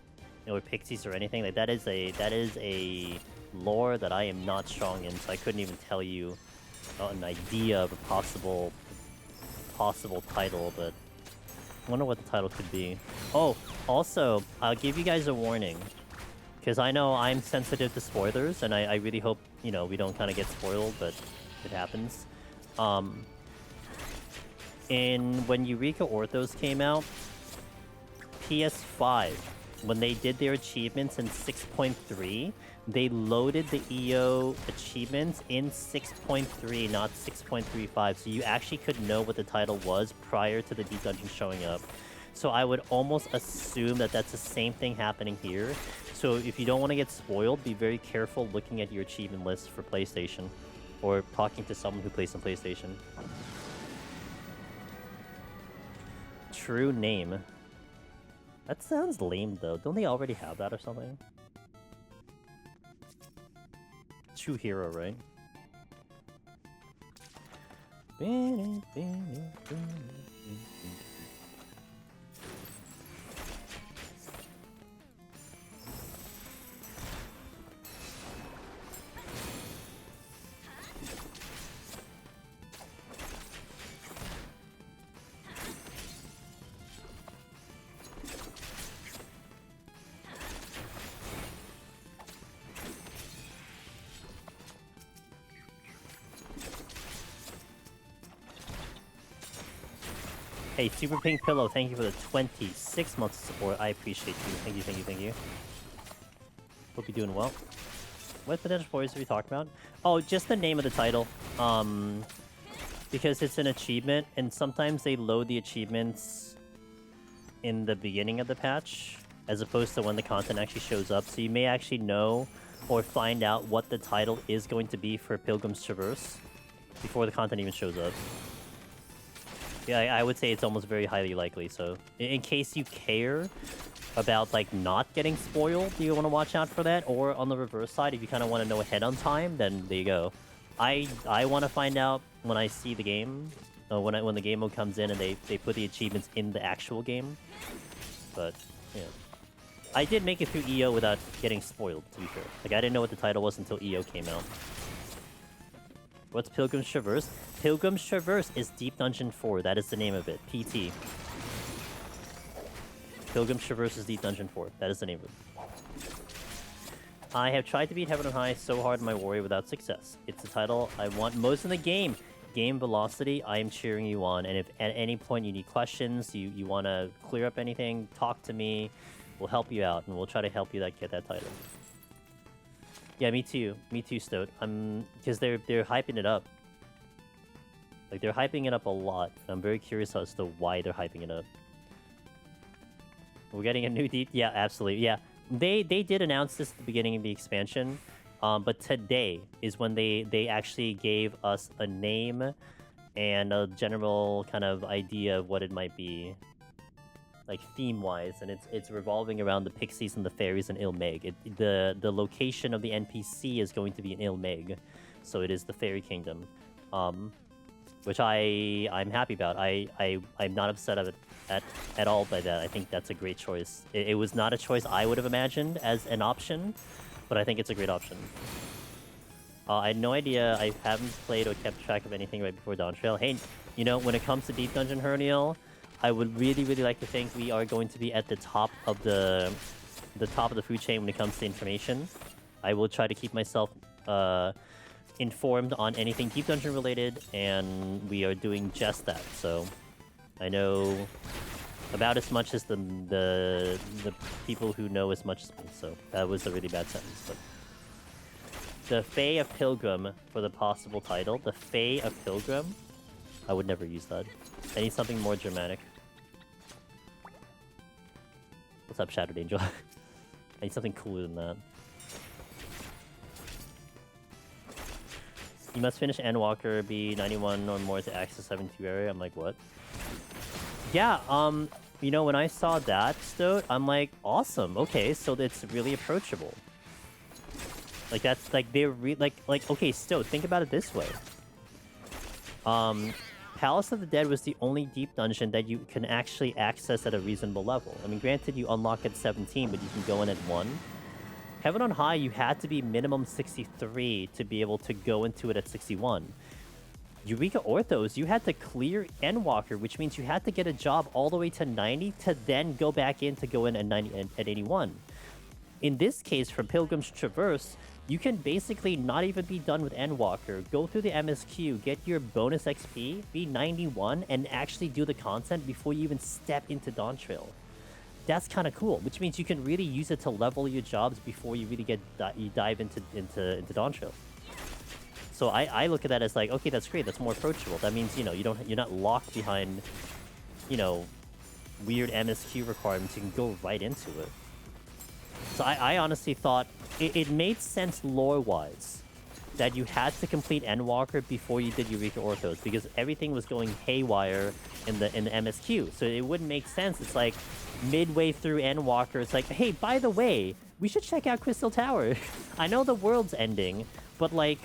pixies or anything. Like that is a lore that I am not strong in, so I couldn't even tell you an idea of a possible title. But I wonder what the title could be. Oh, also, I'll give you guys a warning, Because I know I'm sensitive to spoilers, and I really hope, you know, we don't kind of get spoiled, but it happens. When Eureka Orthos came out, PS5, when they did their achievements in 6.3, they loaded the EO achievements in 6.3, not 6.35, so you actually could know what the title was prior to the Deep Dungeon showing up. So I would almost assume that that's the same thing happening here. So if you don't want to get spoiled, be very careful looking at your achievement list for PlayStation, or talking to someone who plays on PlayStation. True name. That sounds lame, though. Don't they already have that or something? True hero, right? Hey, Super Pink Pillow, thank you for the 26 months of support. I appreciate you. Thank you, thank you, thank you. Hope you're doing well. What potential spoilers are we talking about? Oh, just the name of the title. Because it's an achievement, and sometimes they load the achievements in the beginning of the patch, as opposed to when the content actually shows up. So you may actually know or find out what the title is going to be for Pilgrim's Traverse before the content even shows up. Yeah, I would say it's almost very highly likely, so in case you care about, like, not getting spoiled, you want to watch out for that, or on the reverse side, if you kind of want to know ahead on time, then there you go. I want to find out when I see the game, when the game mode comes in and they put the achievements in the actual game, but, yeah. I did make it through EO without getting spoiled, to be fair. Like, I didn't know what the title was until EO came out. What's Pilgrim's Traverse? Pilgrim's Traverse is Deep Dungeon 4. That is the name of it. PT. Pilgrim's Traverse is Deep Dungeon 4. That is the name of it. I have tried to beat Heaven on High so hard in my warrior without success. It's the title I want most in the game. Game Velocity, I am cheering you on. And if at any point you need questions, you want to clear up anything, talk to me. We'll help you out, and we'll try to help you get that title. Yeah, me too. Me too, Stoat. Because they're hyping it up. Like, they're hyping it up a lot. I'm very curious as to why they're hyping it up. We're getting a new deep... Yeah, absolutely. Yeah. They did announce this at the beginning of the expansion. But today is when they actually gave us a name and a general kind of idea of what it might be. Like, theme-wise, and it's revolving around the pixies and the fairies in Ilmeg. The location of the NPC is going to be in Ilmeg, so it is the Fairy Kingdom, which I'm happy about. I'm not upset of it at all by that. I think that's a great choice. It was not a choice I would have imagined as an option, but I think it's a great option. I had no idea. I haven't played or kept track of anything right before Dawntrail. Hey, you know, when it comes to Deep Dungeon Hernial, I would really, really like to think we are going to be at the top of the food chain when it comes to information. I will try to keep myself informed on anything Deep Dungeon related, and we are doing just that. So I know about as much as the people who know as much as me. So that was a really bad sentence. But the Fae of Pilgrim for the possible title. The Fae of Pilgrim. I would never use that. I need something more dramatic. What's up, Shattered Angel? I need something cooler than that. You must finish Endwalker, be 91 or more to access 72 area. I'm like, what? Yeah, you know, when I saw that, Stoat, I'm like, awesome. Okay, so it's really approachable. Like, that's, like, they're like, okay, Stoat, think about it this way. Palace of the Dead was the only deep dungeon that you can actually access at a reasonable level. I mean, granted, you unlock at 17, but you can go in at 1. Heaven on High, you had to be minimum 63 to be able to go into it at 61. Eureka Orthos, you had to clear Endwalker, which means you had to get a job all the way to 90 to then go back in to go in at 90 at 81. In this case, for Pilgrim's Traverse, you can basically not even be done with Endwalker, go through the MSQ, get your bonus XP, be 91, and actually do the content before you even step into Dawntrail. That's kind of cool, which means you can really use it to level your jobs before you really you dive into Dawntrail. So I look at that as like, okay, that's great. That's more approachable. That means, you know, you're not locked behind, you know, weird MSQ requirements. You can go right into it. So I honestly thought it made sense lore-wise that you had to complete Endwalker before you did Eureka Orthos, because everything was going haywire in the MSQ. So it wouldn't make sense. It's like midway through Endwalker, it's like, hey, by the way, we should check out Crystal Tower. I know the world's ending, but like,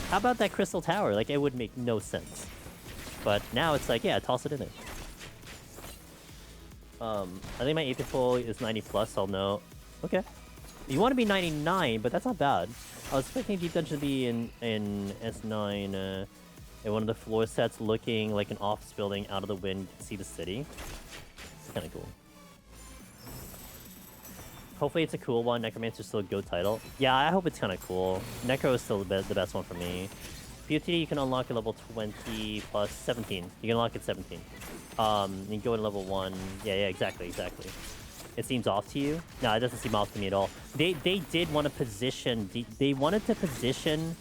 how about that Crystal Tower? Like, it would make no sense. But now it's like, yeah, toss it in there. I think my apical is 90 plus, I'll know. Okay. You want to be 99, but that's not bad. I was expecting Deep Dungeon to be in S9, in one of the floor sets looking like an office building out of the wind. You can see the city. It's kind of cool. Hopefully it's a cool one. Necromancer's still a GOAT title. Yeah, I hope it's kind of cool. Necro is still the best one for me. PoTD you can unlock at level 20 plus 17. You can unlock at 17. You can go to level 1. Yeah, exactly. It seems off to you? No, it doesn't seem off to me at all. They did want to position... They wanted to position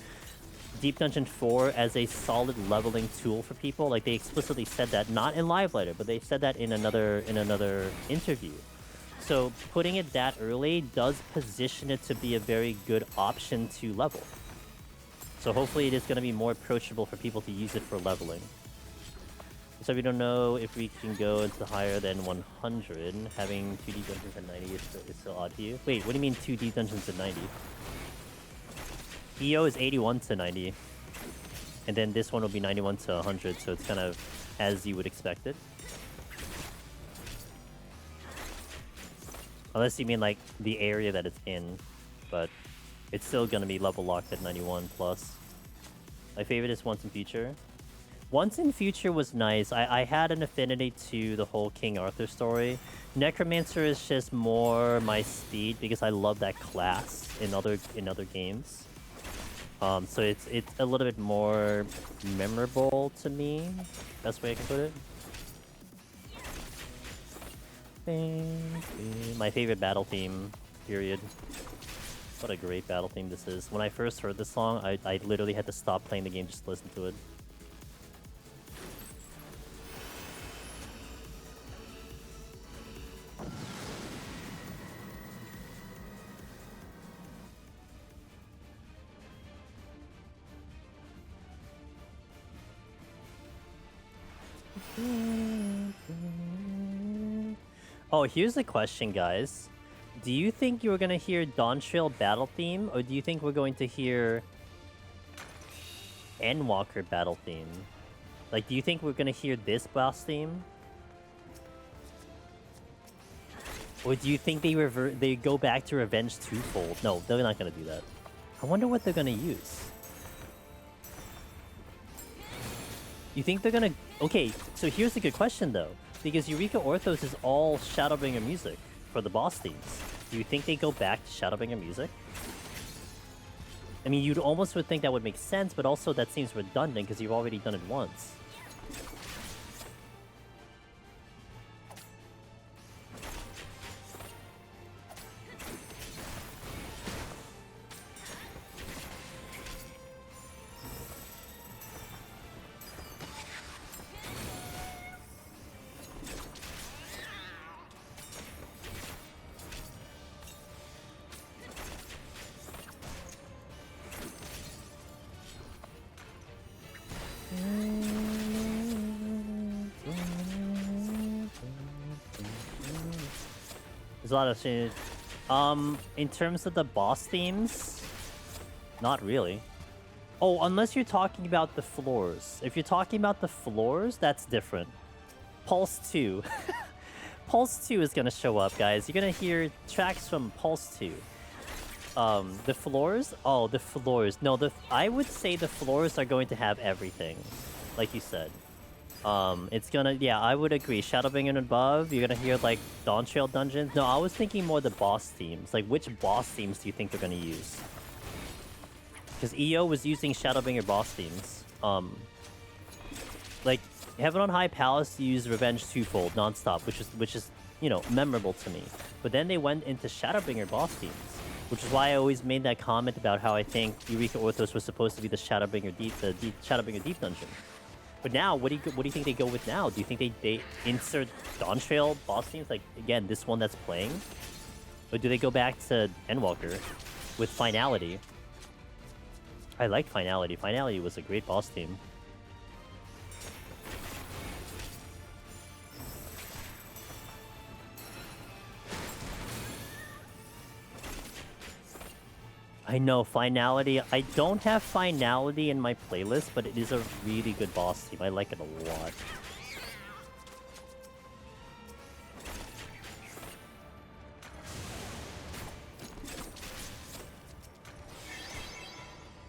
Deep Dungeon 4 as a solid leveling tool for people. Like, they explicitly said that. Not in Live Letter, but they said that in another interview. So, putting it that early does position it to be a very good option to level. So, hopefully it is going to be more approachable for people to use it for leveling. So we don't know if we can go into higher than 100. Having 2D dungeons at 90 is still odd to you. Wait, what do you mean 2D dungeons at 90? EO is 81 to 90. And then this one will be 91 to 100, so it's kind of as you would expect it. Unless you mean like the area that it's in. But it's still going to be level locked at 91 plus. My favorite is Once in Future. Once in Future was nice. I had an affinity to the whole King Arthur story. Necromancer is just more my speed because I love that class in other games. So it's a little bit more memorable to me. Best way I can put it. My favorite battle theme, period. What a great battle theme this is. When I first heard this song, I literally had to stop playing the game just to listen to it. Oh, here's the question, guys. Do you think you're gonna hear Dawntrail battle theme, or do you think we're going to hear Endwalker battle theme? Like, do you think we're gonna hear this boss theme? Or do you think they go back to Revenge twofold? No, they're not gonna do that. I wonder what they're gonna use. You think they're gonna... Okay, so here's a good question, though. Because Eureka Orthos is all Shadowbringer music for the boss themes. Do you think they go back to Shadowbringer music? I mean, you'd almost would think that would make sense, but also that seems redundant because you've already done it once. There's a lot of shit. In terms of the boss themes, not really. Oh, unless you're talking about the floors. If you're talking about the floors, that's different. Pulse 2. Pulse 2 is gonna show up, guys. You're gonna hear tracks from Pulse 2. The floors? Oh, the floors. No, I would say the floors are going to have everything, like you said. It's gonna, yeah, I would agree. Shadowbringer and above, you're gonna hear like Dawntrail dungeons. No, I was thinking more the boss themes. Like, which boss themes do you think they're gonna use? Because EO was using Shadowbringer boss themes. Like Heaven on High Palace used Revenge twofold nonstop, which is you know memorable to me. But then they went into Shadowbringer boss themes, which is why I always made that comment about how I think Eureka Orthos was supposed to be the Shadowbringer Deep dungeon. But now, what do you think they go with now? Do you think they insert Dawntrail boss themes like again this one that's playing, or do they go back to Endwalker with Finality? I like Finality. Finality was a great boss theme. I know, Finality. I don't have Finality in my playlist, but it is a really good boss theme. I like it a lot.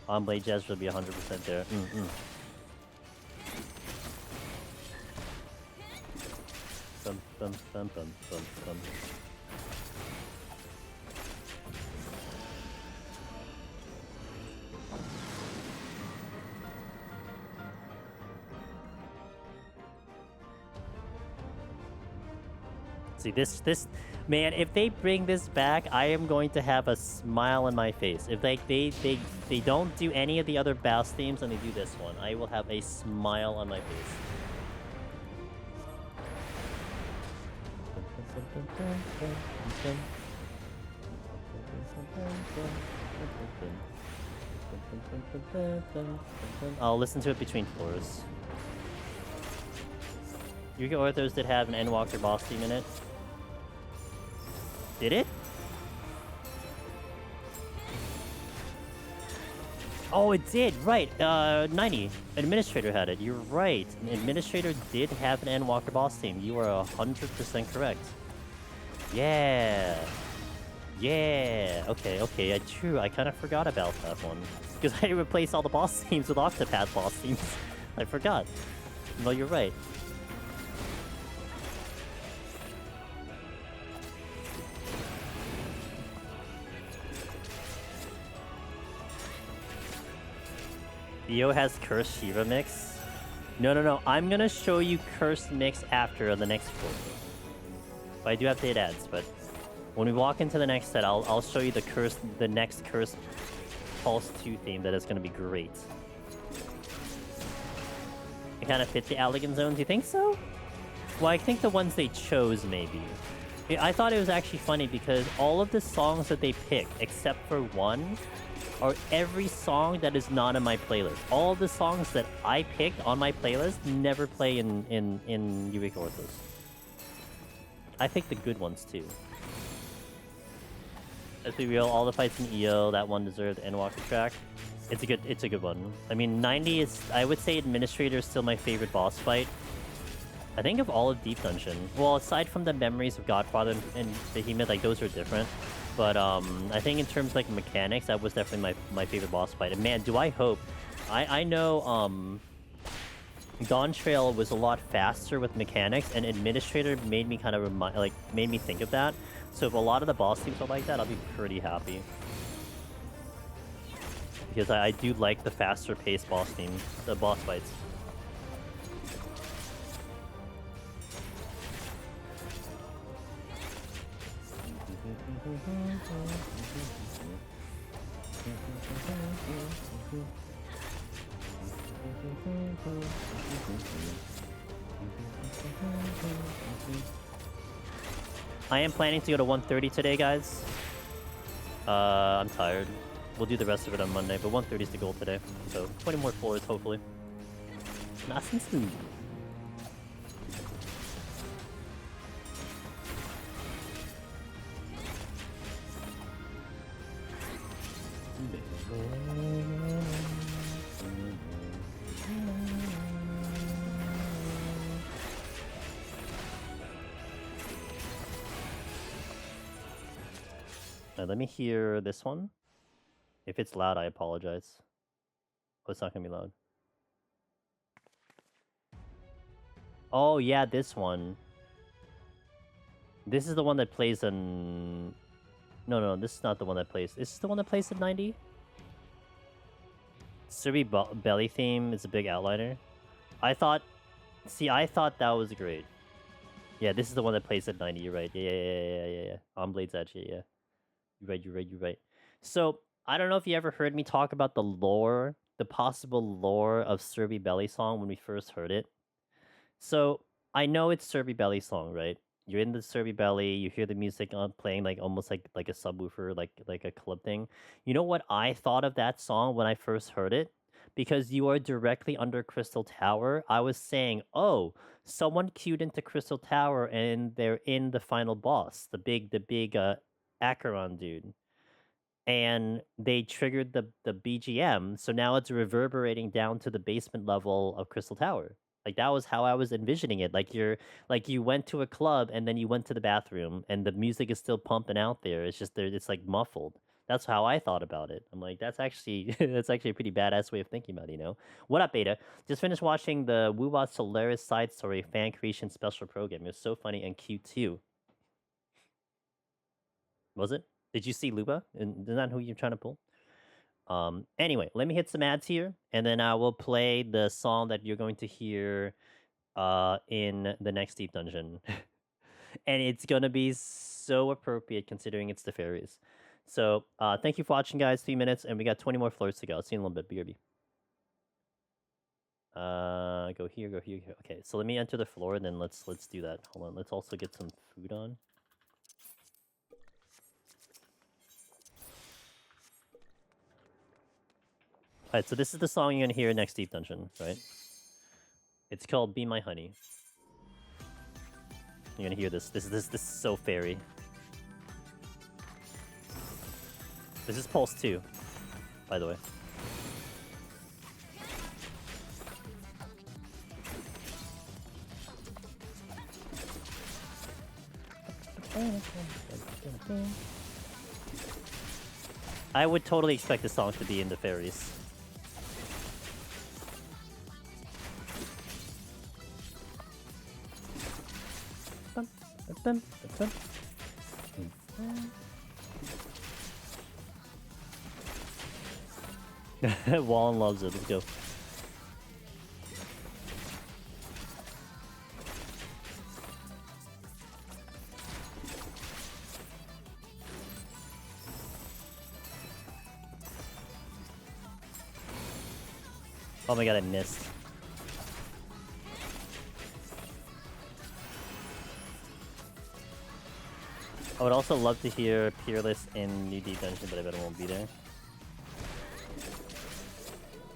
On Blade Jazz will be 100% there. Bum, bum, bum, bum, bum, bum. See, this, man, if they bring this back, I am going to have a smile on my face. If they don't do any of the other boss themes and they do this one, I will have a smile on my face. I'll listen to it between floors. Eureka Orthos did have an Endwalker boss theme in it. Did it? Oh, it did, right. 90. Administrator had it. You're right. Administrator did have an Endwalker boss theme. You are 100% correct. Yeah. Yeah. Okay. True. I kind of forgot about that one. Because I replaced all the boss themes with Octopath boss themes. I forgot. No, you're right. Theo has Cursed Shiva mix. No. I'm gonna show you Cursed mix after the next floor. But I do have to hit ads, but when we walk into the next set, I'll show you the next Cursed Pulse 2 theme that is gonna be great. It kind of fits the Elegant Zone. Do you think so? Well, I think the ones they chose, maybe. I thought it was actually funny because all of the songs that they picked, except for one, are every song that is not in my playlist. All the songs that I picked on my playlist never play in Eureka Orthos. I picked the good ones too. Let's be real, all the fights in EO, that one deserved the Endwalker track. It's a good one. I mean, 90 is, I would say Administrator is still my favorite boss fight. I think of all of Deep Dungeon. Well, aside from the memories of Godfather and Behemoth, like those are different. But I think in terms of like mechanics, that was definitely my favorite boss fight. And man, do I hope. I know Dawntrail was a lot faster with mechanics, and Administrator made me kind of made me think of that. So if a lot of the boss teams are like that, I'll be pretty happy. Because I do like the faster paced boss teams, the boss fights. I am planning to go to 130 today, guys. I'm tired. We'll do the rest of it on Monday, but 130 is the goal today. So 20 more floors, hopefully. Nice and smooth. Let me hear this one. If it's loud, I apologize. Oh, it's not gonna be loud. Oh yeah, this one. This is the one that plays in... No, this is not the one that plays. Is this the one that plays in 90? Survey belly theme is a big outliner. I thought... See, I thought that was great. Yeah, this is the one that plays at 90. You're right. Yeah. On Blade's Edge. Yeah. You're right. So, I don't know if you ever heard me talk about the lore, the possible lore of Survey Belly Song when we first heard it. So, I know it's Survey Belly Song, right? You're in the Survey Belly, you hear the music playing like almost like a subwoofer, like a club thing. You know what I thought of that song when I first heard it? Because you are directly under Crystal Tower, I was saying, oh, someone queued into Crystal Tower and they're in the final boss, the big Acheron dude. And they triggered the BGM, so now it's reverberating down to the basement level of Crystal Tower. Like that was how I was envisioning it. Like you went to a club and then you went to the bathroom and the music is still pumping out there. It's just there. It's like muffled. That's how I thought about it. I'm like, that's actually that's actually a pretty badass way of thinking about it, you know? What up, Aida? Just finished watching the Wuwa Solaris side story fan creation special program. It was so funny and cute too. Was it? Did you see Luba? Isn't that who you're trying to pull? Anyway, let me hit some ads here, and then I will play the song that you're going to hear in the next Deep Dungeon. And it's going to be so appropriate considering it's the fairies. So, thank you for watching, guys. 3 minutes, and we got 20 more floors to go. I'll see you in a little bit. BRB. Go here. Okay, so let me enter the floor, and then let's do that. Hold on. Let's also get some food on. Alright, so this is the song you're gonna hear next Deep Dungeon, right? It's called Be My Honey. You're gonna hear this. This is so fairy. This is Pulse 2, by the way. I would totally expect this song to be in the fairies. Wallen loves it. Let's go. Oh my god, I missed. I would also love to hear Peerless in New Deep Dungeon, but I bet it won't be there.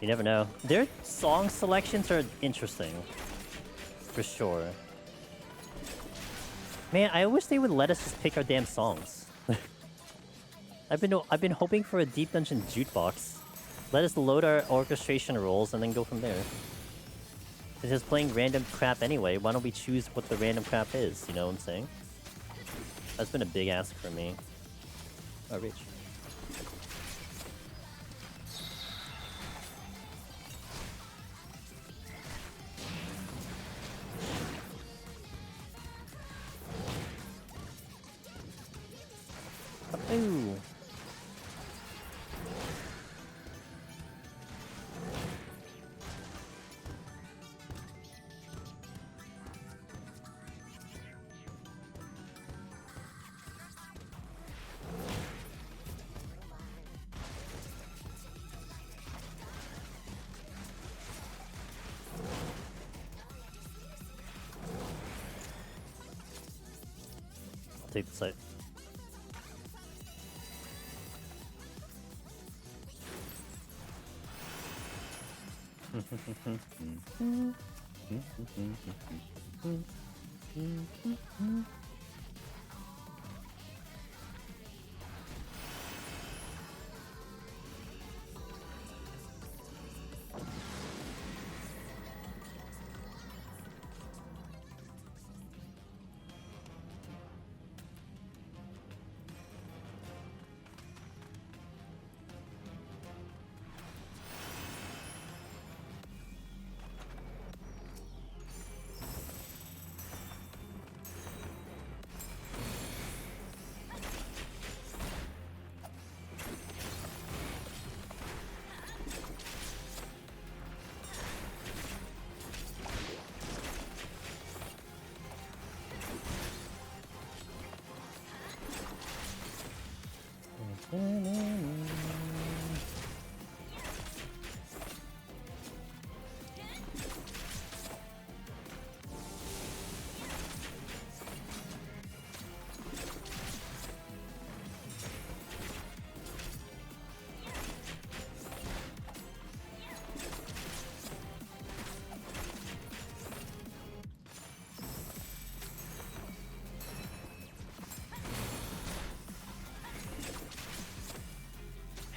You never know. Their song selections are interesting. For sure. Man, I wish they would let us just pick our damn songs. I've been hoping for a Deep Dungeon jukebox. Let us load our orchestration rolls and then go from there. It's just playing random crap anyway. Why don't we choose what the random crap is? You know what I'm saying? That's been a big ask for me. Oh, reach. Ooh. I'll take the site.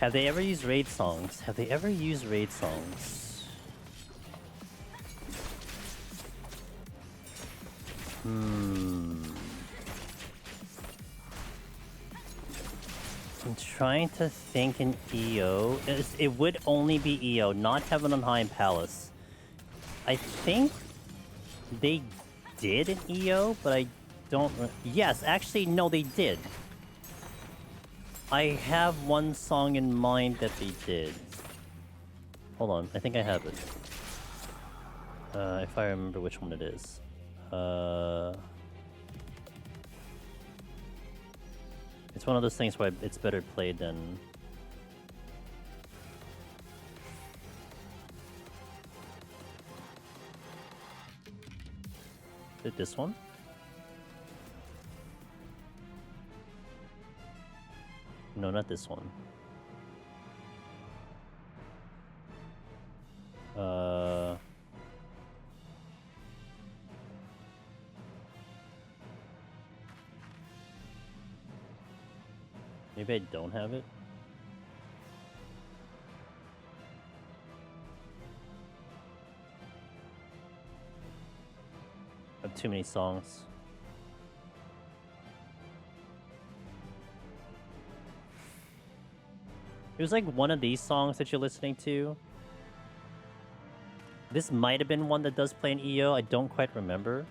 Have they ever used raid songs? Have they ever used raid songs? I'm trying to think in EO. It would only be EO, not Heaven on High and Palace. I think they did in EO, but I don't... Yes, actually, no, they did. I have one song in mind that they did. Hold on, I think I have it. If I remember which one it is. It's one of those things where it's better played than... Is it this one? No, not this one. Maybe I don't have it. I have too many songs. It was like one of these songs that you're listening to. This might have been one that does play in EO. I don't quite remember.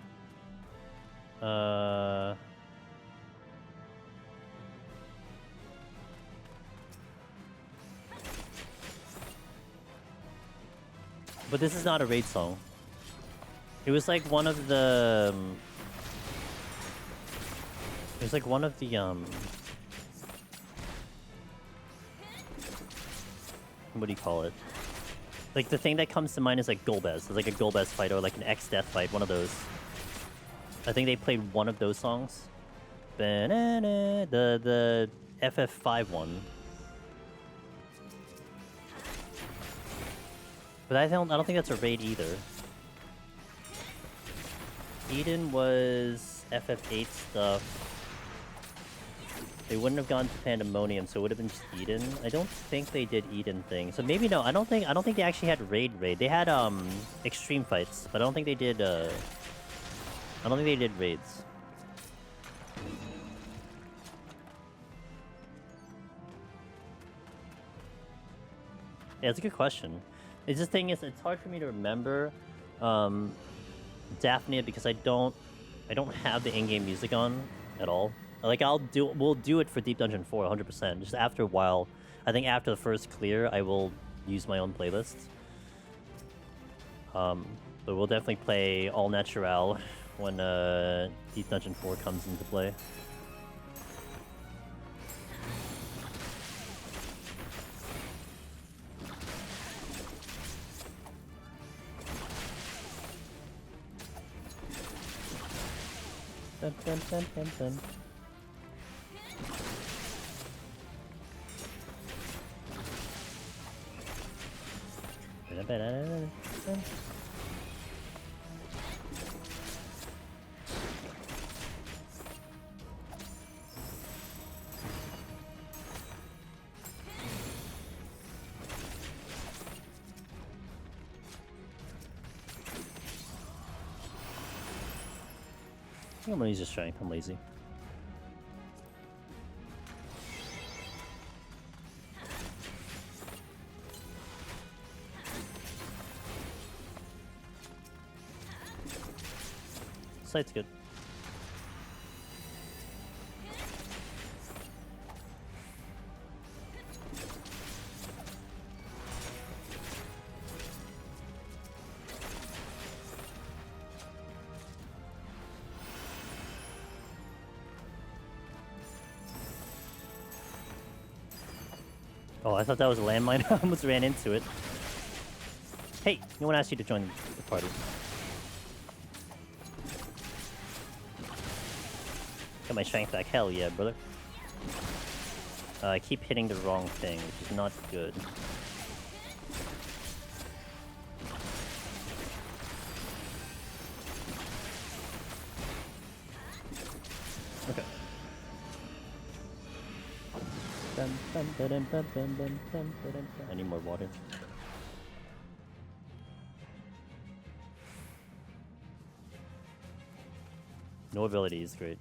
But this is not a raid song. It was like one of the... It was like one of the, what do you call it? Like, the thing that comes to mind is like Golbez. It's like a Golbez fight or like an X-Death fight, one of those. I think they played one of those songs. The FFXIV one. But I don't think that's a raid either. Eden was FF8 stuff. They wouldn't have gone to Pandemonium, so it would have been just Eden. I don't think they did Eden thing. So maybe no, I don't think they actually had raid. They had extreme fights, but I don't think they did raids. Yeah, it's a good question. It's just thing is, it's hard for me to remember Daphne because I don't have the in-game music on at all. Like we'll do it for Deep Dungeon 4 100%. Just after a while, I think after the first clear, I will use my own playlist. But we'll definitely play All Natural when Deep Dungeon 4 comes into play. Dun, dun, dun, dun, dun. I'm gonna use a strength, I'm lazy. Sight's good. Oh, I thought that was a landmine. I almost ran into it. Hey, no one asked you to join the party. Got my strength back. Hell yeah, brother. I keep hitting the wrong thing, which is not good. Okay. I need more water. No ability is great.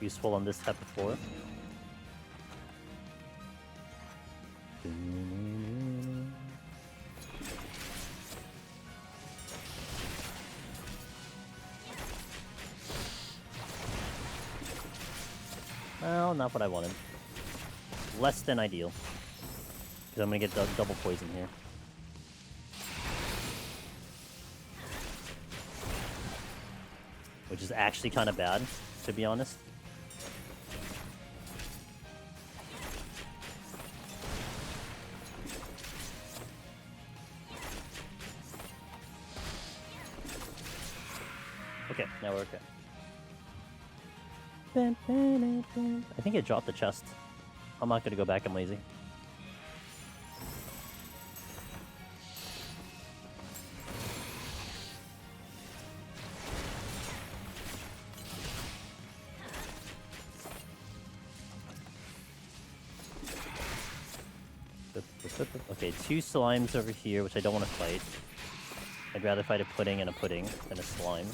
Useful on this type of floor. Well, not what I wanted. Less than ideal. Because I'm gonna get double poison here. Which is actually kind of bad, to be honest. Okay, now we're okay. I think it dropped the chest. I'm not gonna go back, I'm lazy. Okay, 2 slimes over here, which I don't want to fight. I'd rather fight a pudding and a pudding than a slime.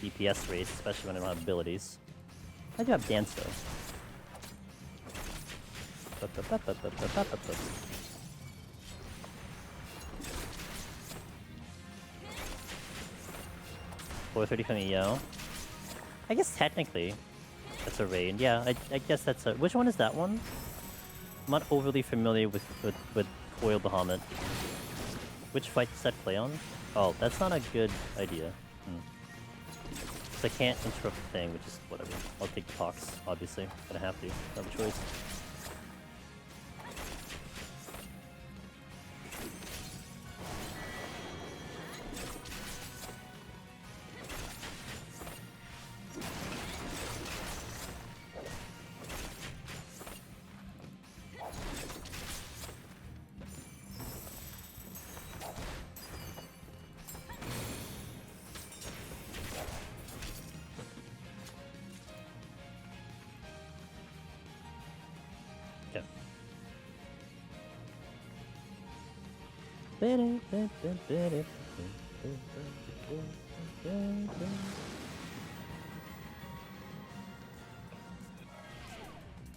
The DPS race, especially when I don't have abilities. I do have dance though. 430 from EO. I guess technically that's a raid. Yeah, I guess that's a... Which one is that one? I'm not overly familiar with Coil Behemoth. Which fight does that play on? Oh, that's not a good idea. Because I can't interrupt the thing, which is whatever. I'll take the pox, obviously. Gonna have to. Don't have a choice.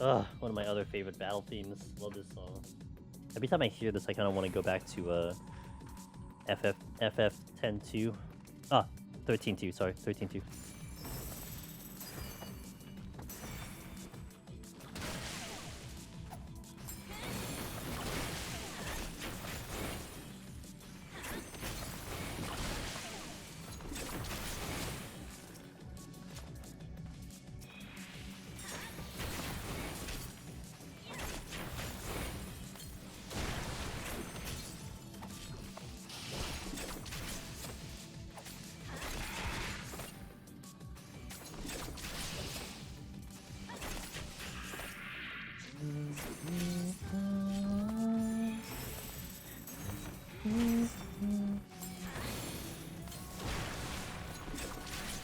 Ugh, one of my other favorite battle themes. Love this song. Every time I hear this, I kind of want to go back to FF10-2. Ah, 13-2, sorry, 13-2.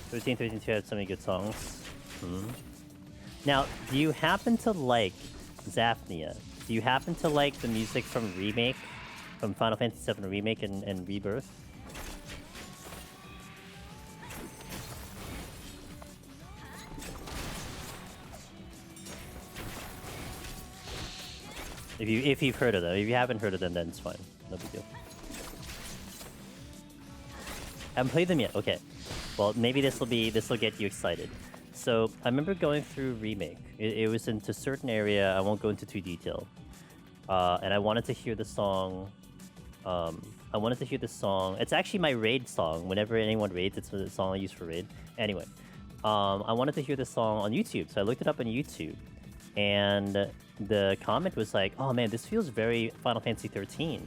Thirteen two had so many good songs. Now, do you happen to like Zaphnia? Do you happen to like the music from Remake? From Final Fantasy VII Remake and Rebirth? If you've heard of them. If you haven't heard of them, then it's fine. No big deal. Haven't played them yet? Okay. Well, maybe this will get you excited. So I remember going through Remake. It was into a certain area. I won't go into too detail. And I wanted to hear the song. I wanted to hear the song. It's actually my raid song. Whenever anyone raids, it's the song I use for raid. Anyway, I wanted to hear the song on YouTube, so I looked it up on YouTube, and the comment was like, "Oh man, this feels very Final Fantasy 13."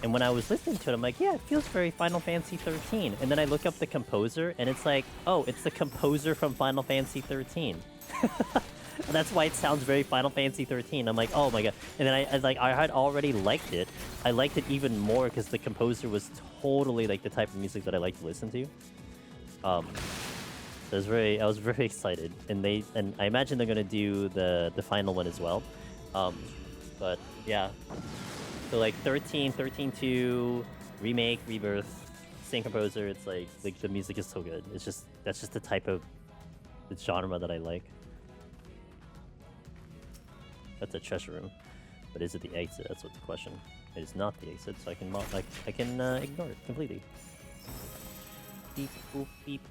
And when I was listening to it, I'm like, "Yeah, it feels very Final Fantasy 13." And then I look up the composer, and it's like, "Oh, it's the composer from Final Fantasy 13." That's why it sounds very Final Fantasy 13. I'm like, oh my god. And then I had already liked it. I liked it even more because the composer was totally like the type of music that I like to listen to. So I was very excited. And I imagine they're gonna do the final one as well. But yeah. So like 13, 13-2, Remake, Rebirth, same composer. It's like the music is so good. That's just the type of genre that I like. That's a treasure room, but is it the exit? That's what's the question. It is not the exit, so I can ignore it completely. Beep boop beep.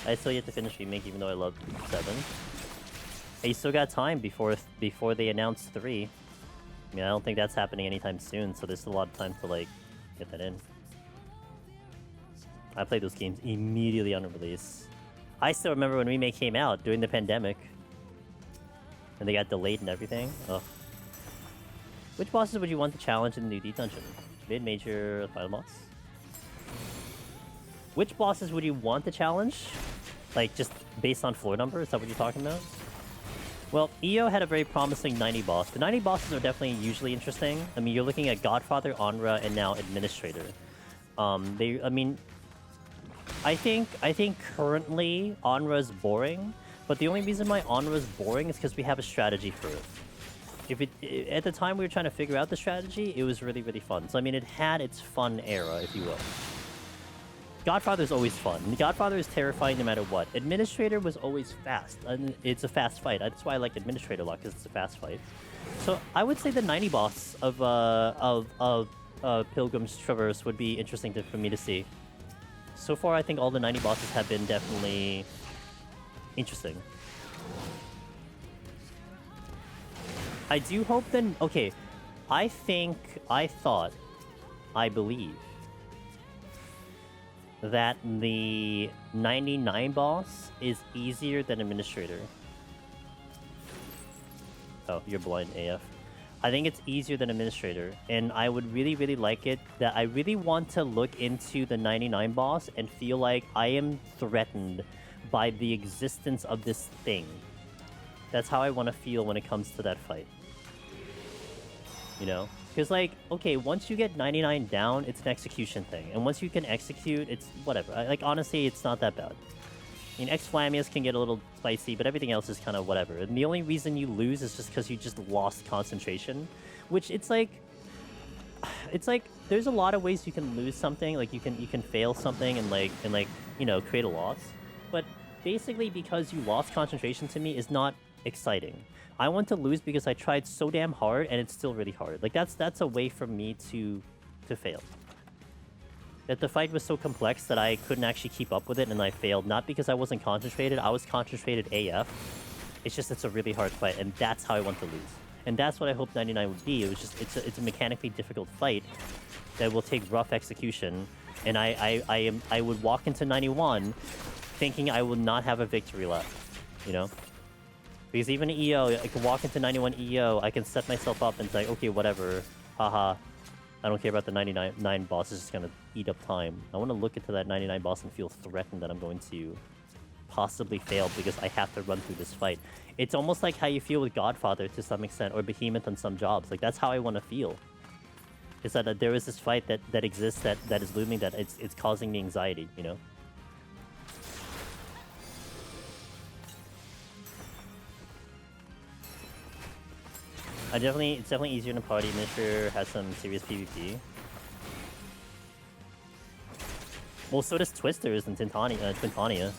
I still yet to finish Remake, even though I love 7. Hey, you still got time before they announce 3. I mean, I don't think that's happening anytime soon, so there's still a lot of time to like get that in. I played those games immediately on release. I still remember when Remake came out during the pandemic. And they got delayed and everything. Ugh. Which bosses would you want to challenge in the new D dungeon? Mid, major, final boss? Which bosses would you want to challenge? Like, just based on floor number? Is that what you're talking about? Well, EO had a very promising 90 boss. The 90 bosses are definitely usually interesting. I mean, you're looking at Godfather, Onra, and now Administrator. I think currently Onra's boring, but the only reason why Onra's boring is because we have a strategy for it. At the time we were trying to figure out the strategy, it was really, really fun. So I mean, it had its fun era, if you will. Godfather's always fun. Godfather is terrifying no matter what. Administrator was always fast, and it's a fast fight. That's why I like Administrator a lot, because it's a fast fight. So I would say the 90 boss of Pilgrim's Traverse would be interesting for me to see. So far, I think all the 90 bosses have been definitely interesting. I do hope then... Okay, I believe that the 99 boss is easier than Administrator. Oh, you're blind, AF. I think it's easier than Administrator, and I would really, really like it that I really want to look into the 99 boss and feel like I am threatened by the existence of this thing. That's how I want to feel when it comes to that fight. You know? Because, like, okay, once you get 99 down, it's an execution thing. And once you can execute, it's whatever. Like, honestly, it's not that bad. I mean, X-Flamius can get a little spicy, but everything else is kind of whatever. And the only reason you lose is just because you just lost concentration. Which, it's like, there's a lot of ways you can lose something. Like, you can fail something and, you know, create a loss. But basically, because you lost concentration to me is not exciting. I want to lose because I tried so damn hard, and it's still really hard. Like, that's a way for me to fail. That the fight was so complex that I couldn't actually keep up with it, and I failed. Not because I wasn't concentrated, I was concentrated AF. It's just, it's a really hard fight, and that's how I want to lose. And that's what I hope 99 would be. It was just, it's a mechanically difficult fight that will take rough execution, and I would walk into 91 thinking I will not have a victory lap, you know? Because even EO, I can walk into 91 EO, I can set myself up and say, okay, whatever, haha. I don't care about the 99 boss, it's just gonna eat up time. I want to look into that 99 boss and feel threatened that I'm going to possibly fail because I have to run through this fight. It's almost like how you feel with Godfather to some extent, or Behemoth on some jobs. Like, that's how I want to feel. Is that there is this fight that exists that is looming, that it's causing me anxiety, you know? It's definitely easier in a party. Administrator has some serious PvP. Well, so does Twisters and Twintania.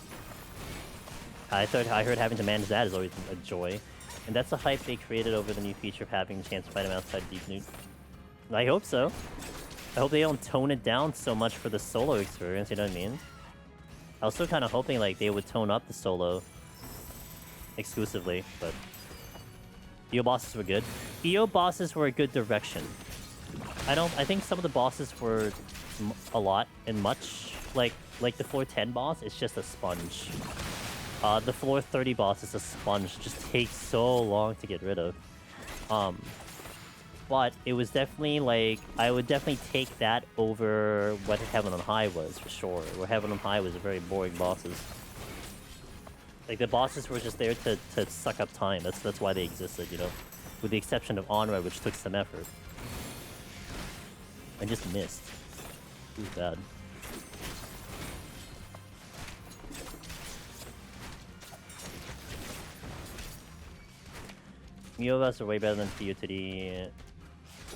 I heard having to manage that is always a joy. And that's the hype they created over the new feature of having the chance to fight him outside Deep Nuke. I hope so. I hope they don't tone it down so much for the solo experience, you know what I mean? I was still kind of hoping like they would tone up the solo exclusively, but EO bosses were good. EO bosses were a good direction. I think some of the bosses were a lot and much. Like the floor 10 boss, it's just a sponge. The floor 30 boss is a sponge. It just takes so long to get rid of. But it was definitely like, I would definitely take that over what Heaven on High was, for sure. Where Heaven on High was very boring bosses. Like, the bosses were just there to suck up time. That's why they existed, you know? With the exception of Onra, which took some effort. I just missed. It was bad. Miovas are way better than PoTD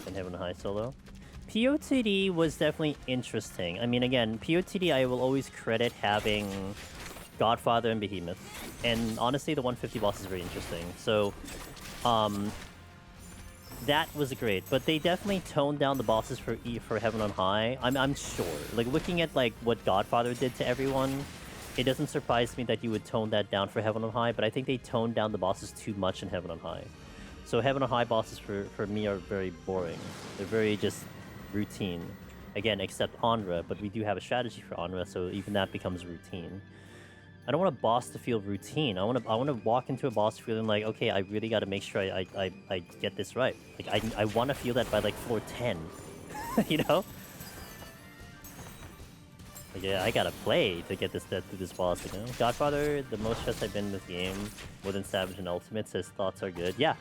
and Heaven on High solo. PoTD was definitely interesting. I mean, again, PoTD I will always credit having Godfather and Behemoth. And honestly, the 150 boss is very interesting. So, that was great. But they definitely toned down the bosses for Heaven on High. I'm sure. Like, looking at like what Godfather did to everyone, it doesn't surprise me that you would tone that down for Heaven on High, but I think they toned down the bosses too much in Heaven on High. So Heaven on High bosses for me are very boring. They're very just routine. Again, except Onra, but we do have a strategy for Onra, so even that becomes routine. I don't want a boss to feel routine. I want to walk into a boss feeling like, okay, I really got to make sure I get this right. Like I want to feel that by like floor 10, you know? Like, yeah, I gotta play to get through this boss, you know? Godfather, the most stressed I've been in this game, more than Savage and Ultimate, says thoughts are good. Yeah,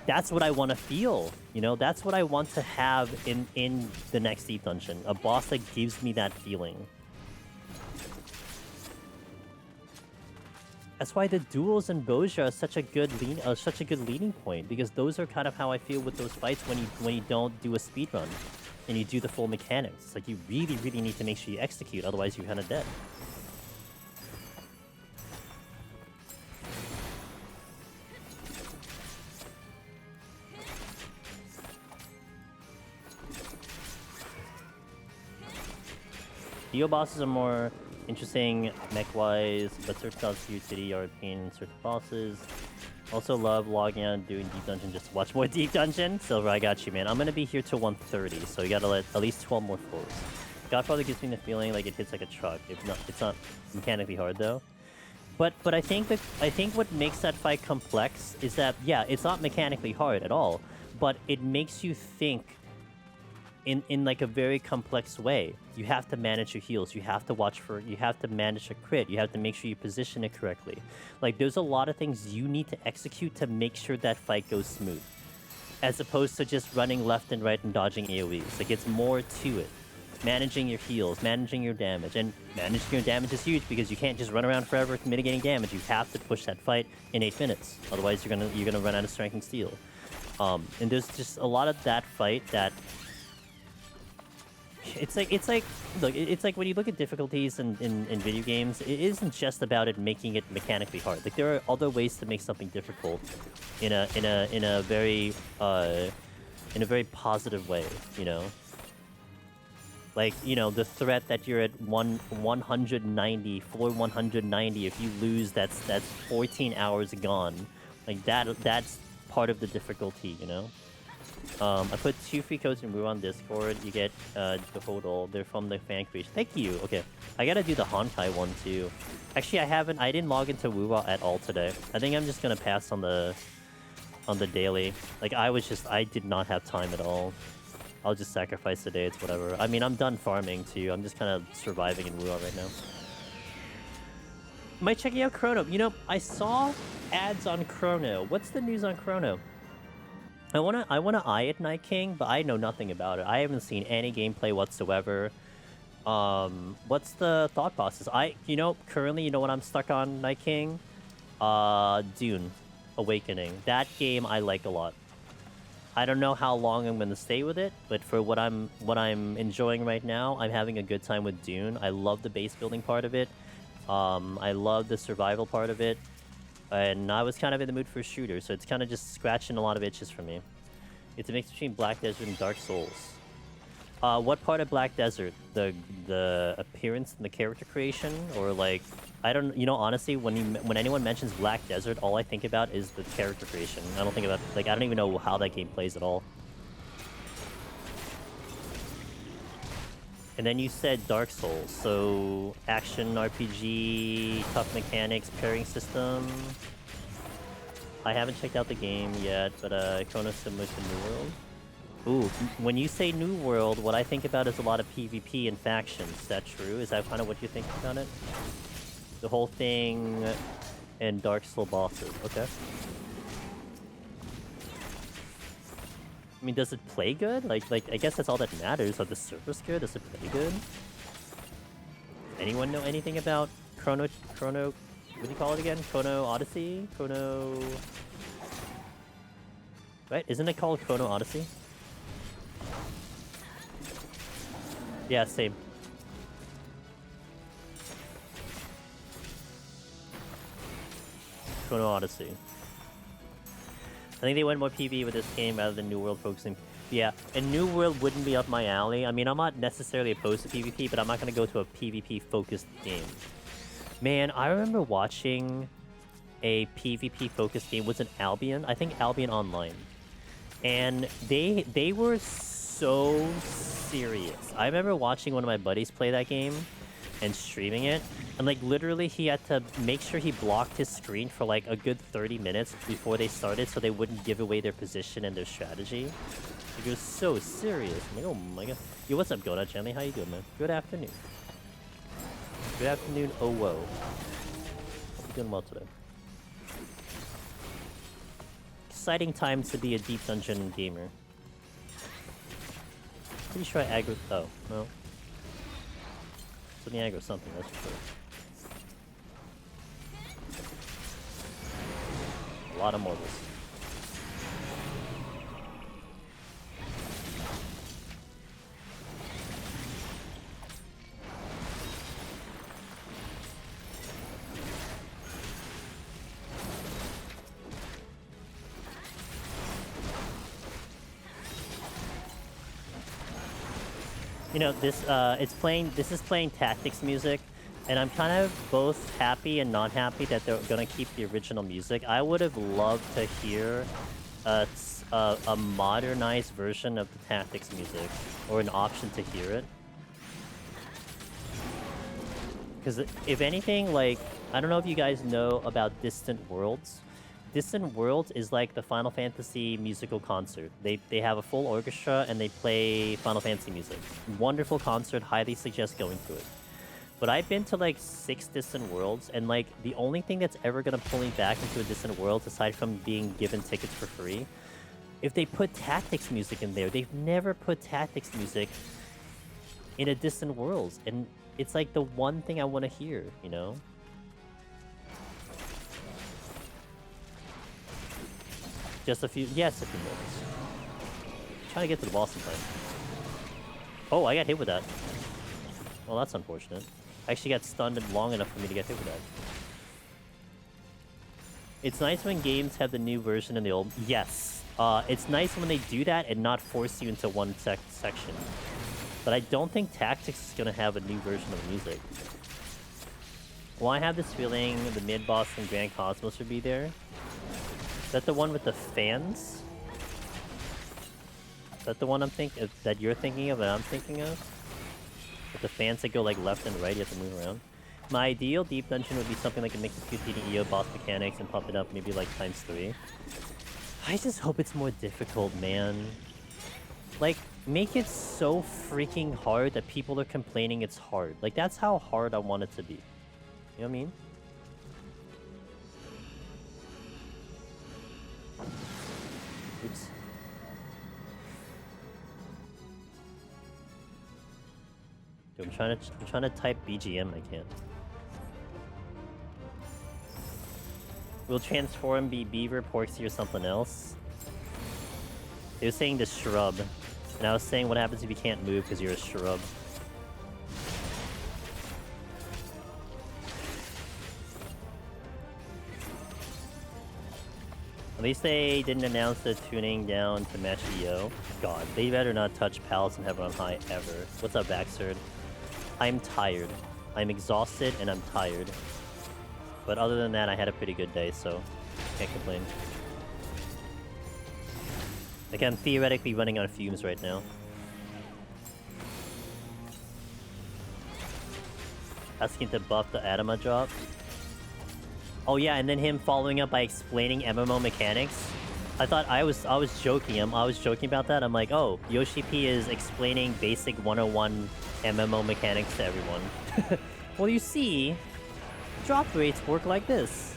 that's what I want to feel, you know? That's what I want to have in the next Deep Dungeon. A boss that gives me that feeling. That's why the duels in Boja are such a good leading point, because those are kind of how I feel with those fights when you don't do a speedrun. And you do the full mechanics. It's like you really, really need to make sure you execute, otherwise you're kind of dead. EO bosses are more interesting mech-wise, but certain styles of City are a pain in certain bosses. Also love logging out and doing Deep Dungeon just to watch more Deep Dungeon. Silver, I got you, man. I'm gonna be here till 1:30, so you gotta let at least 12 more floors. Godfather gives me the feeling like it hits like a truck. It's not mechanically hard though. But I think what makes that fight complex is that, yeah, it's not mechanically hard at all, but it makes you think in like a very complex way. You have to manage your heals. You have to manage a crit. You have to make sure you position it correctly. Like, there's a lot of things you need to execute to make sure that fight goes smooth, as opposed to just running left and right and dodging AoEs. Like, it's more to it. Managing your heals, managing your damage, and managing your damage is huge because you can't just run around forever mitigating damage. You have to push that fight in 8 minutes. Otherwise, you're gonna run out of strength and steel. And there's just a lot of that fight that. It's like when you look at difficulties in video games, it isn't just about it making it mechanically hard. Like, there are other ways to make something difficult in a very positive way, you know. Like, you know, the threat that you're at 190, floor 190, if you lose, that's 14 hours gone. Like, that's part of the difficulty, you know. I put 2 free codes in Wu on Discord. You get the Hodol. They're from the fan creation. Thank you. Okay, I gotta do the Honkai one too. Actually, I didn't log into Wu at all today. I think I'm just gonna pass on the daily. Like, I did not have time at all. I'll just sacrifice the day. It's whatever. I mean, I'm done farming too. I'm just kind of surviving in Wu right now. Am I checking out Chrono? You know, I saw ads on Chrono. What's the news on Chrono? I wanna eye it, Night King, but I know nothing about it. I haven't seen any gameplay whatsoever. What's the thought process? Currently, you know what I'm stuck on, Night King? Dune Awakening. That game I like a lot. I don't know how long I'm gonna stay with it, but for what I'm enjoying right now, I'm having a good time with Dune. I love the base building part of it. I love the survival part of it. And I was kind of in the mood for a shooter, so it's kind of just scratching a lot of itches for me. It's a mix between Black Desert and Dark Souls. What part of Black Desert? The appearance and the character creation, or like, I don't, you know, honestly, when anyone mentions Black Desert, all I think about is the character creation. I don't think about, like, I don't even know how that game plays at all. And then you said Dark Souls, so action RPG, tough mechanics, pairing system. I haven't checked out the game yet, but Chrono's similar to New World. Ooh, when you say New World, what I think about is a lot of PvP and factions. Is that true? Is that kind of what you think about it? The whole thing and Dark Soul bosses. Okay. I mean, does it play good? Like I guess that's all that matters. Are the servers good? Does it play good? Anyone know anything about Chrono? What do you call it again? Chrono Odyssey? Chrono... Right? Isn't it called Chrono Odyssey? Yeah, same. Chrono Odyssey. I think they went more PvE with this game rather than New World focusing. Yeah, and New World wouldn't be up my alley. I mean, I'm not necessarily opposed to PvP, but I'm not going to go to a PvP-focused game. Man, I remember watching a PvP-focused game. Was it Albion? I think Albion Online. And they were so serious. I remember watching one of my buddies play that game and streaming it. And like literally he had to make sure he blocked his screen for like a good 30 minutes before they started so they wouldn't give away their position and their strategy. Like, it was so serious. I'm like, oh my god. Yo, what's up, Godmother Chanley? How you doing, man? Good afternoon. Good afternoon, oh whoa. Hope you're doing well today. Exciting time to be a Deep Dungeon gamer. Pretty sure I aggro... Oh, no. So the aggro something, that's for sure. A lot of mortals. You know, this is playing tactics music, and I'm kind of both happy and not happy that they're gonna keep the original music. I would have loved to hear a modernized version of the tactics music, or an option to hear it. Because if anything, like, I don't know if you guys know about Distant Worlds. Distant Worlds is like the Final Fantasy musical concert. They have a full orchestra and they play Final Fantasy music. Wonderful concert, highly suggest going to it. But I've been to like 6 Distant Worlds, and like the only thing that's ever gonna pull me back into a Distant Worlds, aside from being given tickets for free, if they put tactics music in there. They've never put tactics music in a Distant Worlds, and it's like the one thing I want to hear, you know? Just a few, yes, a few moments. Trying to get to the boss in time. Oh, I got hit with that. Well, that's unfortunate. I actually got stunned long enough for me to get hit with that. It's nice when games have the new version and the old. Yes. It's nice when they do that and not force you into one section. But I don't think Tactics is going to have a new version of the music. Well, I have this feeling the mid-boss and Grand Cosmos would be there. Is that the one with the fans? Is that the one that you're thinking of, that I'm thinking of? With the fans that go like left and right, you have to move around. My ideal Deep Dungeon would be something like a mix of PoTD and EO boss mechanics and pump it up maybe like ×3. I just hope it's more difficult, man. Like, make it so freaking hard that people are complaining it's hard. Like, that's how hard I want it to be. You know what I mean? Oops. Dude, I'm trying to type BGM, I can't. Will transform be beaver, porksy, or something else? They were saying the shrub. And I was saying what happens if you can't move because you're a shrub. At least they didn't announce the tuning down to match EO. God, they better not touch Palace and Heaven on High ever. What's up, Baxerd? I'm tired. I'm exhausted and I'm tired. But other than that, I had a pretty good day, so can't complain. Like, I'm theoretically running on fumes right now. Asking to buff the Adama drop. Oh yeah, and then him following up by explaining MMO mechanics. I thought I was joking. I was joking about that. I'm like, oh, Yoshi P is explaining basic 101 MMO mechanics to everyone. Well, you see, drop rates work like this.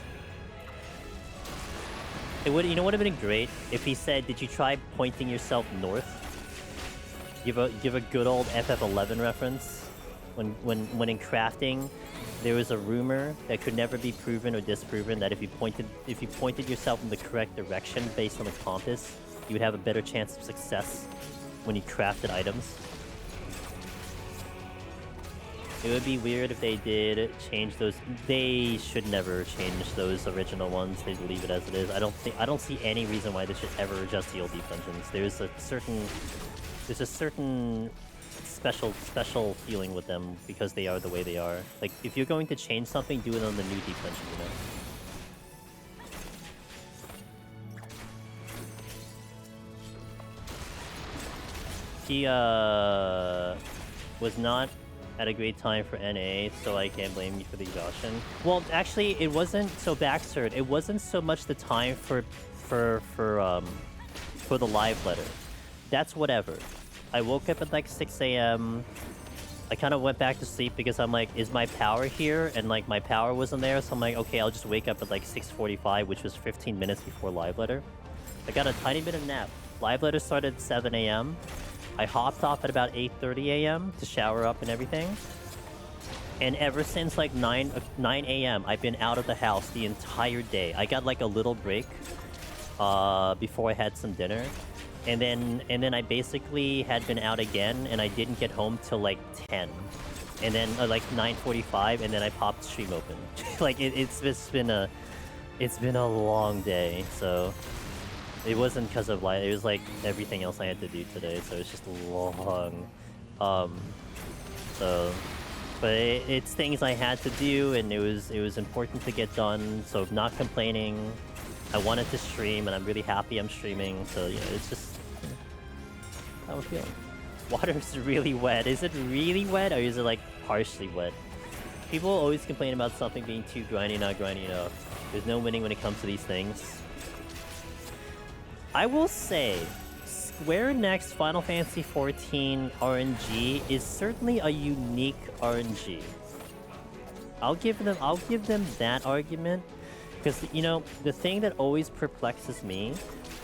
It would, you know, would have been great if he said, "Did you try pointing yourself north?" Give a good old FF11 reference. When in crafting, there was a rumor that could never be proven or disproven that if you pointed yourself in the correct direction based on the compass, you would have a better chance of success when you crafted items. It would be weird if they did change those. They should never change those original ones. They'd leave it as it is. I don't see any reason why they should ever adjust the old defensions. There's a certain special feeling with them because they are the way they are. Like, if you're going to change something, do it on the new defension, you know? He was not at a great time for NA, so I can't blame you for the exhaustion. Well, actually, it wasn't so Baxerd. It wasn't so much the time for the live letter. That's whatever. I woke up at like 6 a.m. I kind of went back to sleep because I'm like, is my power here? And like my power wasn't there, so I'm like, okay, I'll just wake up at like 6:45, which was 15 minutes before live letter. I got a tiny bit of nap. Live letter started at 7 a.m. I hopped off at about 8:30 a.m. to shower up and everything. And ever since like 9 a.m., I've been out of the house the entire day. I got like a little break before I had some dinner. And then I basically had been out again, and I didn't get home till like 10. And then like 9:45, and then I popped stream open. Like it's been a long day, so it wasn't because of light. It was like everything else I had to do today, so it's just long. But it's things I had to do, and it was important to get done. So not complaining. I wanted to stream, and I'm really happy I'm streaming. So yeah, it's just how I'm feeling. Water's really wet. Is it really wet, or is it like partially wet? People always complain about something being too grindy, not grindy enough. There's no winning when it comes to these things. I will say, Square Enix Final Fantasy XIV RNG is certainly a unique RNG. I'll give them that argument. Because, you know, the thing that always perplexes me,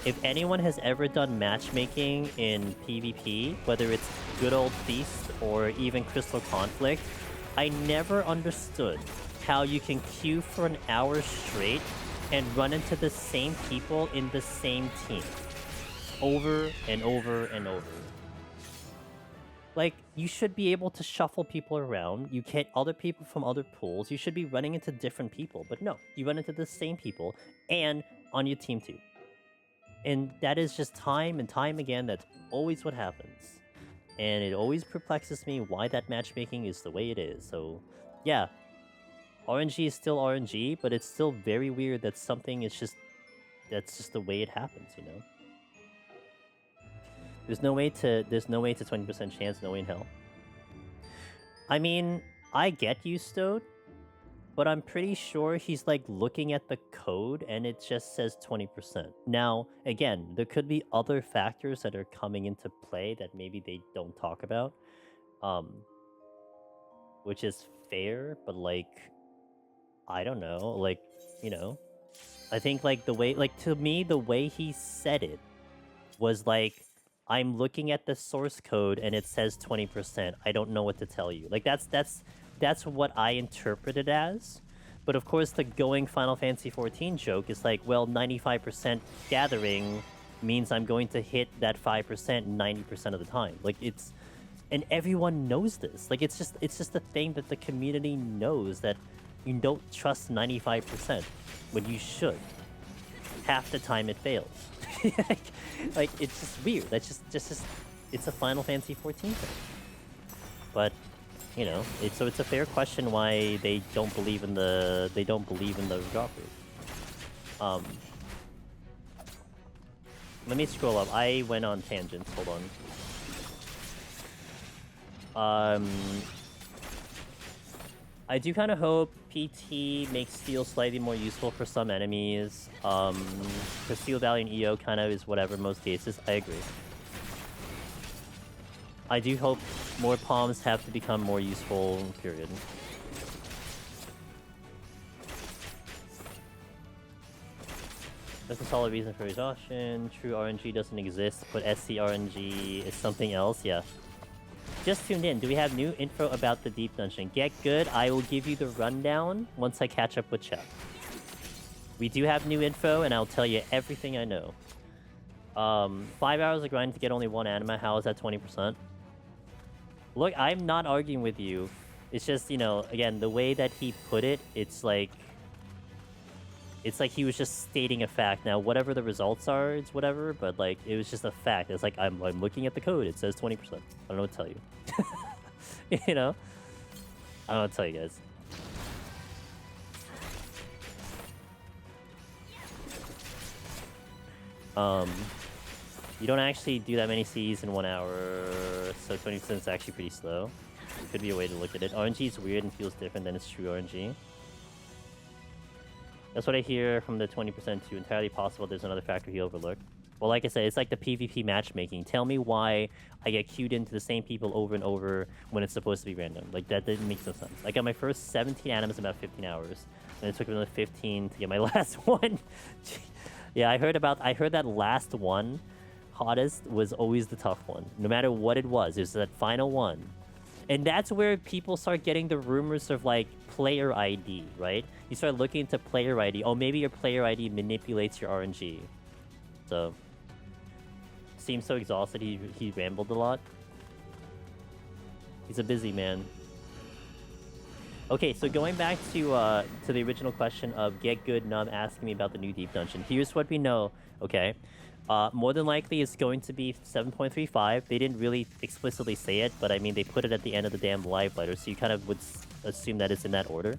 if anyone has ever done matchmaking in PvP, whether it's good old Feast or even Crystal Conflict, I never understood how you can queue for an hour straight and run into the same people in the same team. Over and over and over. Like, you should be able to shuffle people around. You get other people from other pools. You should be running into different people. But no, you run into the same people and on your team too. And that is just time and time again, that's always what happens. And it always perplexes me why that matchmaking is the way it is. So, yeah. RNG is still RNG, but it's still very weird that something is just... That's just the way it happens, you know? There's no way to 20% chance, no way in hell. I mean, I get you, Stode, but I'm pretty sure he's like looking at the code and it just says 20%. Now, again, there could be other factors that are coming into play that maybe they don't talk about. Which is fair, but like, I don't know, like, you know, I think like the way, like to me, the way he said it was like, I'm looking at the source code and it says 20%. I don't know what to tell you. Like that's what I interpret it as. But of course the going Final Fantasy XIV joke is like, well, 95% gathering means I'm going to hit that 5% 90% of the time. Like it's, and everyone knows this. Like it's just a thing that the community knows, that you don't trust 95% when you should. half the time it fails. like it's just weird. That's just it's a Final Fantasy 14 thing. But you know, it's a fair question why they don't believe in the drop rate. Let me scroll up. I went on tangents. Hold on. I do kind of hope PT makes Steel slightly more useful for some enemies. For Steel Valley and EO kind of is whatever in most cases. I agree. I do hope more palms have to become more useful, period. That's a solid reason for exhaustion. True RNG doesn't exist, but SC RNG is something else, yeah. Just tuned in. Do we have new info about the Deep Dungeon? Get good. I will give you the rundown once I catch up with chat. We do have new info, and I'll tell you everything I know. 5 hours of grinding to get only one anima. How is that 20%? Look, I'm not arguing with you. It's just, you know, again, the way that he put it, it's like he was just stating a fact. Now, whatever the results are, it's whatever, but, like, it was just a fact. It's like, I'm looking at the code. It says 20%. I don't know what to tell you. You know? I don't know what to tell you guys. You don't actually do that many Cs in 1 hour, so 20% is actually pretty slow. Could be a way to look at it. RNG is weird and feels different than its true RNG. That's what I hear from the 20% too. Entirely possible there's another factor he overlooked. Well, like I said, it's like the PvP matchmaking. Tell me why I get queued into the same people over and over when it's supposed to be random. Like, that didn't make no sense. I got my first 17 animals in about 15 hours. And it took another 15 to get my last one. Yeah, I heard that last one, hottest, was always the tough one. No matter what it was that final one. And that's where people start getting the rumors of, like, player ID, right? You start looking into player ID. Oh, maybe your player ID manipulates your RNG. So, seems so exhausted he rambled a lot. He's a busy man. Okay, so going back to the original question of Get Good Nub asking me about the new Deep Dungeon. Here's what we know, okay? More than likely, it's going to be 7.35. They didn't really explicitly say it, but I mean, they put it at the end of the damn live letter, so you kind of would assume that it's in that order.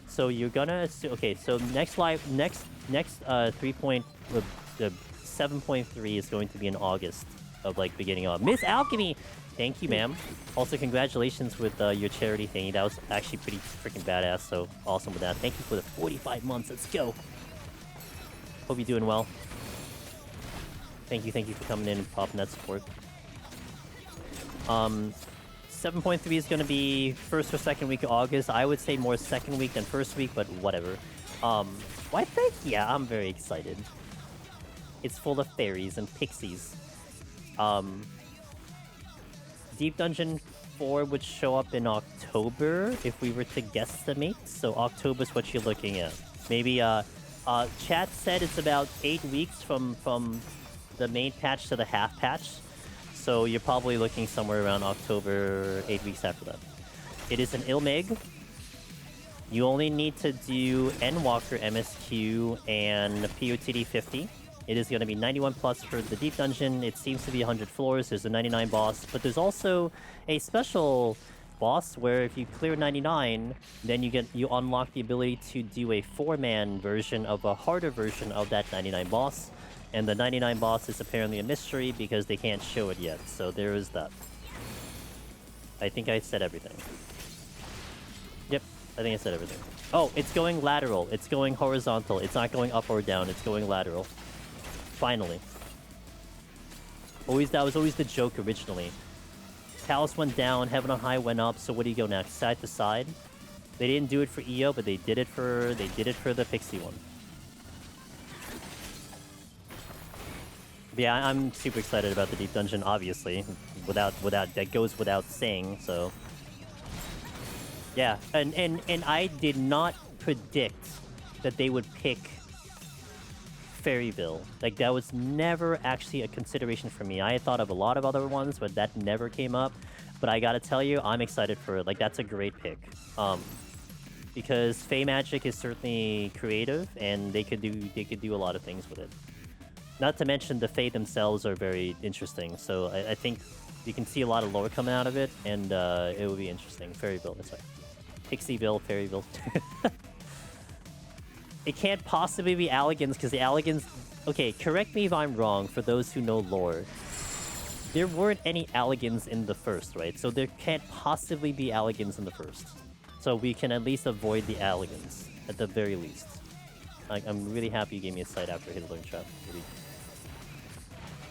So you're gonna assume... Okay, so next 7.3 is going to be in August of, like, beginning of... Miss Alchemy! Thank you, ma'am. Also, congratulations with your charity thingy. That was actually pretty freaking badass, so awesome with that. Thank you for the 45 months. Let's go! Hope you're doing well. Thank you for coming in and popping that support. 7.3 is going to be first or second week of August. I would say more second week than first week, but whatever. Why thank you? Yeah, I'm very excited. It's full of fairies and pixies. Deep Dungeon 4 would show up in October if we were to guesstimate. So October is what you're looking at. Maybe, chat said it's about 8 weeks from the main patch to the half patch. So you're probably looking somewhere around October, 8 weeks after that. It is an Ilmig. You only need to do Endwalker MSQ and PoTD 50. It is going to be 91 plus for the Deep Dungeon. It seems to be 100 floors. There's a 99 boss, but there's also a special boss where if you clear 99, then you unlock the ability to do a 4-man version of a harder version of that 99 boss. And the 99 boss is apparently a mystery because they can't show it yet. So there is that. I think I said everything. Yep, I think I said everything. Oh, it's going lateral. It's going horizontal. It's not going up or down. It's going lateral. Finally. That was always the joke originally. Talos went down, Heaven on High went up, so what do you go next? Side to side? They didn't do it for EO, but they did it for the Pixie one. But yeah, I'm super excited about the Deep Dungeon, obviously. That goes without saying, so. Yeah, and I did not predict that they would pick Fairyville. Like, that was never actually a consideration for me. I had thought of a lot of other ones, but that never came up. But I gotta tell you, I'm excited for it. Like, that's a great pick. because Fey magic is certainly creative, and they could do a lot of things with it. Not to mention the Fey themselves are very interesting, so I think you can see a lot of lore coming out of it, and it will be interesting. Fairyville, that's right. Pixieville, Fairyville. It can't possibly be Alligans, because the Alligans... Okay, correct me if I'm wrong, for those who know lore. There weren't any Alligans in the first, right? So there can't possibly be Alligans in the first. So we can at least avoid the Alligans, at the very least. I'm really happy you gave me a sight after Hitler Trap.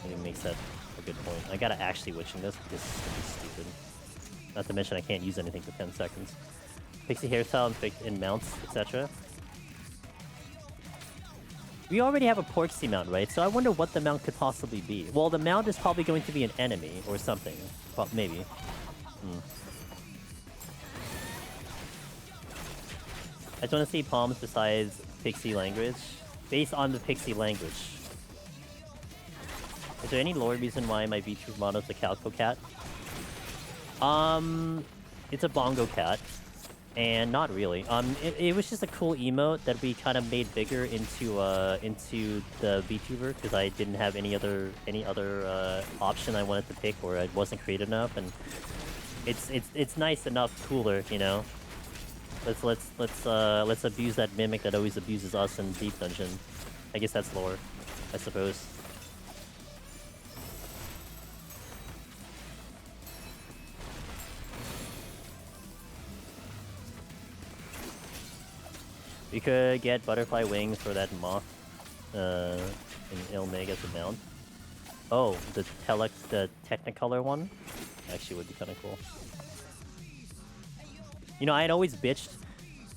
Really makes that a good point. I gotta actually witch in this, because this is gonna be stupid. Not to mention I can't use anything for 10 seconds. Pixie hairstyle and mounts, etc. We already have a Porksy mount, right? So I wonder what the mount could possibly be. Well, the mount is probably going to be an enemy or something. Well, maybe. I just want to see palms besides Pixie language. Based on the Pixie language. Is there any lore reason why my VTuber model is a Calico Cat? It's a Bongo Cat. And not really. It was just a cool emote that we kind of made bigger into the VTuber, because I didn't have any other option I wanted to pick, or it wasn't creative enough, and it's nice enough, cooler, you know. Let's abuse that mimic that always abuses us in Deep Dungeon. I guess that's lore, I suppose. We could get butterfly wings for that moth in Ilmig as a mount. Oh, the Technicolor one? Actually would be kind of cool. You know, I had always bitched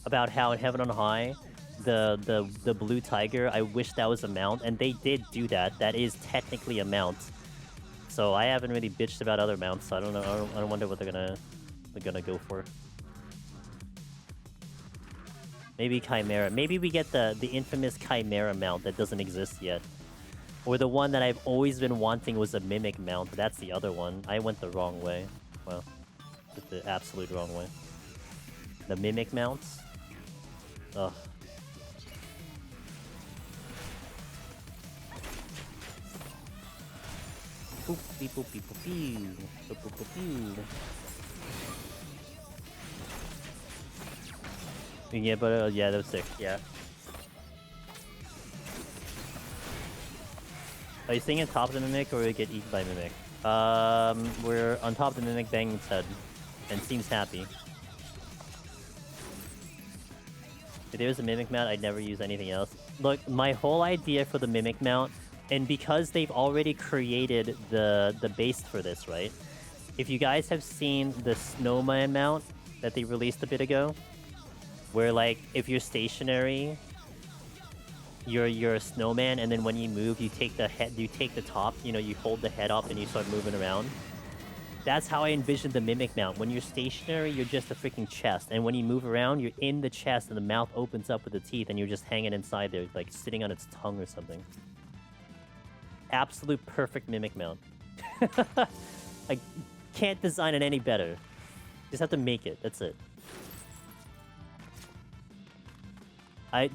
about how in Heaven on High, the blue tiger, I wish that was a mount, and they did do that. That is technically a mount. So I haven't really bitched about other mounts, so I don't know. I don't wonder what they're gonna go for. Maybe Chimera. Maybe we get the infamous Chimera mount that doesn't exist yet. Or the one that I've always been wanting was a Mimic mount. That's the other one. I went the wrong way. Well, just the absolute wrong way. The Mimic mounts? Ugh. Boop, beep, boop, beep, boop, pew. Boop, boop, boop, pew. Yeah, but yeah, that was sick. Yeah. Are you staying on top of the Mimic, or will you get eaten by Mimic? We're on top of the Mimic, banging its head, and seems happy. If there's a Mimic mount, I'd never use anything else. Look, my whole idea for the Mimic mount, and because they've already created the base for this, right? If you guys have seen the Snowman mount that they released a bit ago, where like if you're stationary, you're a snowman, and then when you move, you take the top, you know, you hold the head up and you start moving around. That's how I envisioned the Mimic mount. When you're stationary, you're just a freaking chest, and when you move around, you're in the chest, and the mouth opens up with the teeth, and you're just hanging inside there, like sitting on its tongue or something. Absolute perfect Mimic mount. I can't design it any better. Just have to make it. That's it. I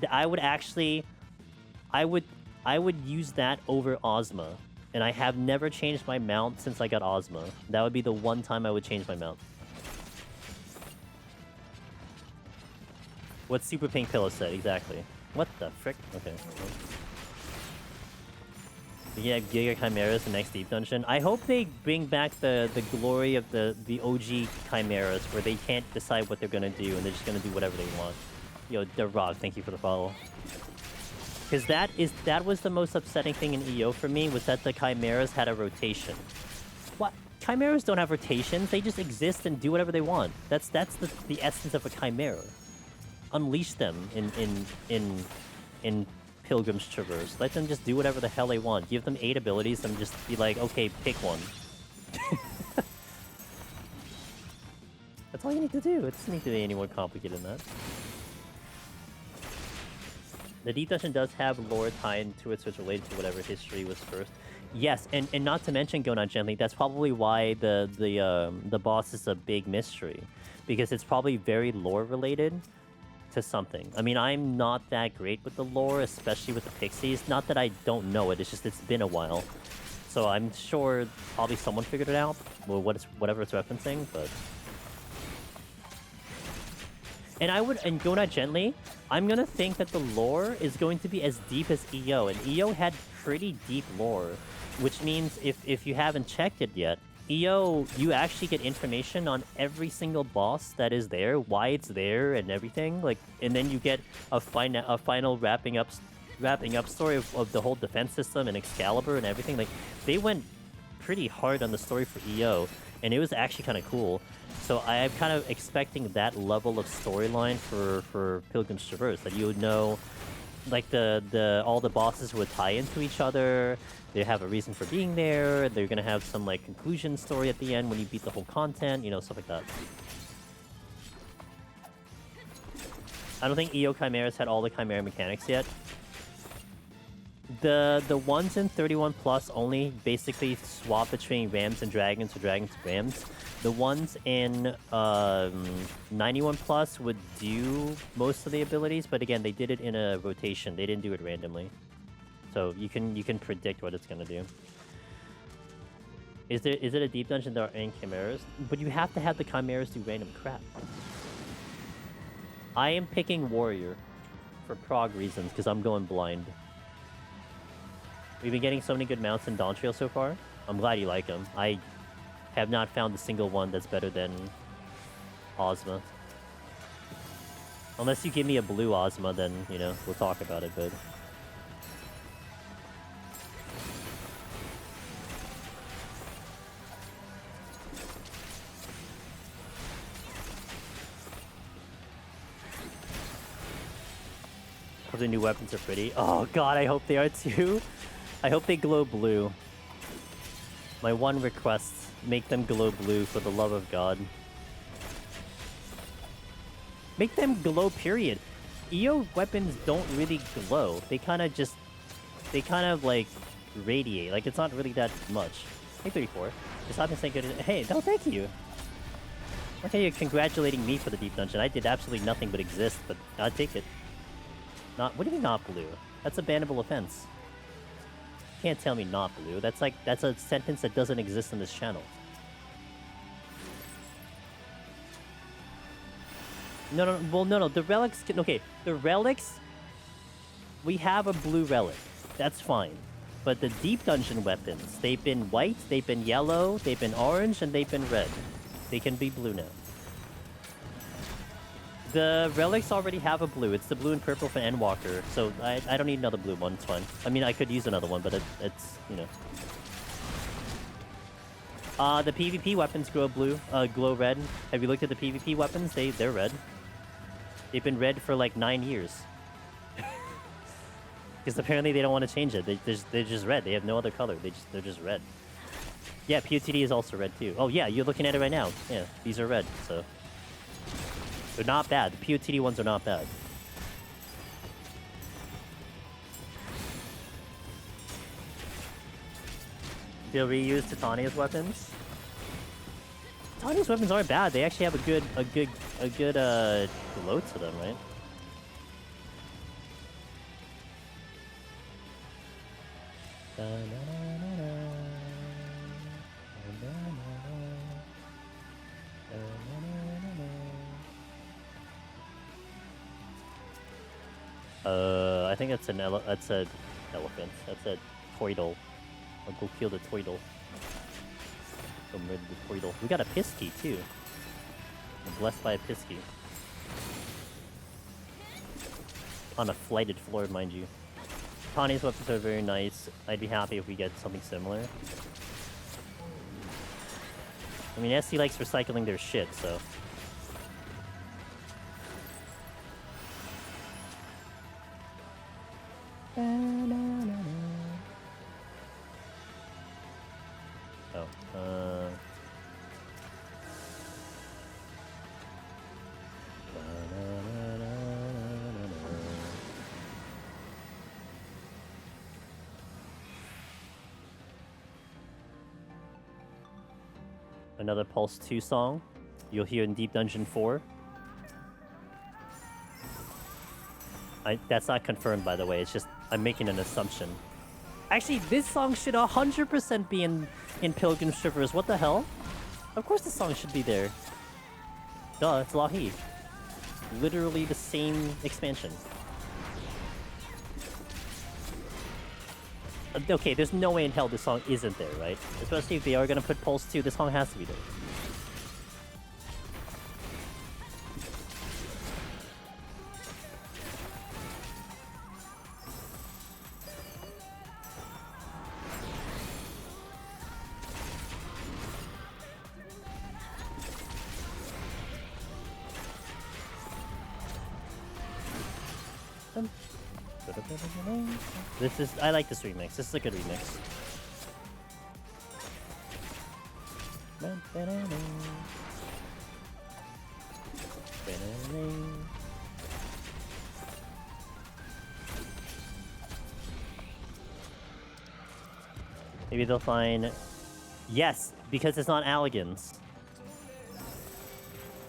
would use that over Ozma, and I have never changed my mount since I got Ozma. That would be the one time I would change my mount. What Super Pink Pillow said, exactly. What the frick? Okay. Yeah, Giga Chimeras the next Deep Dungeon. I hope they bring back the glory of the OG Chimeras, where they can't decide what they're gonna do, and they're just gonna do whatever they want. Yo, The Rock, thank you for the follow. Because that was the most upsetting thing in EO for me, was that the Chimeras had a rotation. What? Chimeras don't have rotations. They just exist and do whatever they want. That's the essence of a Chimera. Unleash them in Pilgrim's Traverse. Let them just do whatever the hell they want. Give them 8 abilities and just be like, okay, pick one. That's all you need to do. It doesn't need to be any more complicated than that. The Deep Dungeon does have lore tied to it, so it's related to whatever history was first. Yes, and not to mention, Go Not Gently, that's probably why the boss is a big mystery. Because it's probably very lore related. to something. I mean, I'm not that great with the lore, especially with the pixies. Not that I don't know it, it's just it's been a while. So I'm sure probably someone figured it out, or whatever it's referencing, but... And going out gently, I'm gonna think that the lore is going to be as deep as EO, and EO had pretty deep lore, which means if you haven't checked it yet, EO, you actually get information on every single boss that is there, why it's there, and everything. Like, and then you get a final wrapping up story of the whole defense system and Excalibur and everything. Like, they went pretty hard on the story for EO, and it was actually kind of cool. So I'm kind of expecting that level of storyline for Pilgrim's Traverse, that you would know, like all the bosses would tie into each other. They have a reason for being there. They're gonna have some like conclusion story at the end when you beat the whole content, you know, stuff like that. I don't think EO Chimeras had all the Chimera mechanics yet. The ones in 31 plus only basically swap between Rams and Dragons or Dragons and Rams. The ones in 91 plus would do most of the abilities, but again, they did it in a rotation. They didn't do it randomly. So you can predict what it's gonna do. Is it a deep dungeon that are in chimeras? But you have to have the chimeras do random crap. I am picking warrior for prog reasons because I'm going blind. We've been getting so many good mounts in Dawntrail so far. I'm glad you like them. I have not found a single one that's better than Ozma. Unless you give me a blue Ozma, then, you know, we'll talk about it, but... The new weapons are pretty. Oh god, I hope they are too. I hope they glow blue. My one request, make them glow blue for the love of God. Make them glow, period. EO weapons don't really glow. They kind of like radiate. Like, it's not really that much. Hey, 34. Just happens to say good. Hey, no, thank you. Okay, you're congratulating me for the deep dungeon. I did absolutely nothing but exist, but I'd take it. Not, what do you mean not blue? That's a bannable offense. You can't tell me not blue. That's a sentence that doesn't exist in this channel. No. The relics can, okay, the relics, we have a blue relic. That's fine. But the deep dungeon weapons, they've been white, they've been yellow, they've been orange, and they've been red. They can be blue now. The relics already have a blue. It's the blue and purple for Endwalker, so I don't need another blue one. It's fine. I mean, I could use another one, but it's, you know. The PvP weapons glow red. Have you looked at the PvP weapons? They're red. They've been red for like 9 years. Because apparently they don't want to change it. They're just red. They have no other color. They're just red. Yeah, PoTD is also red too. Oh yeah, you're looking at it right now. Yeah, these are red, so... They're not bad. The PoTD ones are not bad. They'll reuse Titania's weapons. Titania's weapons aren't bad. They actually have a good glow to them, right? I think that's an elephant. That's a Toidle. I'll go kill the Toidle. Go murder the Toidle. We got a Pisky too. I'm blessed by a Pisky. On a flighted floor, mind you. Tania's weapons are very nice. I'd be happy if we get something similar. I mean, SC likes recycling their shit, so... Another Pulse 2 song you'll hear in Deep Dungeon 4. That's not confirmed, by the way. It's just I'm making an assumption. Actually, this song should 100% be in Pilgrim's Traverse. What the hell? Of course this song should be there. Duh, it's Lahi. Literally the same expansion. Okay, there's no way in hell this song isn't there, right? Especially if they are gonna put Pulse 2, this song has to be there. I like this remix. This is a good remix. Maybe they'll find... Yes, because it's not Alligans.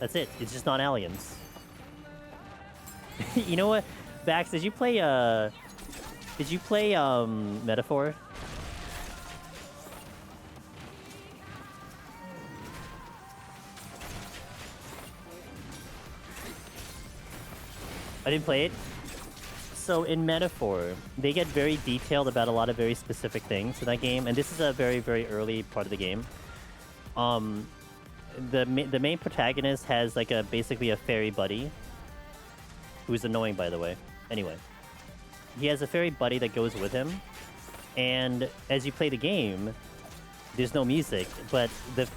That's it. It's just not Alligans. You know what? Bax, did you play Metaphor? I didn't play it. So in Metaphor, they get very detailed about a lot of very specific things in that game, and this is a very, very early part of the game. The main protagonist has like basically a fairy buddy, who's annoying, by the way. Anyway, he has a fairy buddy that goes with him, and as you play the game, there's no music, but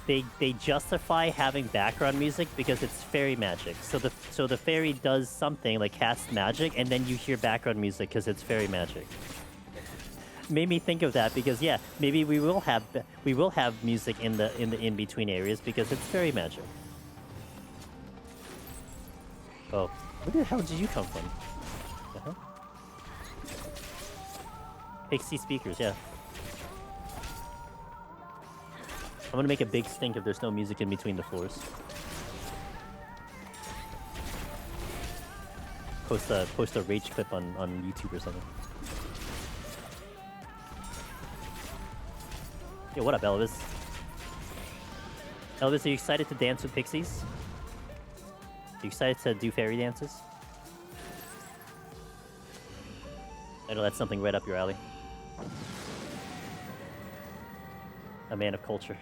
they justify having background music because it's fairy magic. So the fairy does something like casts magic, and then you hear background music because it's fairy magic. Made me think of that because yeah, maybe we will have music in the in between areas because it's fairy magic. Oh, where the hell did you come from? Uh-huh. Pixie speakers, yeah. I'm gonna make a big stink if there's no music in between the floors. Post a rage clip on YouTube or something. Yo, what up, Elvis? Elvis, are you excited to dance with pixies? Are you excited to do fairy dances? I know that's something right up your alley. A man of culture.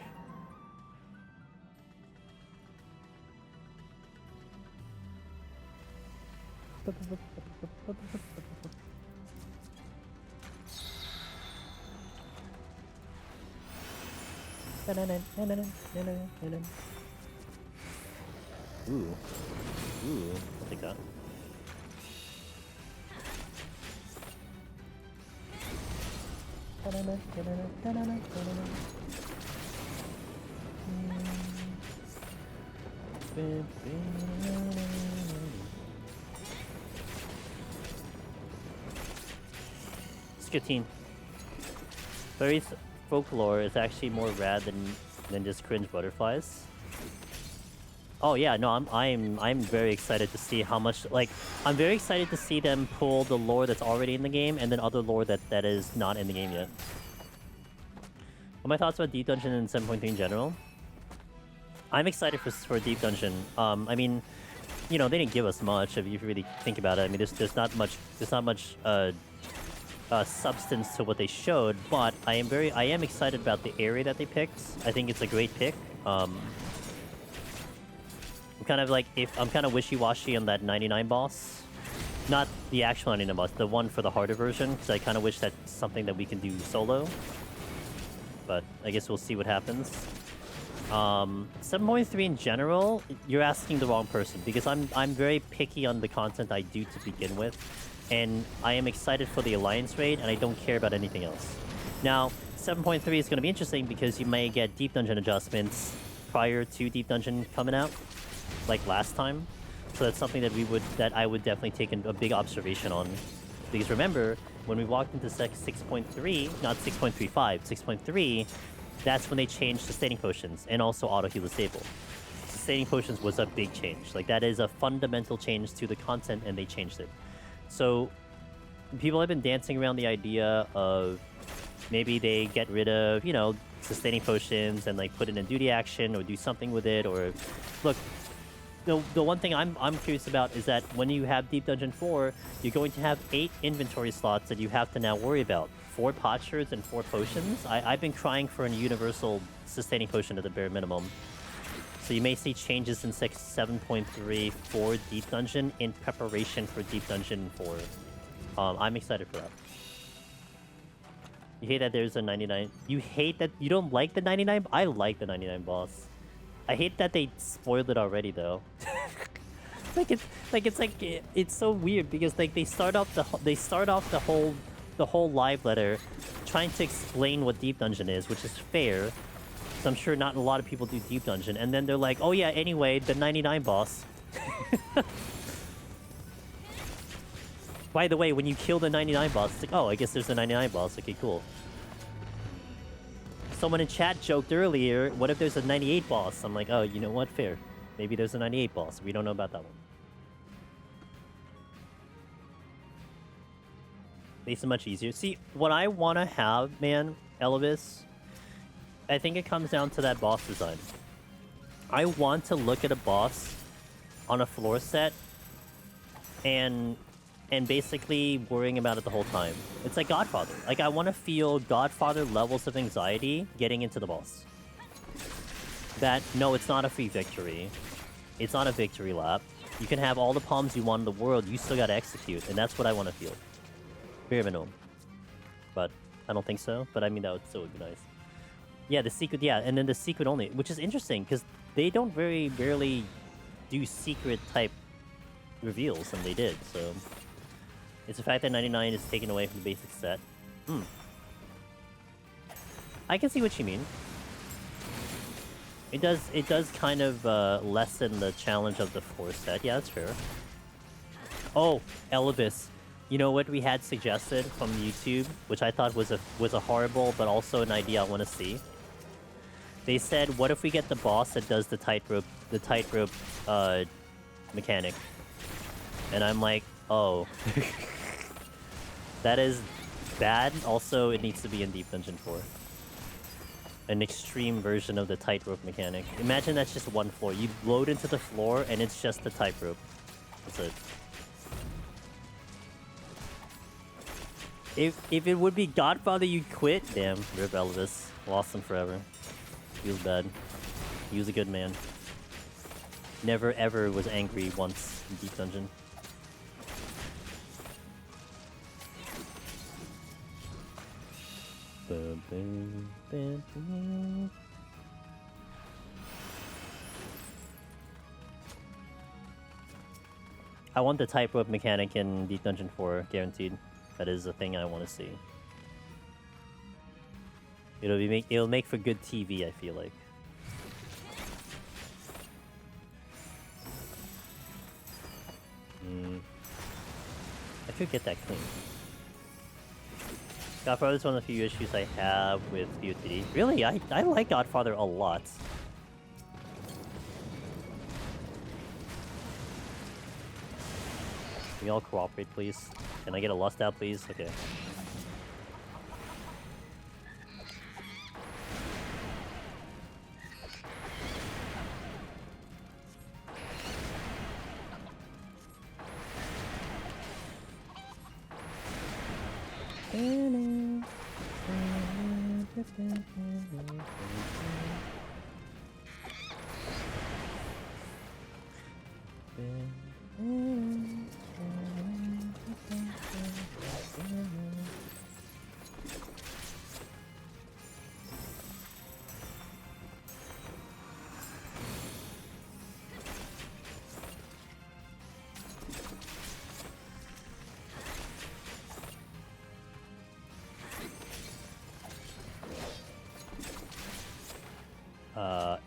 Ooh. Ooh, I'll take that. Skitteen. Fairy folklore is actually more rad than just cringe butterflies. Oh yeah, no, I'm very excited to see how much, like, I'm very excited to see them pull the lore that's already in the game and then other lore that is not in the game yet. What are my thoughts about Deep Dungeon and 7.3 in general? I'm excited for Deep Dungeon. I mean, you know, they didn't give us much if you really think about it. I mean, there's not much substance to what they showed, but I am excited about the area that they picked. I think it's a great pick. I'm kind of wishy-washy on that 99 boss. Not the actual 99 boss, the one for the harder version, because I kind of wish that's something that we can do solo. But I guess we'll see what happens. 7.3 in general, you're asking the wrong person, because I'm very picky on the content I do to begin with. And I am excited for the Alliance raid, and I don't care about anything else. Now, 7.3 is going to be interesting because you may get Deep Dungeon adjustments prior to Deep Dungeon coming out, like last time. So that's something that I would definitely take a big observation on. Because remember, when we walked into 6.3, not 6.35, 6.3, that's when they changed sustaining potions and also auto heal disable. Sustaining potions was a big change. Like, that is a fundamental change to the content, and they changed it. So people have been dancing around the idea of maybe they get rid of, you know, sustaining potions and like put it in duty action or do something with it. Or look, the one thing I'm curious about is that when you have Deep Dungeon 4, you're going to have 8 inventory slots that you have to now worry about. 4 potsherds and 4 potions. I've been crying for a universal sustaining potion at the bare minimum. So you may see changes in 7.3 for Deep Dungeon in preparation for Deep Dungeon 4. I'm excited for that. You hate that there's a 99... You hate that... You don't like the 99... I like the 99 boss. I hate that they spoiled it already, though. It's so weird because like they start off the whole live letter trying to explain what Deep Dungeon is, which is fair. So I'm sure not a lot of people do Deep Dungeon, and then they're like, oh yeah, anyway, the 99 boss. By the way, when you kill the 99 boss, it's like, oh, I guess there's a 99 boss. Okay, cool. Someone in chat joked earlier, what if there's a 98 boss? I'm like, oh, you know what? Fair. Maybe there's a 98 boss. We don't know about that one. Makes it much easier. See, what I want to have, man, Elvis, I think it comes down to that boss design. I want to look at a boss on a floor set and basically worrying about it the whole time. It's like Godfather. Like, I want to feel Godfather levels of anxiety getting into the boss. That, no, it's not a free victory. It's not a victory lap. You can have all the palms you want in the world, you still gotta execute, and that's what I want to feel. Bare minimum. But I don't think so, but I mean, that would still be nice. Yeah, the secret, yeah, and then the secret only, which is interesting, because they don't very rarely do secret-type reveals, and they did, so... It's the fact that 99 is taken away from the basic set. I can see what you mean. It does kind of lessen the challenge of the 4 set. Yeah, that's fair. Oh, Elvis. You know what we had suggested from YouTube, which I thought was a horrible, but also an idea I want to see. They said, what if we get the boss that does the tightrope mechanic? And I'm like, oh. That is bad. Also, it needs to be in Deep Dungeon 4. An extreme version of the tightrope mechanic. Imagine that's just one floor. You load into the floor, and it's just the tightrope. That's it. If it would be Godfather, you'd quit. Damn, Rip Elvis. Lost him forever. Feels bad. He was a good man. Never ever was angry once in Deep Dungeon. I want the tightrope mechanic in Deep Dungeon 4, guaranteed. That is a thing I want to see. It'll make for good TV, I feel like. I could get that clean. Godfather is one of the few issues I have with PoTD. Really, I like Godfather a lot. Can we all cooperate, please? Can I get a lust out, please? Okay.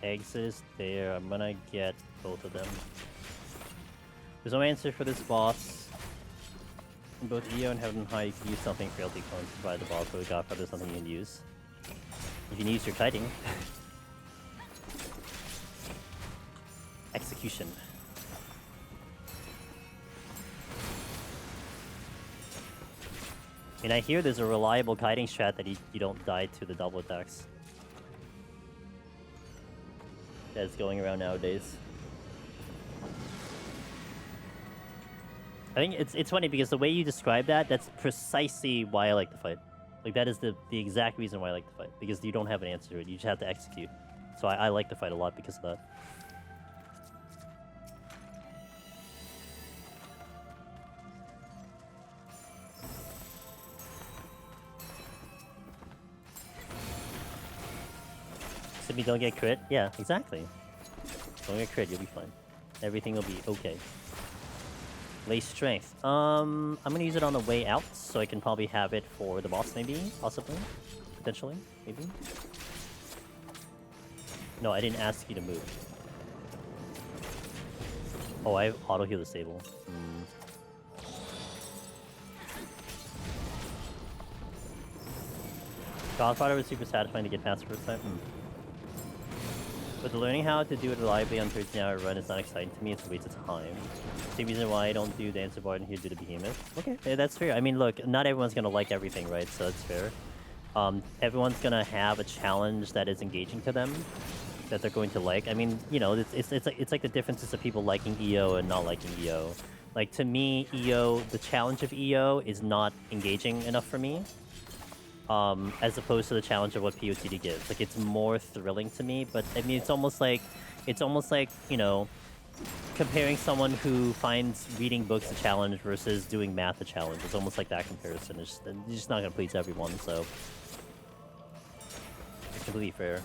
Exodus there. I'm gonna get both of them. There's no answer for this boss. In both EO and Heaven and High, you can use something frailty coins to provide the boss, but Godfather is something you can use. You can use your kiting. Execution. And I hear there's a reliable kiting strat that you don't die to the double attacks. That's going around nowadays. I think it's funny because the way you describe that, that's precisely why I like to fight. Like, that is the exact reason why I like to fight. Because you don't have an answer to it. You just have to execute. So I like to fight a lot because of that. Except you don't get crit? Yeah, exactly. Don't get crit, you'll be fine. Everything will be okay. Lay strength. I'm gonna use it on the way out, so I can probably have it for the boss, maybe? Possibly? Potentially? Maybe? No, I didn't ask you to move. Oh, I have auto heal disable. Godfather was super satisfying to get past the first time. But learning how to do it reliably on 13-hour run is not exciting to me. It's a waste of time. Same reason why I don't do the answer bar and here do the Behemoth. Okay, yeah, that's fair. I mean, look, not everyone's gonna like everything, right? So that's fair. Everyone's gonna have a challenge that is engaging to them, that they're going to like. I mean, you know, it's like the differences of people liking EO and not liking EO. Like, to me, EO, the challenge of EO is not engaging enough for me. As opposed to the challenge of what PoTD gives. Like, it's more thrilling to me, but I mean, it's almost like, you know, comparing someone who finds reading books a challenge versus doing math a challenge. It's almost like that comparison. It's just not gonna please everyone, so it's completely fair.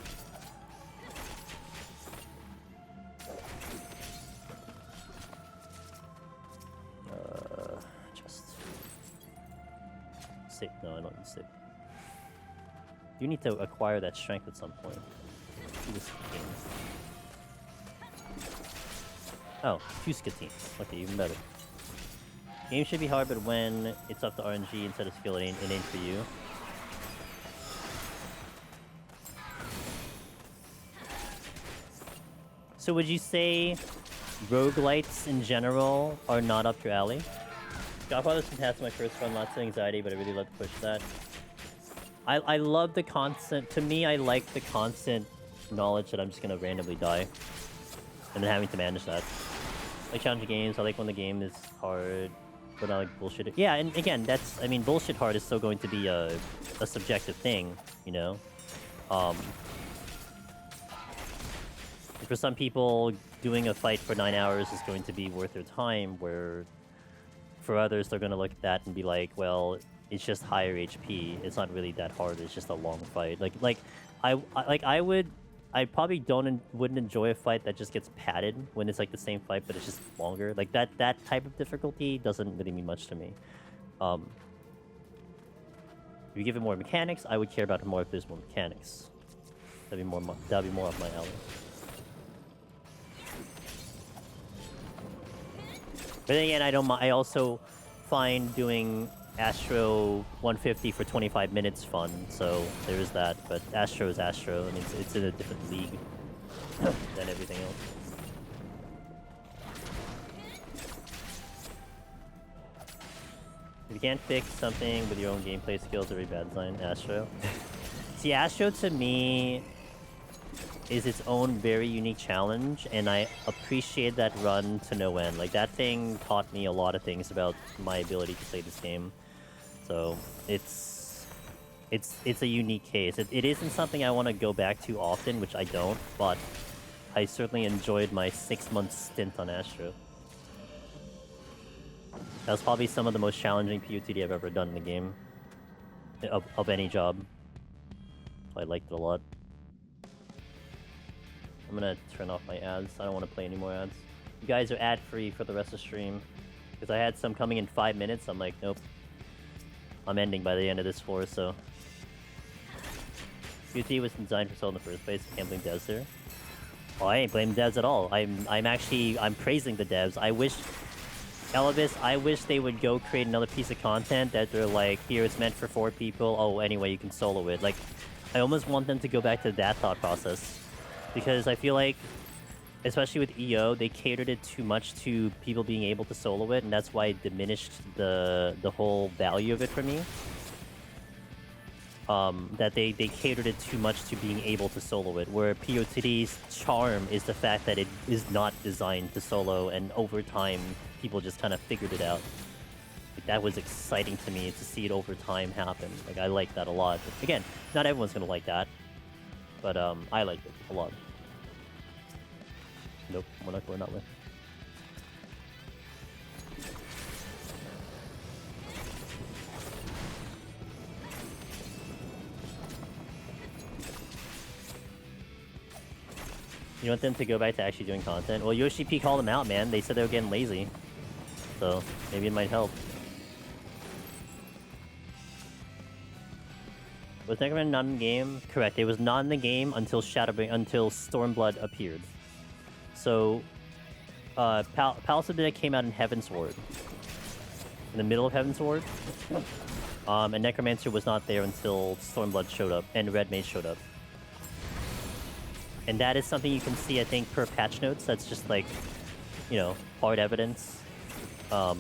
Just save. No, I don't need to save. You need to acquire that strength at some point. Do this game. Oh, 2 Skatines. Okay, even better. Game should be hard, but when it's up to RNG instead of skill, it ain't for you. So would you say roguelites in general are not up your alley? Godfather's fantastic my first run, lots of anxiety, but I really love to push that. I love the constant... To me, I like the constant knowledge that I'm just gonna randomly die. And then having to manage that. I like challenging games, I like when the game is hard, but I like bullshit. Yeah, and again, that's... I mean, bullshit hard is still going to be a subjective thing, you know? For some people, doing a fight for 9 hours is going to be worth their time, where... For others, they're gonna look at that and be like, well... It's just higher HP. It's not really that hard. It's just a long fight. I probably wouldn't enjoy a fight that just gets padded when it's like the same fight, but it's just longer. Like that type of difficulty doesn't really mean much to me. If you give it more mechanics, I would care about it more if there's more mechanics. That'd be more up my alley. But then again, I also find doing Astro 150 for 25 minutes fun, so there is that. But Astro is Astro. I mean, it's in a different league than everything else. If you can't fix something with your own gameplay skills, a very bad design. Astro. See, Astro to me is its own very unique challenge, and I appreciate that run to no end. Like, that thing taught me a lot of things about my ability to play this game. So it's a unique case. It isn't something I want to go back to often, which I don't, but I certainly enjoyed my 6-month stint on Astro. That was probably some of the most challenging PoTD I've ever done in the game. Of any job. I liked it a lot. I'm gonna turn off my ads. I don't want to play any more ads. You guys are ad-free for the rest of the stream. Because I had some coming in 5 minutes. I'm like, nope. I'm ending by the end of this floor, so... PoTD was designed for solo in the first place. Can't blame devs there. Oh, I ain't blaming devs at all. I'm praising the devs. I wish... Elvis, I wish they would go create another piece of content that they're like, here, it's meant for 4 people. Oh, anyway, you can solo it. Like, I almost want them to go back to that thought process. Because I feel like, especially with EO, they catered it too much to people being able to solo it, and that's why it diminished the whole value of it for me. that they catered it too much to being able to solo it, where PoTD's charm is the fact that it is not designed to solo, and over time, people just kind of figured it out. Like, that was exciting to me to see it over time happen. Like, I like that a lot. But again, not everyone's gonna like that, but I liked it a lot. Nope, we're not going that way. You want them to go back to actually doing content? Well, Yoshi P called them out, man. They said they were getting lazy. So, maybe it might help. Was Necroman not in the game? Correct. It was not in the game until Stormblood appeared. So, Palace of the Dead came out in Heavensward. In the middle of Heavensward. And Necromancer was not there until Stormblood showed up, and Red Mage showed up. And that is something you can see, I think, per patch notes. That's just like, you know, hard evidence. You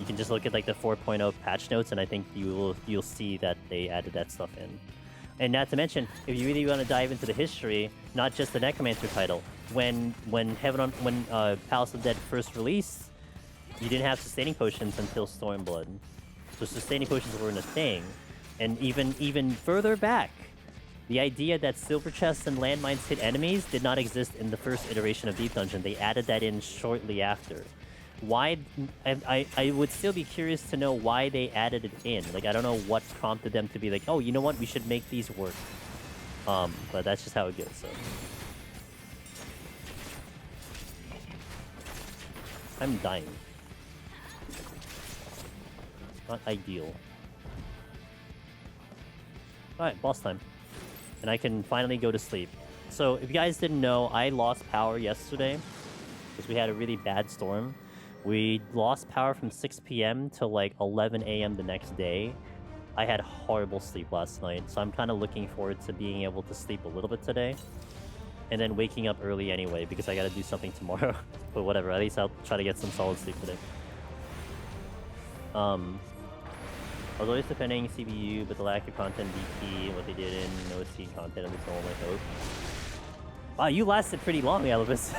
can just look at like the 4.0 patch notes, and I think you'll see that they added that stuff in. And not to mention, if you really want to dive into the history, not just the Necromancer title, when Palace of the Dead first released, you didn't have sustaining potions until Stormblood. So sustaining potions weren't a thing. And even further back, the idea that silver chests and landmines hit enemies did not exist in the first iteration of Deep Dungeon. They added that in shortly after. Why? I would still be curious to know why they added it in. Like, I don't know what prompted them to be like, oh, you know what? We should make these work. But that's just how it goes, so. I'm dying. Not ideal. Alright, boss time. And I can finally go to sleep. So, if you guys didn't know, I lost power yesterday because we had a really bad storm. We lost power from 6 p.m. to like 11 a.m. the next day. I had horrible sleep last night, so I'm kind of looking forward to being able to sleep a little bit today. And then waking up early anyway, because I gotta do something tomorrow. But whatever, at least I'll try to get some solid sleep today. I was always defending CBU, but the lack of content DP, what they did in OC content, and all my hope. Wow, you lasted pretty long, Elvis.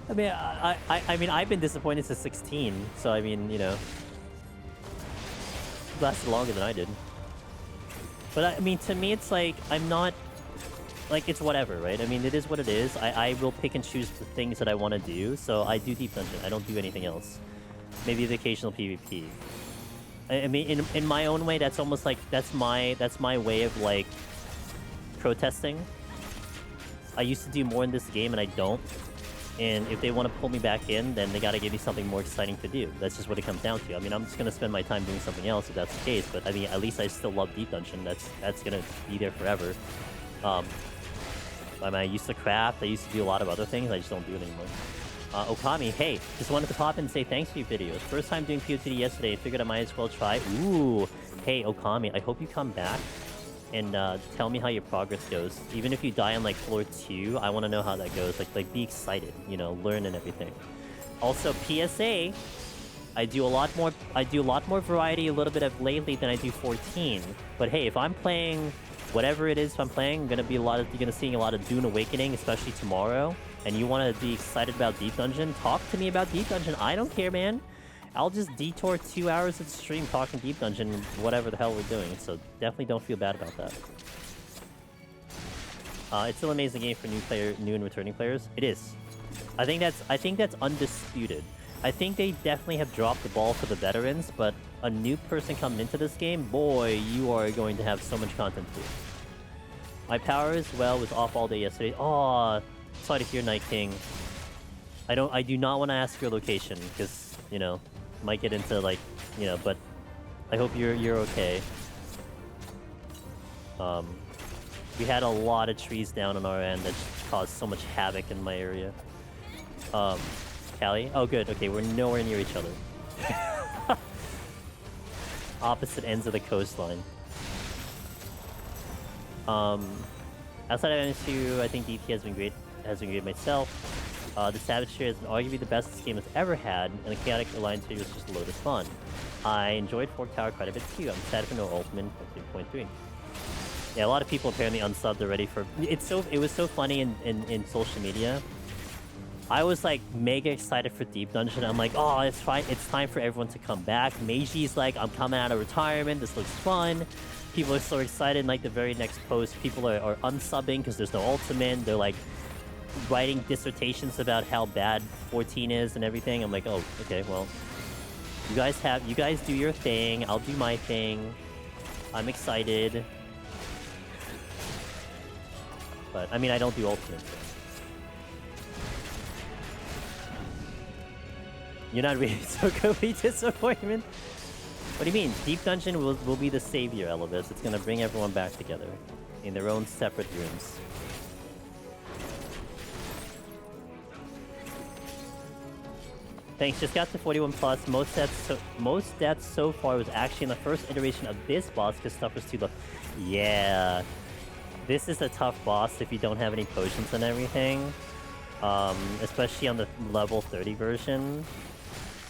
I mean, I've been disappointed since 16, so I mean, you know, you lasted longer than I did. But I mean, to me, it's like I'm not like it's whatever, right? I mean, it is what it is. I will pick and choose the things that I want to do. So I do Deep Dungeon. I don't do anything else. Maybe the occasional PvP. I mean, in my own way, that's almost like that's my way of like protesting. I used to do more in this game, and I don't. And if they want to pull me back in, then they got to give me something more exciting to do. That's just what it comes down to. I mean, I'm just gonna spend my time doing something else if that's the case. But I mean, at least I still love Deep Dungeon. That's gonna be there forever. I mean, I used to craft. I used to do a lot of other things. I just don't do it anymore. Okami, hey, just wanted to pop in and say thanks for your videos. First time doing PoTD yesterday. Figured I might as well try. Ooh, hey, Okami, I hope you come back and tell me how your progress goes. Even if you die on like floor 2, I want to know how that goes. Like be excited, you know, learn and everything. Also, PSA, I do a lot more variety a little bit of lately than I do 14. But hey, if I'm playing whatever it is I'm playing, you're gonna see a lot of Dune Awakening, especially tomorrow. And you want to be excited about Deep Dungeon, talk to me about Deep Dungeon. I don't care, man. I'll just detour 2 hours of the stream talking Deep Dungeon, whatever the hell we're doing. So definitely don't feel bad about that. It's still an amazing game for new and returning players. It is. I think that's undisputed. I think they definitely have dropped the ball for the veterans, but a new person coming into this game, boy, you are going to have so much content to do. My power as well was off all day yesterday. Aw. Sorry to hear, Night King. I do not want to ask your location because, you know, might get into like, you know, but I hope you're okay. We had a lot of trees down on our end that just caused so much havoc in my area. Callie? Oh, good. Okay, we're nowhere near each other. Opposite ends of the coastline. Outside of NS2, I think DT has been great myself. The Savage Tier is arguably the best this game has ever had, and the Chaotic Alliance Tier was just a load of fun. I enjoyed Fork Tower quite a bit too. I'm sad for no Ultimate 3.3. Yeah, a lot of people apparently unsubbed already for... It was so funny in social media. I was like mega excited for Deep Dungeon. I'm like, oh, it's fine. It's time for everyone to come back. Meiji's like, I'm coming out of retirement. This looks fun. People are so excited. And, like the very next post, people are unsubbing because there's no ultimate. They're like writing dissertations about how bad 14 is and everything. I'm like, oh, okay, well, you guys do your thing. I'll do my thing. I'm excited. But I mean, I don't do ultimate. So. You're not really so complete disappointment. What do you mean? Deep Dungeon will be the savior, Elvis. It's gonna bring everyone back together in their own separate rooms. Thanks, just got to 41 plus. Most stats so far was actually in the first iteration of this boss because stuff was too low. Yeah. This is a tough boss if you don't have any potions and everything. Especially on the level 30 version.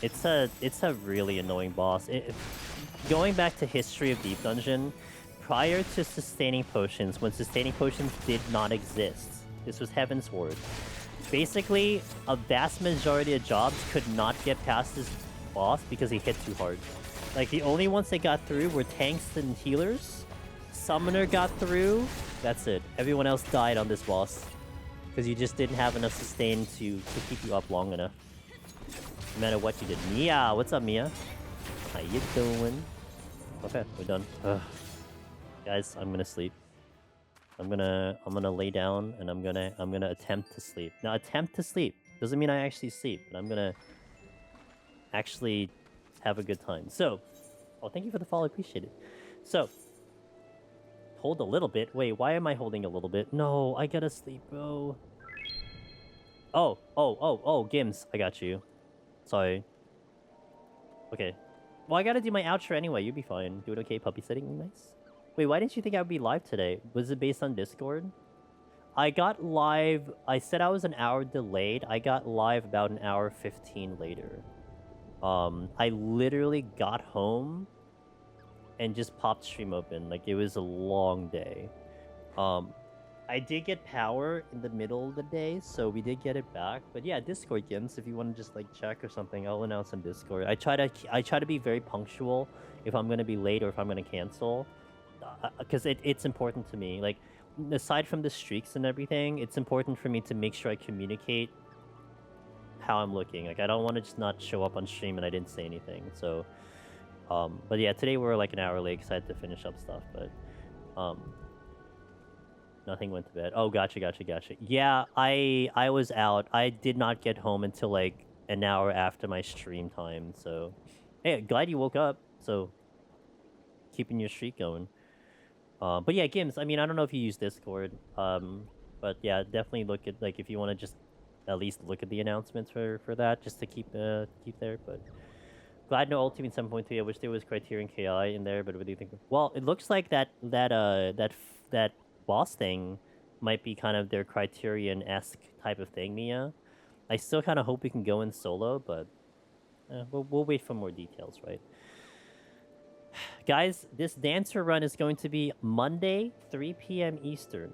It's a really annoying boss. Going back to history of Deep Dungeon, prior to sustaining potions, when sustaining potions did not exist, this was Heaven's Word. Basically, a vast majority of jobs could not get past this boss because he hit too hard. Like, the only ones that got through were tanks and healers. Summoner got through. That's it. Everyone else died on this boss. Because you just didn't have enough sustain to keep you up long enough. No matter what you did. Mia! What's up, Mia? How you doing? Okay, we're done. Ugh. Guys, I'm gonna sleep. I'm gonna lay down and I'm gonna attempt to sleep. Now, attempt to sleep doesn't mean I actually sleep, but I'm gonna actually have a good time. So, oh, thank you for the follow. Appreciate it. So, hold a little bit. Wait, why am I holding a little bit? No, I gotta sleep, bro. Oh, Gims, I got you. Sorry. Okay. Well, I gotta do my outro anyway. You'll be fine. Do it okay, puppy sitting. Nice. Wait, why didn't you think I would be live today? Was it based on Discord? I got live... I said I was an hour delayed. I got live about an hour 15 later. I literally got home and just popped stream open. Like, it was a long day. I did get power in the middle of the day, so we did get it back. But yeah, Discord games, if you want to just like check or something, I'll announce on Discord. I try to be very punctual if I'm gonna be late or if I'm gonna cancel, because it's important to me. Like, aside from the streaks and everything, it's important for me to make sure I communicate how I'm looking. Like, I don't want to just not show up on stream and I didn't say anything. So, but yeah, today we're like an hour late because I had to finish up stuff. But nothing went to bed. Oh, gotcha. Yeah, I was out. I did not get home until like an hour after my stream time. So, hey, glad you woke up. So, keeping your streak going. But yeah, Gims, I mean, I don't know if you use Discord. But yeah, definitely look at, like, if you want to just at least look at the announcements for that, just to keep there. But glad no Ultimate 7.3. I wish there was Criterion KI in there, but what do you think? Well, it looks like that boss thing might be kind of their Criterion-esque type of thing, Mia. I still kind of hope we can go in solo, but we'll wait for more details, right? Guys, this dancer run is going to be Monday, 3 p.m. Eastern.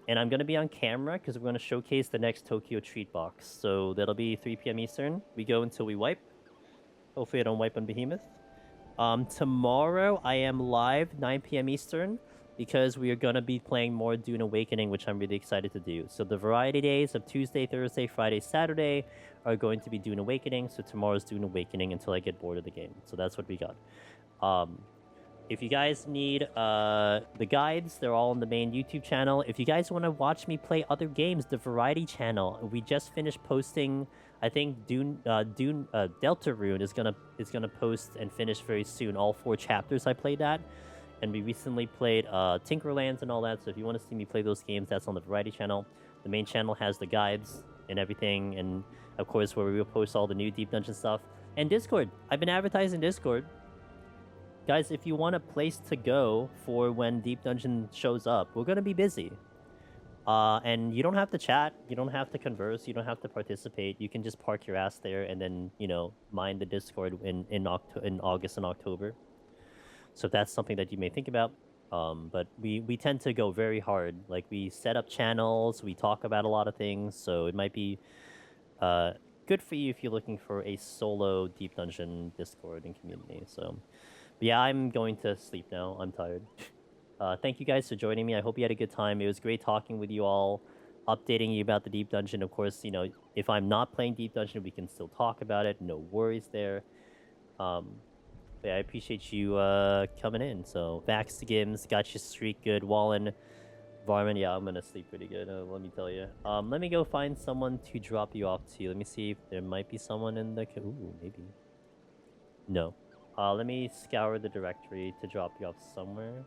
And I'm going to be on camera because we're going to showcase the next Tokyo Treat Box. So that'll be 3 p.m. Eastern. We go until we wipe. Hopefully I don't wipe on Behemoth. Tomorrow I am live, 9 p.m. Eastern, because we are going to be playing more Dune Awakening, which I'm really excited to do. So the variety days of Tuesday, Thursday, Friday, Saturday are going to be Dune Awakening. So tomorrow's Dune Awakening until I get bored of the game. So that's what we got. If you guys need the guides, they're all on the main YouTube channel. If you guys want to watch me play other games, the variety channel, we just finished posting. I think Deltarune is gonna post and finish very soon all 4 chapters I played at, and we recently played Tinkerlands and all that. So if you want to see me play those games, that's on the variety channel. The main channel has the guides and everything, and of course where we will post all the new Deep Dungeon stuff. And Discord, I've been advertising Discord. Guys, if you want a place to go for when Deep Dungeon shows up, we're going to be busy. And you don't have to chat, you don't have to converse, you don't have to participate. You can just park your ass there and then, you know, mine the Discord in August and October. So if that's something that you may think about. But we tend to go very hard. Like, we set up channels, we talk about a lot of things, so it might be good for you if you're looking for a solo Deep Dungeon Discord and community. So, but yeah, I'm going to sleep now. I'm tired. Thank you guys for joining me. I hope you had a good time. It was great talking with you all, updating you about the Deep Dungeon. Of course, you know, if I'm not playing Deep Dungeon, we can still talk about it. No worries there. But yeah, I appreciate you coming in. So, Vax to Gims, got your streak good. Wallen, Varman, yeah, I'm gonna sleep pretty good. Let me tell you. Let me go find someone to drop you off to. Let me see if there might be someone in the. Ooh, maybe. No. Let me scour the directory to drop you off somewhere.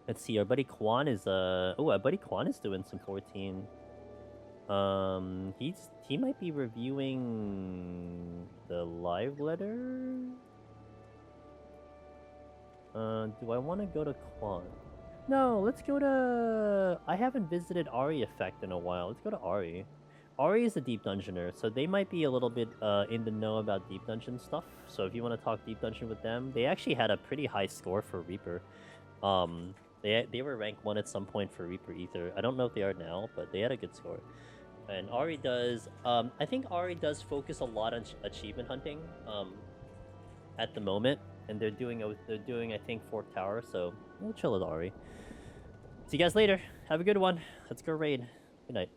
Let's see. Our buddy Quan is our buddy Quan is doing some 14. He might be reviewing the live letter. Do I want to go to Quan? No, let's go to... I haven't visited Ari Effect in a while. Let's go to Ari. Ari is a Deep Dungeoner, so they might be a little bit in the know about Deep Dungeon stuff. So if you want to talk Deep Dungeon with them, they actually had a pretty high score for Reaper. They were rank 1 at some point for Reaper Ether. I don't know if they are now, but they had a good score. And Ari does... I think Ari does focus a lot on achievement hunting at the moment. And they're doing, I think, Fork Tower, so we'll chill with Ari. See you guys later. Have a good one. Let's go raid. Good night.